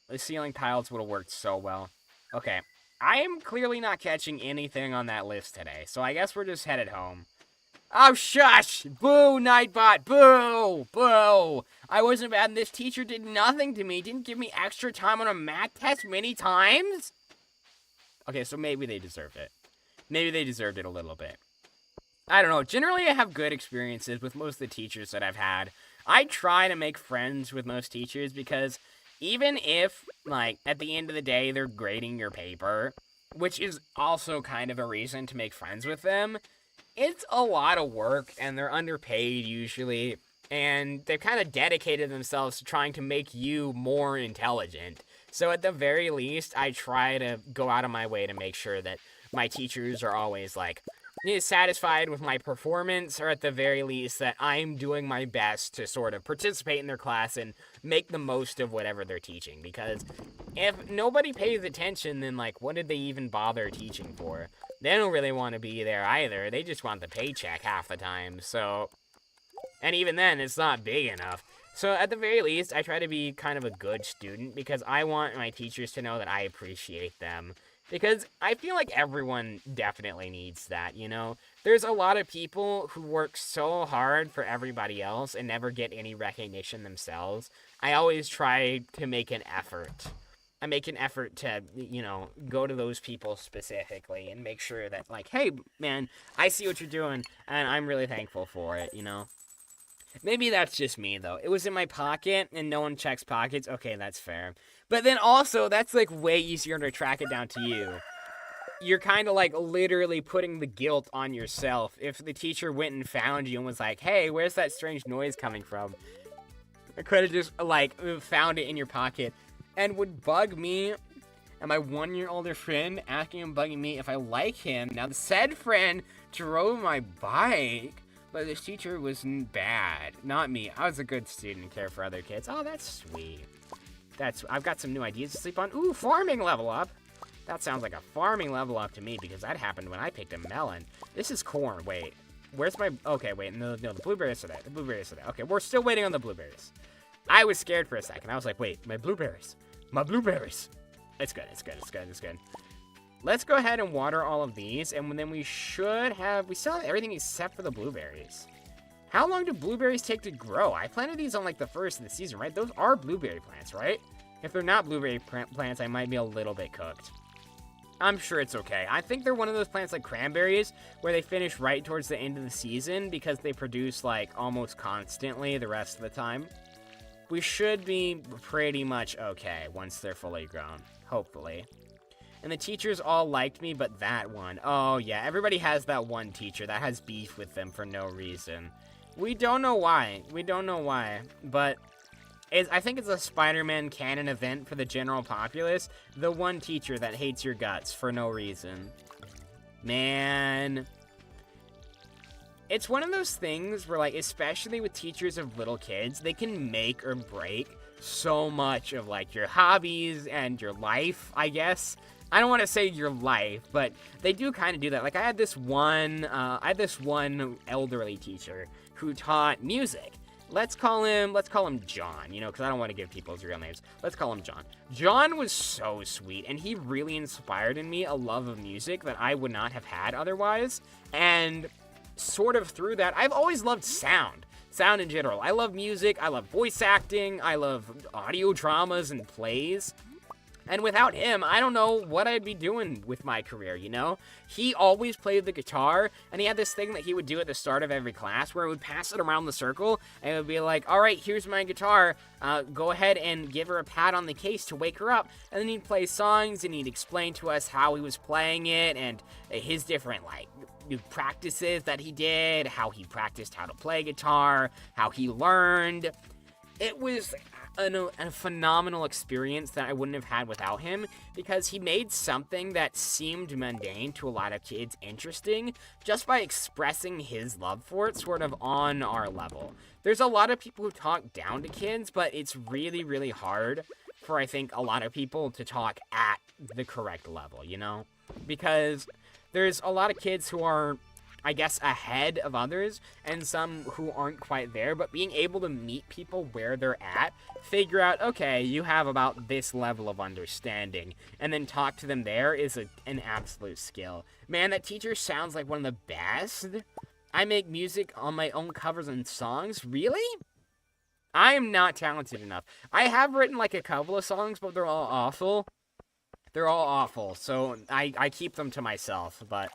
The ceiling tiles would have worked so well. Okay, I am clearly not catching anything on that list today, so I guess we're just headed home. Oh, shush! Boo, Nightbot! Boo! Boo! I wasn't bad and this teacher did nothing to me. Didn't give me extra time on a math test many times? Okay, so maybe they deserved it. Maybe they deserved it a little bit. I don't know. Generally, I have good experiences with most of the teachers that I've had. I try to make friends with most teachers because even if, like, at the end of the day, they're grading your paper, which is also kind of a reason to make friends with them, it's a lot of work, and they're underpaid usually, and they've kind of dedicated themselves to trying to make you more intelligent. So at the very least, I try to go out of my way to make sure that my teachers are always, like, satisfied with my performance, or at the very least that I'm doing my best to sort of participate in their class and make the most of whatever they're teaching. Because if nobody pays attention, then, like, what did they even bother teaching for? They don't really want to be there either. They just want the paycheck half the time, so... And even then, it's not big enough. So at the very least, I try to be kind of a good student because I want my teachers to know that I appreciate them. Because I feel like everyone definitely needs that, you know? There's a lot of people who work so hard for everybody else and never get any recognition themselves. I always try to make an effort. I make an effort to, you know, go to those people specifically and make sure that, like, hey, man, I see what you're doing, and I'm really thankful for it, you know? Maybe that's just me, though. It was in my pocket, and no one checks pockets. Okay, that's fair. But then also, that's, like, way easier to track it down to you. You're kind of, like, literally putting the guilt on yourself. If the teacher went and found you and was like, hey, where's that strange noise coming from? I could have just, like, found it in your pocket. And would bug me and my 1-year-older friend asking him, bugging me if I like him. Now, the said friend drove my bike, but this teacher was bad. Not me. I was a good student and cared for other kids. Oh, that's sweet. I've got some new ideas to sleep on. Ooh, farming level up. That sounds like a farming level up to me because that happened when I picked a melon. This is corn. Wait, where's my... Okay, wait, no, the blueberries are there. The blueberries are there. Okay, we're still waiting on the blueberries. I was scared for a second. I was like, wait, my blueberries. My blueberries. It's good. Let's go ahead and water all of these, and then we still have everything except for the blueberries. How long do blueberries take to grow? I planted these on, like, the first of the season, right? Those are blueberry plants, right? If they're not blueberry plants, I might be a little bit cooked. I'm sure it's okay. I think they're one of those plants like cranberries where they finish right towards the end of the season because they produce like almost constantly the rest of the time. We should be pretty much okay once they're fully grown, hopefully. And the teachers all liked me, but that one. Oh yeah, everybody has that one teacher that has beef with them for no reason. We don't know why. But I think it's a Spider-Man canon event for the general populace. The one teacher that hates your guts for no reason. Man. It's one of those things where, like, especially with teachers of little kids, they can make or break so much of, like, your hobbies and your life, I guess. I don't want to say your life, but they do kind of do that. Like, I had this one elderly teacher who taught music. Let's call him John, you know, because I don't want to give people's real names. Let's call him John. John was so sweet, and he really inspired in me a love of music that I would not have had otherwise. And sort of through that, I've always loved sound in general. I love music, I love voice acting, I love audio dramas and plays. And without him, I don't know what I'd be doing with my career, you know? He always played the guitar, and he had this thing that he would do at the start of every class where he would pass it around the circle, and it would be like, all right, here's my guitar, go ahead and give her a pat on the case to wake her up. And then he'd play songs, and he'd explain to us how he was playing it, and his different, like, practices that he did, how he practiced how to play guitar, how he learned. It was a phenomenal experience that I wouldn't have had without him, because he made something that seemed mundane to a lot of kids interesting just by expressing his love for it sort of on our level. There's a lot of people who talk down to kids, but it's really, really hard for, I think, a lot of people to talk at the correct level, you know? Because there's a lot of kids who are, I guess, ahead of others, and some who aren't quite there, but being able to meet people where they're at, figure out, okay, you have about this level of understanding, and then talk to them there is an absolute skill. Man, that teacher sounds like one of the best. I make music on my own covers and songs? Really? I am not talented enough. I have written like a couple of songs, but they're all awful. So I keep them to myself, but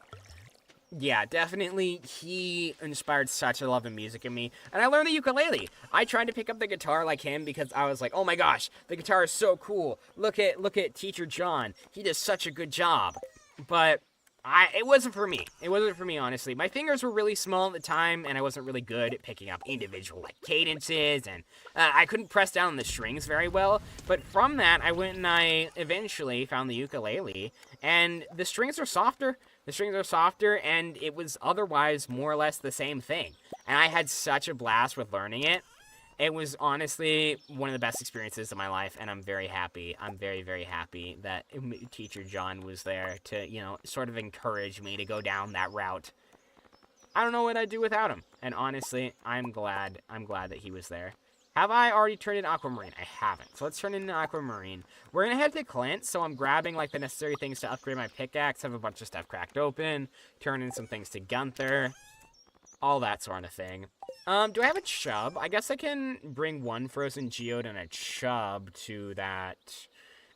yeah, definitely, he inspired such a love of music in me. And I learned the ukulele. I tried to pick up the guitar like him because I was like, oh my gosh, the guitar is so cool. Look at Teacher John. He does such a good job. But it wasn't for me. It wasn't for me, honestly. My fingers were really small at the time, and I wasn't really good at picking up individual, like, cadences, and I couldn't press down on the strings very well. But from that, I went and I eventually found the ukulele, and the strings are softer. And it was otherwise more or less the same thing. And I had such a blast with learning it. It was honestly one of the best experiences of my life, and I'm very happy. I'm very, very happy that Teacher John was there to, you know, sort of encourage me to go down that route. I don't know what I'd do without him, and honestly, I'm glad that he was there. Have I already turned in Aquamarine? I haven't, so let's turn in Aquamarine. We're gonna head to Clint, so I'm grabbing, like, the necessary things to upgrade my pickaxe, have a bunch of stuff cracked open, turn in some things to Gunther, all that sort of thing. Do I have a chub? I guess I can bring one frozen geode and a chub to that.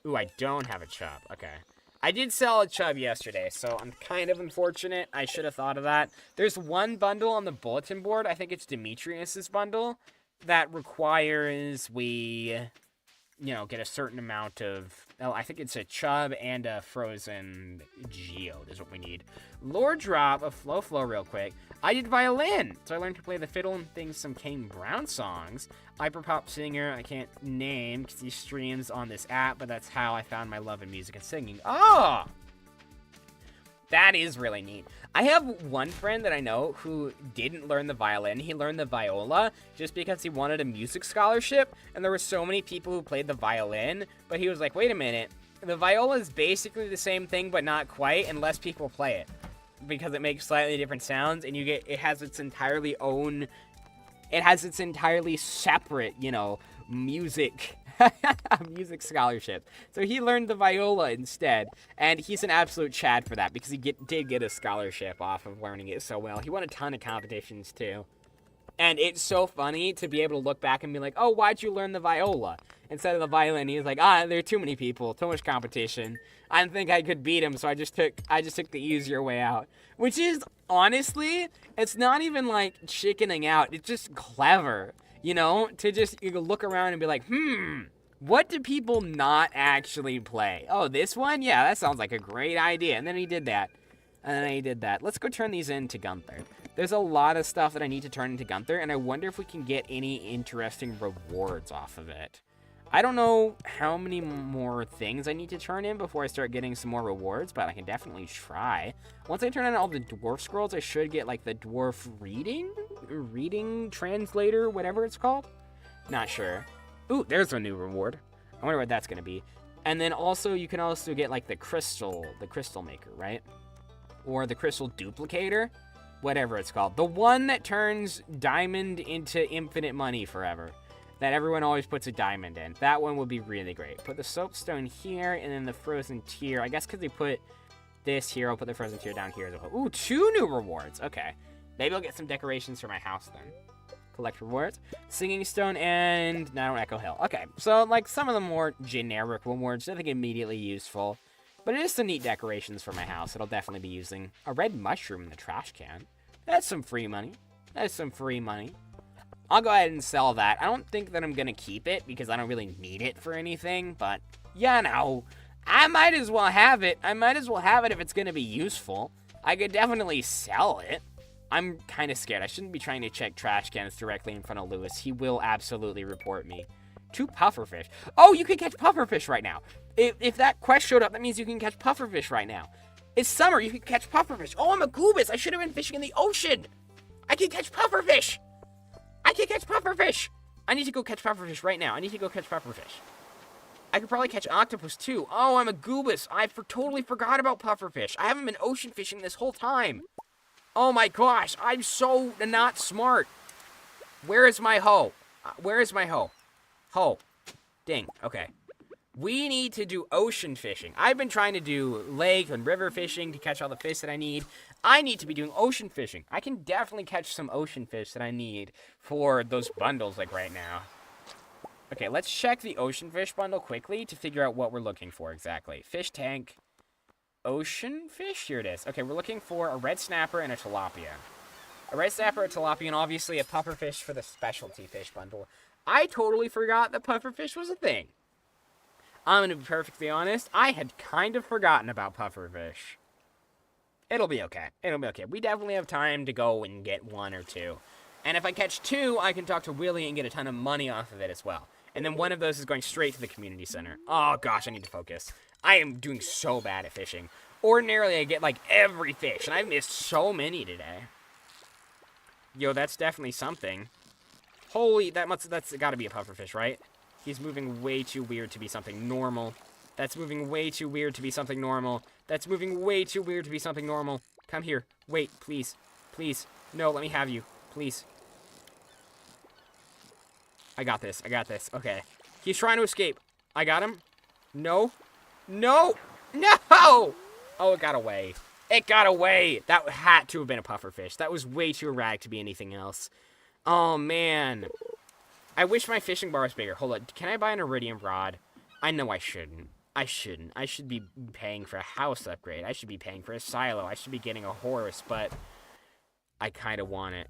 Ooh, I don't have a chub. Okay. I did sell a chub yesterday, so I'm kind of unfortunate. I should have thought of that. There's one bundle on the bulletin board. I think it's Demetrius's bundle that requires we, you know, get a certain amount of, oh, I think it's a chub and a frozen geode is what we need. Lore drop of Flow real quick. I did violin, so I learned to play the fiddle and sing some Kane Brown songs. Hyperpop singer, I can't name because he streams on this app, but that's how I found my love in music and singing. Oh! That is really neat. I have one friend that I know who didn't learn the violin. He learned the viola just because he wanted a music scholarship, and there were so many people who played the violin, but he was like, wait a minute, the viola is basically the same thing, but not quite, and less people play it because it makes slightly different sounds, and it has its entirely separate, you know, music scholarship. So he learned the viola instead, and he's an absolute Chad for that because he did get a scholarship off of learning it so well. He won a ton of competitions too. And it's so funny to be able to look back and be like, oh, why'd you learn the viola instead of the violin? He's like, there are too many people, too much competition. I didn't think I could beat him, so I just took the easier way out. Which is, honestly, it's not even like chickening out. It's just clever, you know, to just look around and be like, what do people not actually play? Oh, this one? Yeah, that sounds like a great idea. And then he did that. Let's go turn these into Gunther. There's a lot of stuff that I need to turn into Gunther, and I wonder if we can get any interesting rewards off of it. I don't know how many more things I need to turn in before I start getting some more rewards, but I can definitely try. Once I turn in all the dwarf scrolls, I should get, like, the dwarf reading translator, whatever it's called. Not sure. Ooh, there's a new reward. I wonder what that's going to be. And then also, you can also get, like, the crystal maker, right? Or the crystal duplicator, whatever it's called. The one that turns diamond into infinite money forever. That everyone always puts a diamond in. That one would be really great. Put the soapstone here, and then the frozen tear. I guess because they put this here, I'll put the frozen tear down here as well. Ooh, 2 new rewards. Okay. Maybe I'll get some decorations for my house then. Collect rewards. Singing stone and now Echo Hill. Okay, so like some of the more generic rewards, I think immediately useful. But it is some neat decorations for my house. It'll definitely be using a red mushroom in the trash can. That's some free money. I'll go ahead and sell that. I don't think that I'm going to keep it because I don't really need it for anything. But, yeah, no. I might as well have it. If it's going to be useful. I could definitely sell it. I'm kind of scared. I shouldn't be trying to check trash cans directly in front of Lewis. He will absolutely report me. 2 pufferfish. Oh, you can catch pufferfish right now. If that quest showed up, that means you can catch pufferfish right now. It's summer. You can catch pufferfish. Oh, I'm a goobus. I should have been fishing in the ocean. I can catch pufferfish. I need to go catch pufferfish right now. I could probably catch octopus, too. Oh, I'm a goobus. I totally forgot about pufferfish. I haven't been ocean fishing this whole time. Oh, my gosh. I'm so not smart. Where is my hoe? Hoe. Ding. Okay. We need to do ocean fishing. I've been trying to do lake and river fishing to catch all the fish that I need. I need to be doing ocean fishing. I can definitely catch some ocean fish that I need for those bundles like right now. Okay, let's check the ocean fish bundle quickly to figure out what we're looking for exactly. Fish tank. Ocean fish? Here it is. Okay, we're looking for a red snapper and a tilapia. A red snapper, a tilapia, and obviously a pufferfish for the specialty fish bundle. I totally forgot that pufferfish was a thing. I'm going to be perfectly honest. I had kind of forgotten about pufferfish. It'll be okay. We definitely have time to go and get 1 or 2. And if I catch 2, I can talk to Willie and get a ton of money off of it as well. And then one of those is going straight to the community center. Oh, gosh, I need to focus. I am doing so bad at fishing. Ordinarily, I get, like, every fish, and I've missed so many today. Yo, that's definitely something. Holy, that's got to be a pufferfish, right? He's moving way too weird to be something normal. That's moving way too weird to be something normal. Come here. Wait, please. Please. No, let me have you. Please. I got this. Okay. He's trying to escape. I got him. No. Oh, it got away. That had to have been a pufferfish. That was way too erratic to be anything else. Oh, man. I wish my fishing bar was bigger. Hold on. Can I buy an iridium rod? I know I shouldn't. I should be paying for a house upgrade. I should be paying for a silo. I should be getting a horse, but I kind of want it.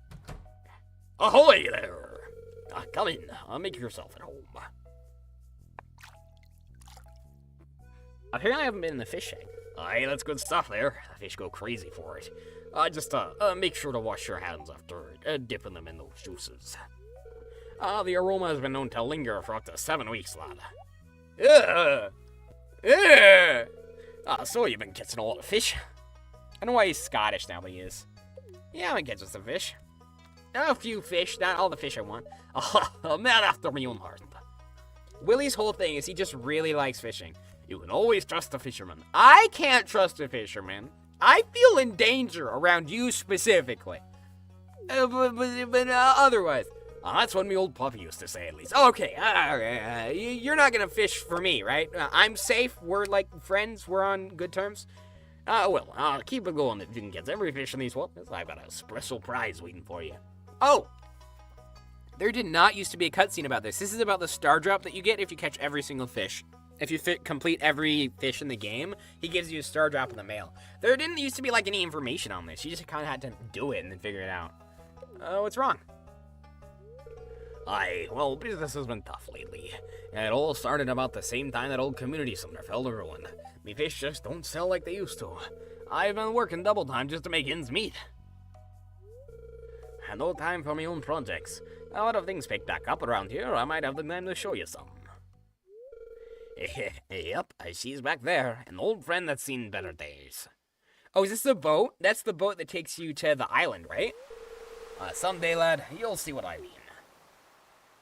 Ahoy there! Come in. Make yourself at home. Apparently I haven't been in the fish tank. Aye, that's good stuff there. The fish go crazy for it. Just make sure to wash your hands after dipping them in those juices. The aroma has been known to linger for up to 7 weeks, lad. So you've been catching a lot of fish? I don't know why he's Scottish now, but he is. Yeah, I've been catching some fish. A few fish, not all the fish I want. A man after my own heart. Willie's whole thing is he just really likes fishing. You can always trust a fisherman. I can't trust a fisherman. I feel in danger around you specifically. But otherwise. That's what my old puppy used to say, at least. Okay, you're not gonna fish for me, right? I'm safe. We're like friends. We're on good terms. Well, keep it going if you can get every fish in these waters. I've got a special prize waiting for you. Oh, There did not used to be a cutscene about this. This is about the star drop that you get if you catch every single fish. If you complete every fish in the game, he gives you a star drop in the mail. There didn't used to be like any information on this. You just kind of had to do it and then figure it out. What's wrong? Well, business has been tough lately. And it all started about the same time that old community center fell to ruin. Me fish just don't sell like they used to. I've been working double time just to make ends meet. Had no time for my own projects. A lot of things picked back up around here. I might have the time to show you some. Yep, I sees back there. An old friend that's seen better days. Oh, is this the boat? That's the boat that takes you to the island, right? Someday, lad, you'll see what I mean.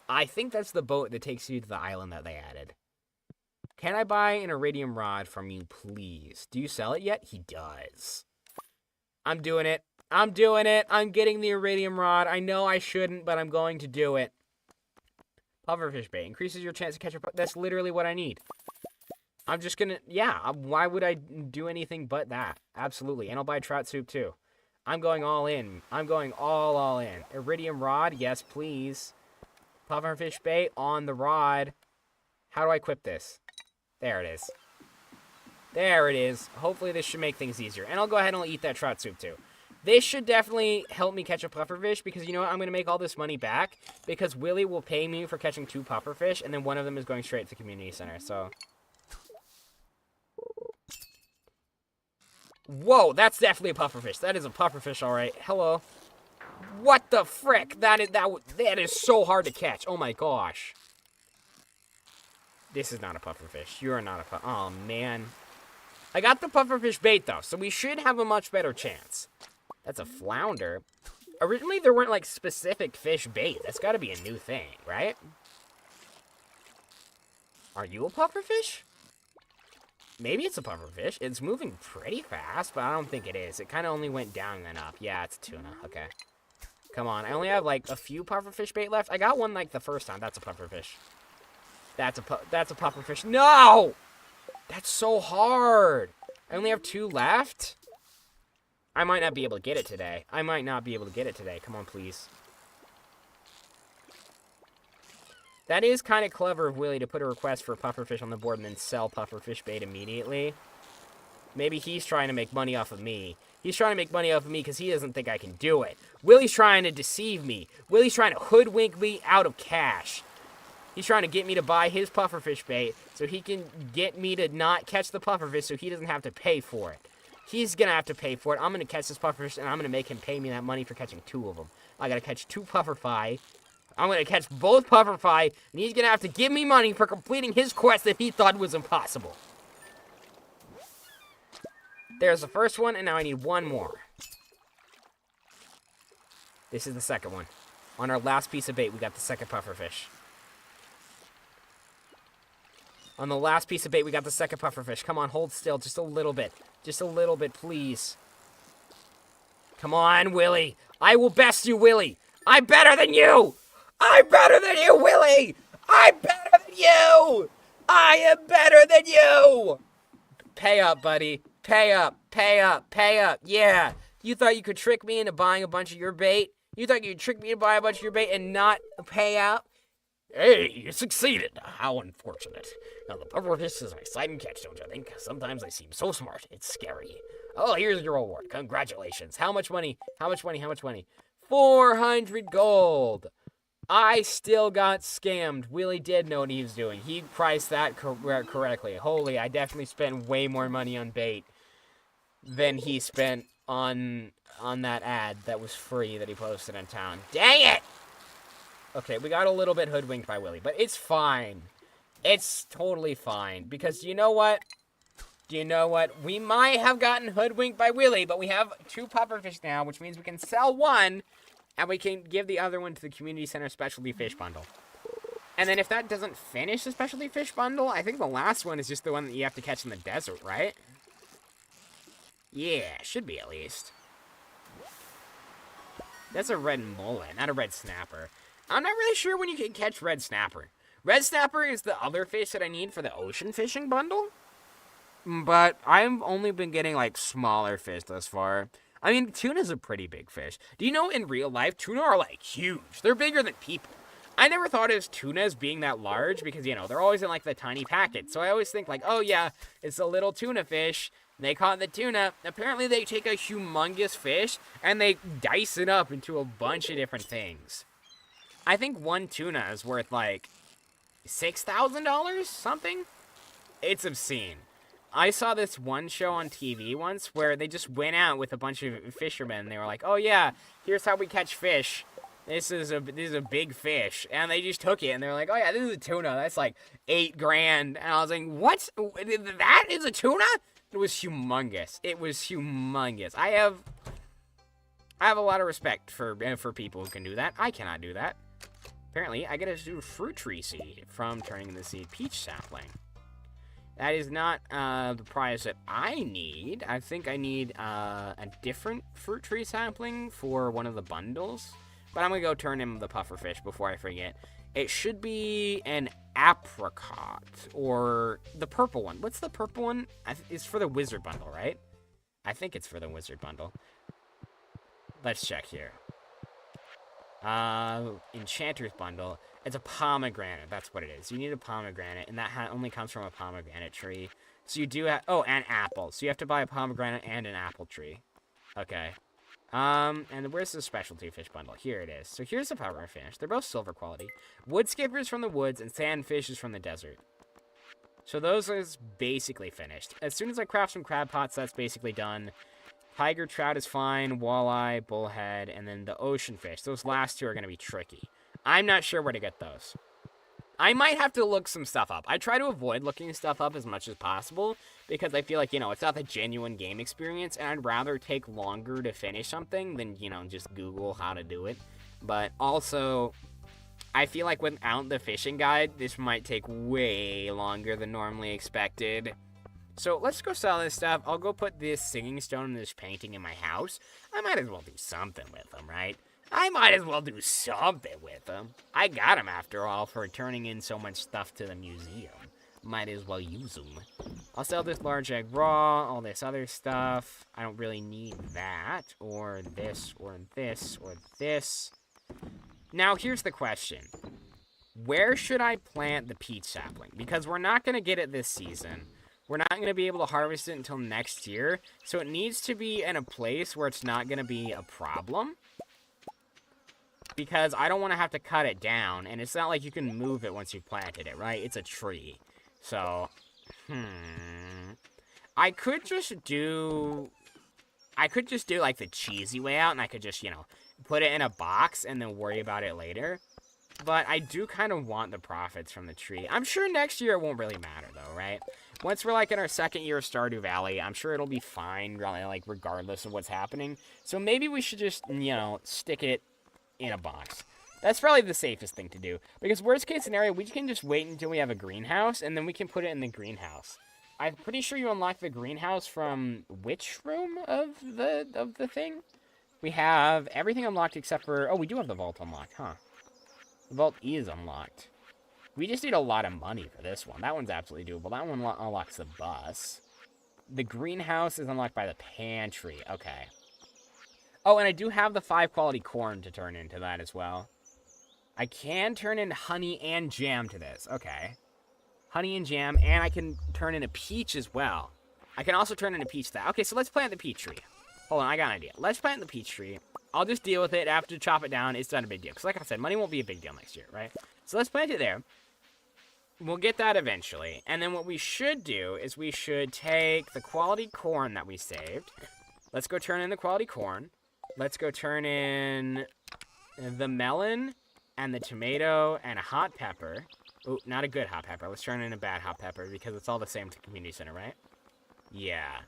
I think that's the boat that takes you to the island that they added. Can I buy an iridium rod from you, please? Do you sell it yet? He does. I'm doing it. I'm doing it. I'm getting the iridium rod. I know I shouldn't, but I'm going to do it. Pufferfish bait. Increases your chance to catch a... That's literally what I need. I'm just gonna... Yeah, why would I do anything but that? Absolutely. And I'll buy trout soup, too. I'm going all in. I'm going all in. Iridium rod. Yes, please. Pufferfish bait on the rod. How do I equip this? There it is. There it is. Hopefully this should make things easier. And I'll go ahead and I'll eat that trout soup, too. This should definitely help me catch a pufferfish, because you know what? I'm going to make all this money back, because Willie will pay me for catching 2 pufferfish, and then one of them is going straight to the community center, so... Whoa, that's definitely a pufferfish. That is a pufferfish, alright. Hello. What the frick? That is so hard to catch. Oh my gosh. This is not a pufferfish. You are not a puff... Oh, man. I got the pufferfish bait, though, so we should have a much better chance. That's a flounder. Originally, there weren't, like, specific fish bait. That's got to be a new thing, right? Are you a pufferfish? Maybe it's a pufferfish. It's moving pretty fast, but I don't think it is. It kind of only went down and then up. Yeah, it's a tuna. Okay. Come on. I only have, like, a few pufferfish bait left. I got one, like, the first time. That's a pufferfish. That's a pufferfish. No! That's so hard. I only have 2 left. I might not be able to get it today. Come on, please. That is kind of clever of Willie to put a request for a pufferfish on the board and then sell pufferfish bait immediately. Maybe he's trying to make money off of me. He's trying to make money off of me because he doesn't think I can do it. Willie's trying to deceive me. Willie's trying to hoodwink me out of cash. He's trying to get me to buy his pufferfish bait so he can get me to not catch the pufferfish so he doesn't have to pay for it. He's going to have to pay for it. I'm going to catch this pufferfish, and I'm going to make him pay me that money for catching 2 of them. I got to catch 2 pufferfy. I'm going to catch both pufferfy, and he's going to have to give me money for completing his quest that he thought was impossible. There's the first one, and now I need 1 more. This is the second one. On our last piece of bait, we got the second pufferfish. On the last piece of bait, we got the second pufferfish. Come on, hold still just a little bit. Just a little bit, please. Come on, Willie. I will best you, Willie. I'm better than you. I'm better than you, Willie. I'm better than you. I am better than you. Pay up, buddy. Pay up, pay up, pay up. Yeah. You thought you could trick me into buying a bunch of your bait? You thought you could trick me to buy a bunch of your bait and not pay up? Hey, you succeeded. How unfortunate. Now, the pufferfish is an exciting catch, don't you think? Sometimes they seem so smart, it's scary. Oh, here's your reward. Congratulations. How much money? How much money? How much money? 400 gold. I still got scammed. Willie did know what he was doing. He priced that correctly. Holy, I definitely spent way more money on bait than he spent on that ad that was free that he posted in town. Dang it! Okay, we got a little bit hoodwinked by Willie, but it's fine. It's totally fine, because you know what? You know what? We might have gotten hoodwinked by Willie, but we have 2 pufferfish now, which means we can sell 1, and we can give the other one to the community center specialty fish bundle. And then if that doesn't finish the specialty fish bundle, I think the last one is just the one that you have to catch in the desert, right? Yeah, should be at least. That's a red mullet, not a red snapper. I'm not really sure when you can catch red snapper. Red snapper is the other fish that I need for the ocean fishing bundle. But I've only been getting, like, smaller fish thus far. I mean, tuna's a pretty big fish. Do you know in real life, tuna are, like, huge. They're bigger than people. I never thought of tuna as being that large because, you know, they're always in, like, the tiny packets. So I always think, like, oh, yeah, it's a little tuna fish. They caught the tuna. Apparently they take a humongous fish and they dice it up into a bunch of different things. I think one tuna is worth, like, $6,000, something? It's obscene. I saw this one show on TV once where they just went out with a bunch of fishermen. And they were like, oh, yeah, here's how we catch fish. This is a big fish. And they just took it, and they're like, oh, yeah, this is a tuna. That's like $8,000. And I was like, what? That is a tuna? It was humongous. It was humongous. I have a lot of respect for people who can do that. I cannot do that. Apparently, I get a fruit tree seed from turning the seed peach sapling. That is not the prize that I need. I think I need a different fruit tree sapling for one of the bundles. But I'm going to go turn in the pufferfish before I forget. It should be an apricot or the purple one. What's the purple one? It's for the wizard bundle, right? I think it's for the wizard bundle. Let's check here. Enchanter's bundle. It's a pomegranate. That's what it is. You need a pomegranate, and that only comes from a pomegranate tree. So you do have... Oh, and apples. So you have to buy a pomegranate and an apple tree. Okay. And where's the specialty fish bundle? Here it is. So here's the pufferfish. They're both silver quality. Wood skippers from the woods and sandfishes from the desert. So those are basically finished. As soon as I craft some crab pots, that's basically done. Tiger trout is fine, walleye, bullhead, and then the ocean fish. Those last two are going to be tricky. I'm not sure where to get those. I might have to look some stuff up. I try to avoid looking stuff up as much as possible because I feel like, you know, it's not the genuine game experience, and I'd rather take longer to finish something than, you know, just Google how to do it. But also, I feel like without the fishing guide, this might take way longer than normally expected. So let's go sell this stuff. I'll go put this singing stone and this painting in my house. I might as well do something with them, right? I might as well do something with them. I got them, after all, for turning in so much stuff to the museum. Might as well use them. I'll sell this large egg raw, all this other stuff. I don't really need that, or this, or this, or this. Now, here's the question. Where should I plant the peach sapling? Because we're not going to get it this season. We're not going to be able to harvest it until next year. So it needs to be in a place where it's not going to be a problem. Because I don't want to have to cut it down. And it's not like you can move it once you've planted it, right? It's a tree. So, I could just do like the cheesy way out. And I could just, you know, put it in a box and then worry about it later. But I do kind of want the profits from the tree. I'm sure next year it won't really matter, though, right? Once we're, like, in our second year of Stardew Valley, I'm sure it'll be fine, really, like, regardless of what's happening. So maybe we should just, you know, stick it in a box. That's probably the safest thing to do. Because worst case scenario, we can just wait until we have a greenhouse, and then we can put it in the greenhouse. I'm pretty sure you unlock the greenhouse from which room of the thing? We have everything unlocked except for... Oh, we do have the vault unlocked, huh? The vault is unlocked. We just need a lot of money for this one. That one's absolutely doable. That one unlocks the bus. The greenhouse is unlocked by the pantry. Okay. Oh, and I do have the 5 quality corn to turn into that as well. I can turn in honey and jam to this. Okay. Honey and jam, and I can turn in a peach as well. I can also turn in a peach to that. Okay, so let's plant the peach tree. Hold on, I got an idea. Let's plant the peach tree. I'll just deal with it after chop it down. It's not a big deal. Because like I said, money won't be a big deal next year, right? So let's plant it there. We'll get that eventually. And then what we should do is we should take the quality corn that we saved. Let's go turn in the quality corn. Let's go turn in the melon and the tomato and a hot pepper. Oh, not a good hot pepper. Let's turn in a bad hot pepper because it's all the same to community center, right? Yeah.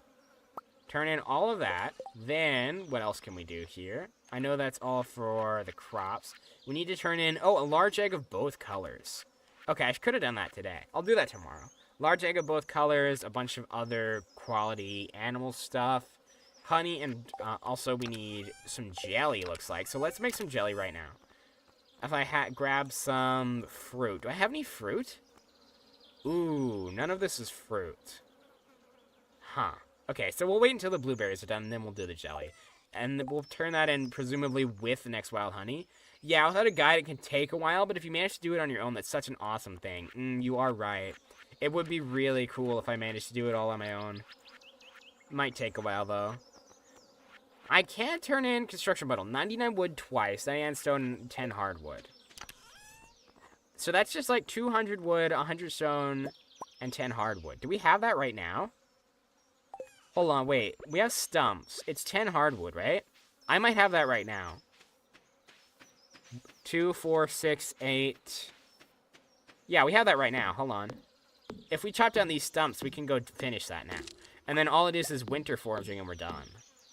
Turn in all of that. Then, what else can we do here? I know that's all for the crops. We need to turn in, oh, a large egg of both colors. Okay, I could have done that today. I'll do that tomorrow. Large egg of both colors, a bunch of other quality animal stuff. Honey, and also we need some jelly, looks like. So let's make some jelly right now. If I grab some fruit. Do I have any fruit? Ooh, none of this is fruit. Huh. Okay, so we'll wait until the blueberries are done, and then we'll do the jelly. And we'll turn that in, presumably, with the next wild honey. Yeah, without a guide, it can take a while, but if you manage to do it on your own, that's such an awesome thing. You are right. It would be really cool if I managed to do it all on my own. Might take a while, though. I can turn in construction bundle. 99 wood twice, 99 stone, and 10 hardwood. So that's just like 200 wood, 100 stone, and 10 hardwood. Do we have that right now? Hold on, wait. We have stumps. It's 10 hardwood, right? I might have that right now. 2, 4, 6, 8. Yeah, we have that right now. Hold on. If we chop down these stumps, we can go finish that now. And then all it is winter foraging and we're done.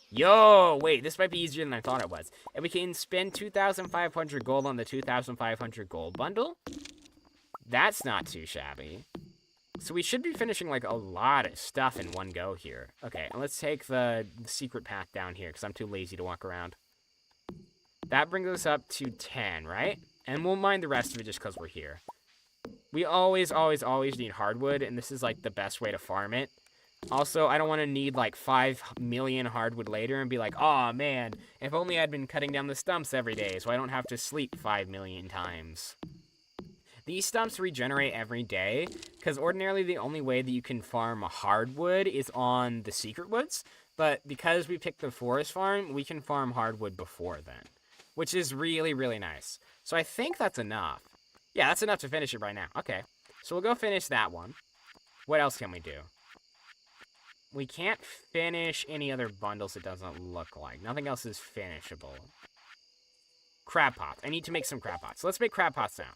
Yo, wait, this might be easier than I thought it was. And we can spend 2,500 gold on the 2,500 gold bundle. That's not too shabby. So we should be finishing like a lot of stuff in one go here. Okay, and let's take the secret path down here because I'm too lazy to walk around. That brings us up to 10, right? And we'll mine the rest of it just because we're here. We always, always, always need hardwood, and this is like the best way to farm it. Also, I don't want to need like 5 million hardwood later and be like, oh man, if only I'd been cutting down the stumps every day so I don't have to sleep 5 million times. These stumps regenerate every day, because ordinarily the only way that you can farm hardwood is on the secret woods, but because we picked the forest farm, we can farm hardwood before then, which is really, really nice. So I think that's enough. Yeah, that's enough to finish it right now. Okay, so we'll go finish that one. What else can we do? We can't finish any other bundles, it doesn't look like. Nothing else is finishable. Crab pots. I need to make some crab pots. So let's make crab pots now.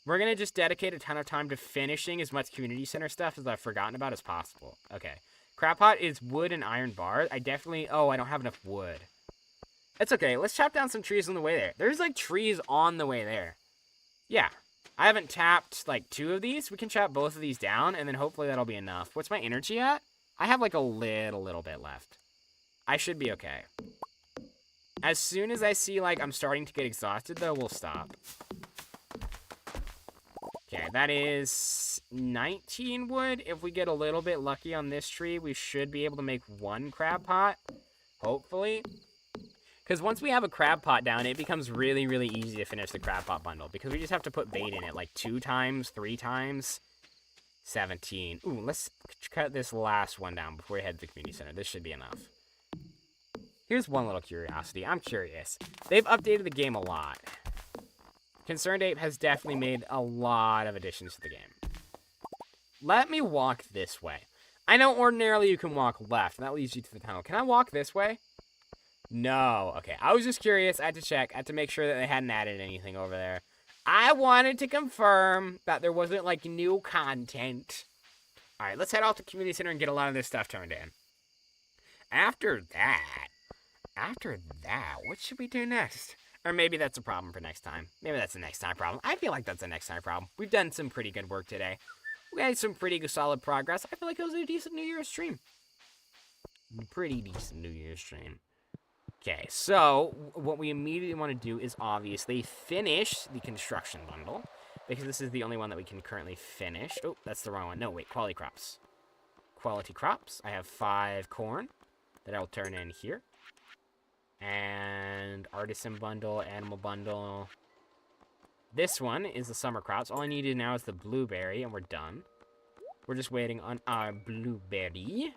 We're going to just dedicate a ton of time to finishing as much community center stuff as I've forgotten about as possible. Okay. Crab pot is wood and iron bars. I definitely... Oh, I don't have enough wood. It's okay. Let's chop down some trees on the way there. There's, like, trees on the way there. Yeah. I haven't tapped, like, 2 of these. We can chop both of these down, and then hopefully that'll be enough. What's my energy at? I have, like, a little bit left. I should be okay. As soon as I see, like, I'm starting to get exhausted, though, we'll stop. Okay, that is 19 wood. If we get a little bit lucky on this tree, we should be able to make 1 crab pot. Hopefully. Because once we have a crab pot down, it becomes really, really easy to finish the crab pot bundle. Because we just have to put bait in it like 2 times, 3 times. 17. Ooh, let's cut this last one down before we head to the community center. This should be enough. Here's one little curiosity. I'm curious. They've updated the game a lot. Concerned Ape has definitely made a lot of additions to the game. Let me walk this way. I know ordinarily you can walk left, and that leads you to the tunnel. Can I walk this way? No. Okay, I was just curious. I had to check. I had to make sure that they hadn't added anything over there. I wanted to confirm that there wasn't, like, new content. All right, let's head off to the community center and get a lot of this stuff turned in. After that, what should we do next? Or maybe that's a problem for next time. Maybe that's a next time problem. I feel like that's a next time problem. We've done some pretty good work today. We had some pretty good solid progress. I feel like it was a decent New Year's stream. Pretty decent New Year's stream. Okay, so what we immediately want to do is obviously finish the construction bundle, because this is the only one that we can currently finish. Oh, that's the wrong one. No, wait, quality crops. Quality crops. I have 5 corn that I'll turn in here. And artisan bundle, animal bundle. This one is the summer crops. All I need now is the blueberry, and we're done. We're just waiting on our blueberry.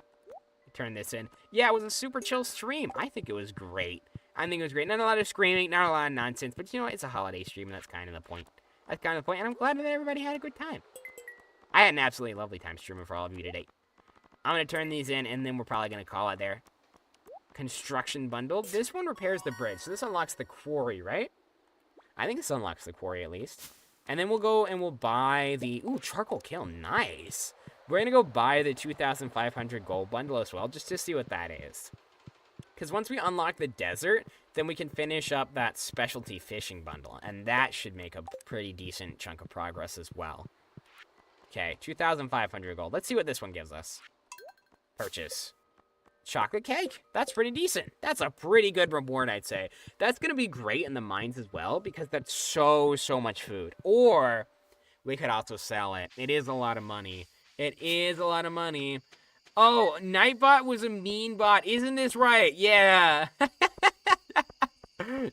Turn this in. Yeah, it was a super chill stream. I think it was great. Not a lot of screaming, not a lot of nonsense, but you know what? It's a holiday stream, and that's kind of the point. And I'm glad that everybody had a good time. I had an absolutely lovely time streaming for all of you today. I'm going to turn these in, and then we're probably going to call it there. Construction bundle. This one repairs the bridge, so this unlocks the quarry, right? I think this unlocks the quarry, at least. And then we'll go and we'll buy the... Ooh, charcoal kiln. Nice. We're going to go buy the 2,500 gold bundle as well, just to see what that is. Because once we unlock the desert, then we can finish up that specialty fishing bundle. And that should make a pretty decent chunk of progress as well. Okay, 2,500 gold. Let's see what this one gives us. Purchase. Chocolate cake. That's pretty decent. That's a pretty good reward, I'd say. That's going to be great in the mines as well, because that's so much food. Or we could also sell it. It is a lot of money. It is a lot of money. Oh, Nightbot was a mean bot. Isn't this right? Yeah.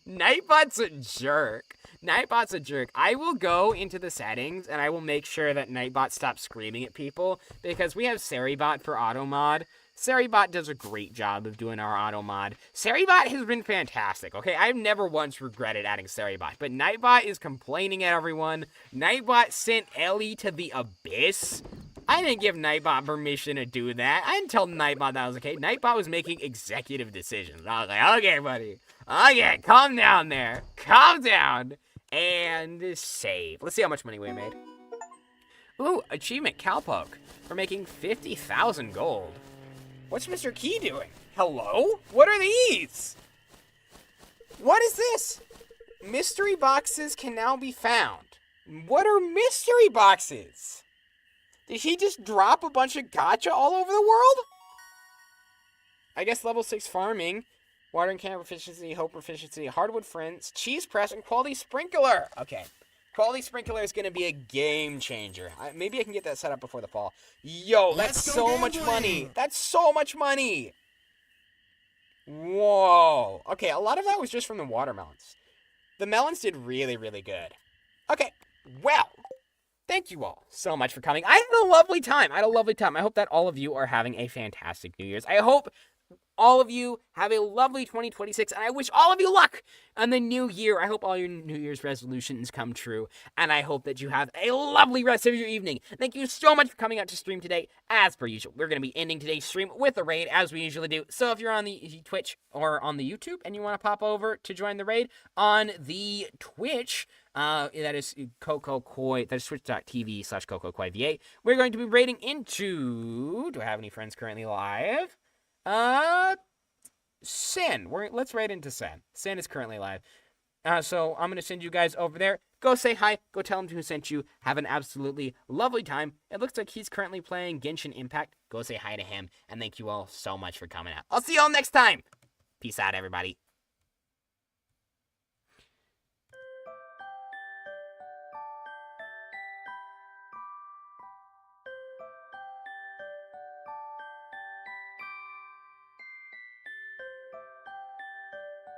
Nightbot's a jerk. Nightbot's a jerk. I will go into the settings and I will make sure that Nightbot stops screaming at people because we have Seribot for auto mod. Seribot does a great job of doing our auto mod. Seribot has been fantastic, okay? I've never once regretted adding Seribot, but Nightbot is complaining at everyone. Nightbot sent Ellie to the abyss. I didn't give Nightbot permission to do that. I didn't tell Nightbot that was okay. Nightbot was making executive decisions. I was like, okay, buddy. Okay, calm down there. Calm down. And save. Let's see how much money we made. Ooh, achievement Cowpoke for making 50,000 gold. What's Mr. Key doing? Hello? What are these? What is this? Mystery boxes can now be found. What are mystery boxes? Did he just drop a bunch of gacha all over the world? I guess level 6 farming, watering can proficiency, hope proficiency, hardwood friends, cheese press, and quality sprinkler. Okay. Quality sprinkler is going to be a game changer. Maybe I can get that set up before the fall. Yo, that's so much money. That's so much money. Whoa. Okay, a lot of that was just from the watermelons. The melons did really, really good. Okay, well, thank you all so much for coming. I had a lovely time. I hope that all of you are having a fantastic New Year's. I hope all of you have a lovely 2026, and I wish all of you luck on the new year. I hope all your New Year's resolutions come true, and I hope that you have a lovely rest of your evening. Thank you so much for coming out to stream today. As per usual, we're going to be ending today's stream with a raid, as we usually do. So if you're on the Twitch or on the YouTube, and you want to pop over to join the raid on the Twitch, that is Coco Koi, that is twitch.tv/CocoKoiVA. We're going to be raiding into, do I have any friends currently live? Sin. Let's raid into Sin. Sin is currently live. So I'm going to send you guys over there. Go say hi. Go tell him who sent you. Have an absolutely lovely time. It looks like he's currently playing Genshin Impact. Go say hi to him. And thank you all so much for coming out. I'll see you all next time. Peace out, everybody.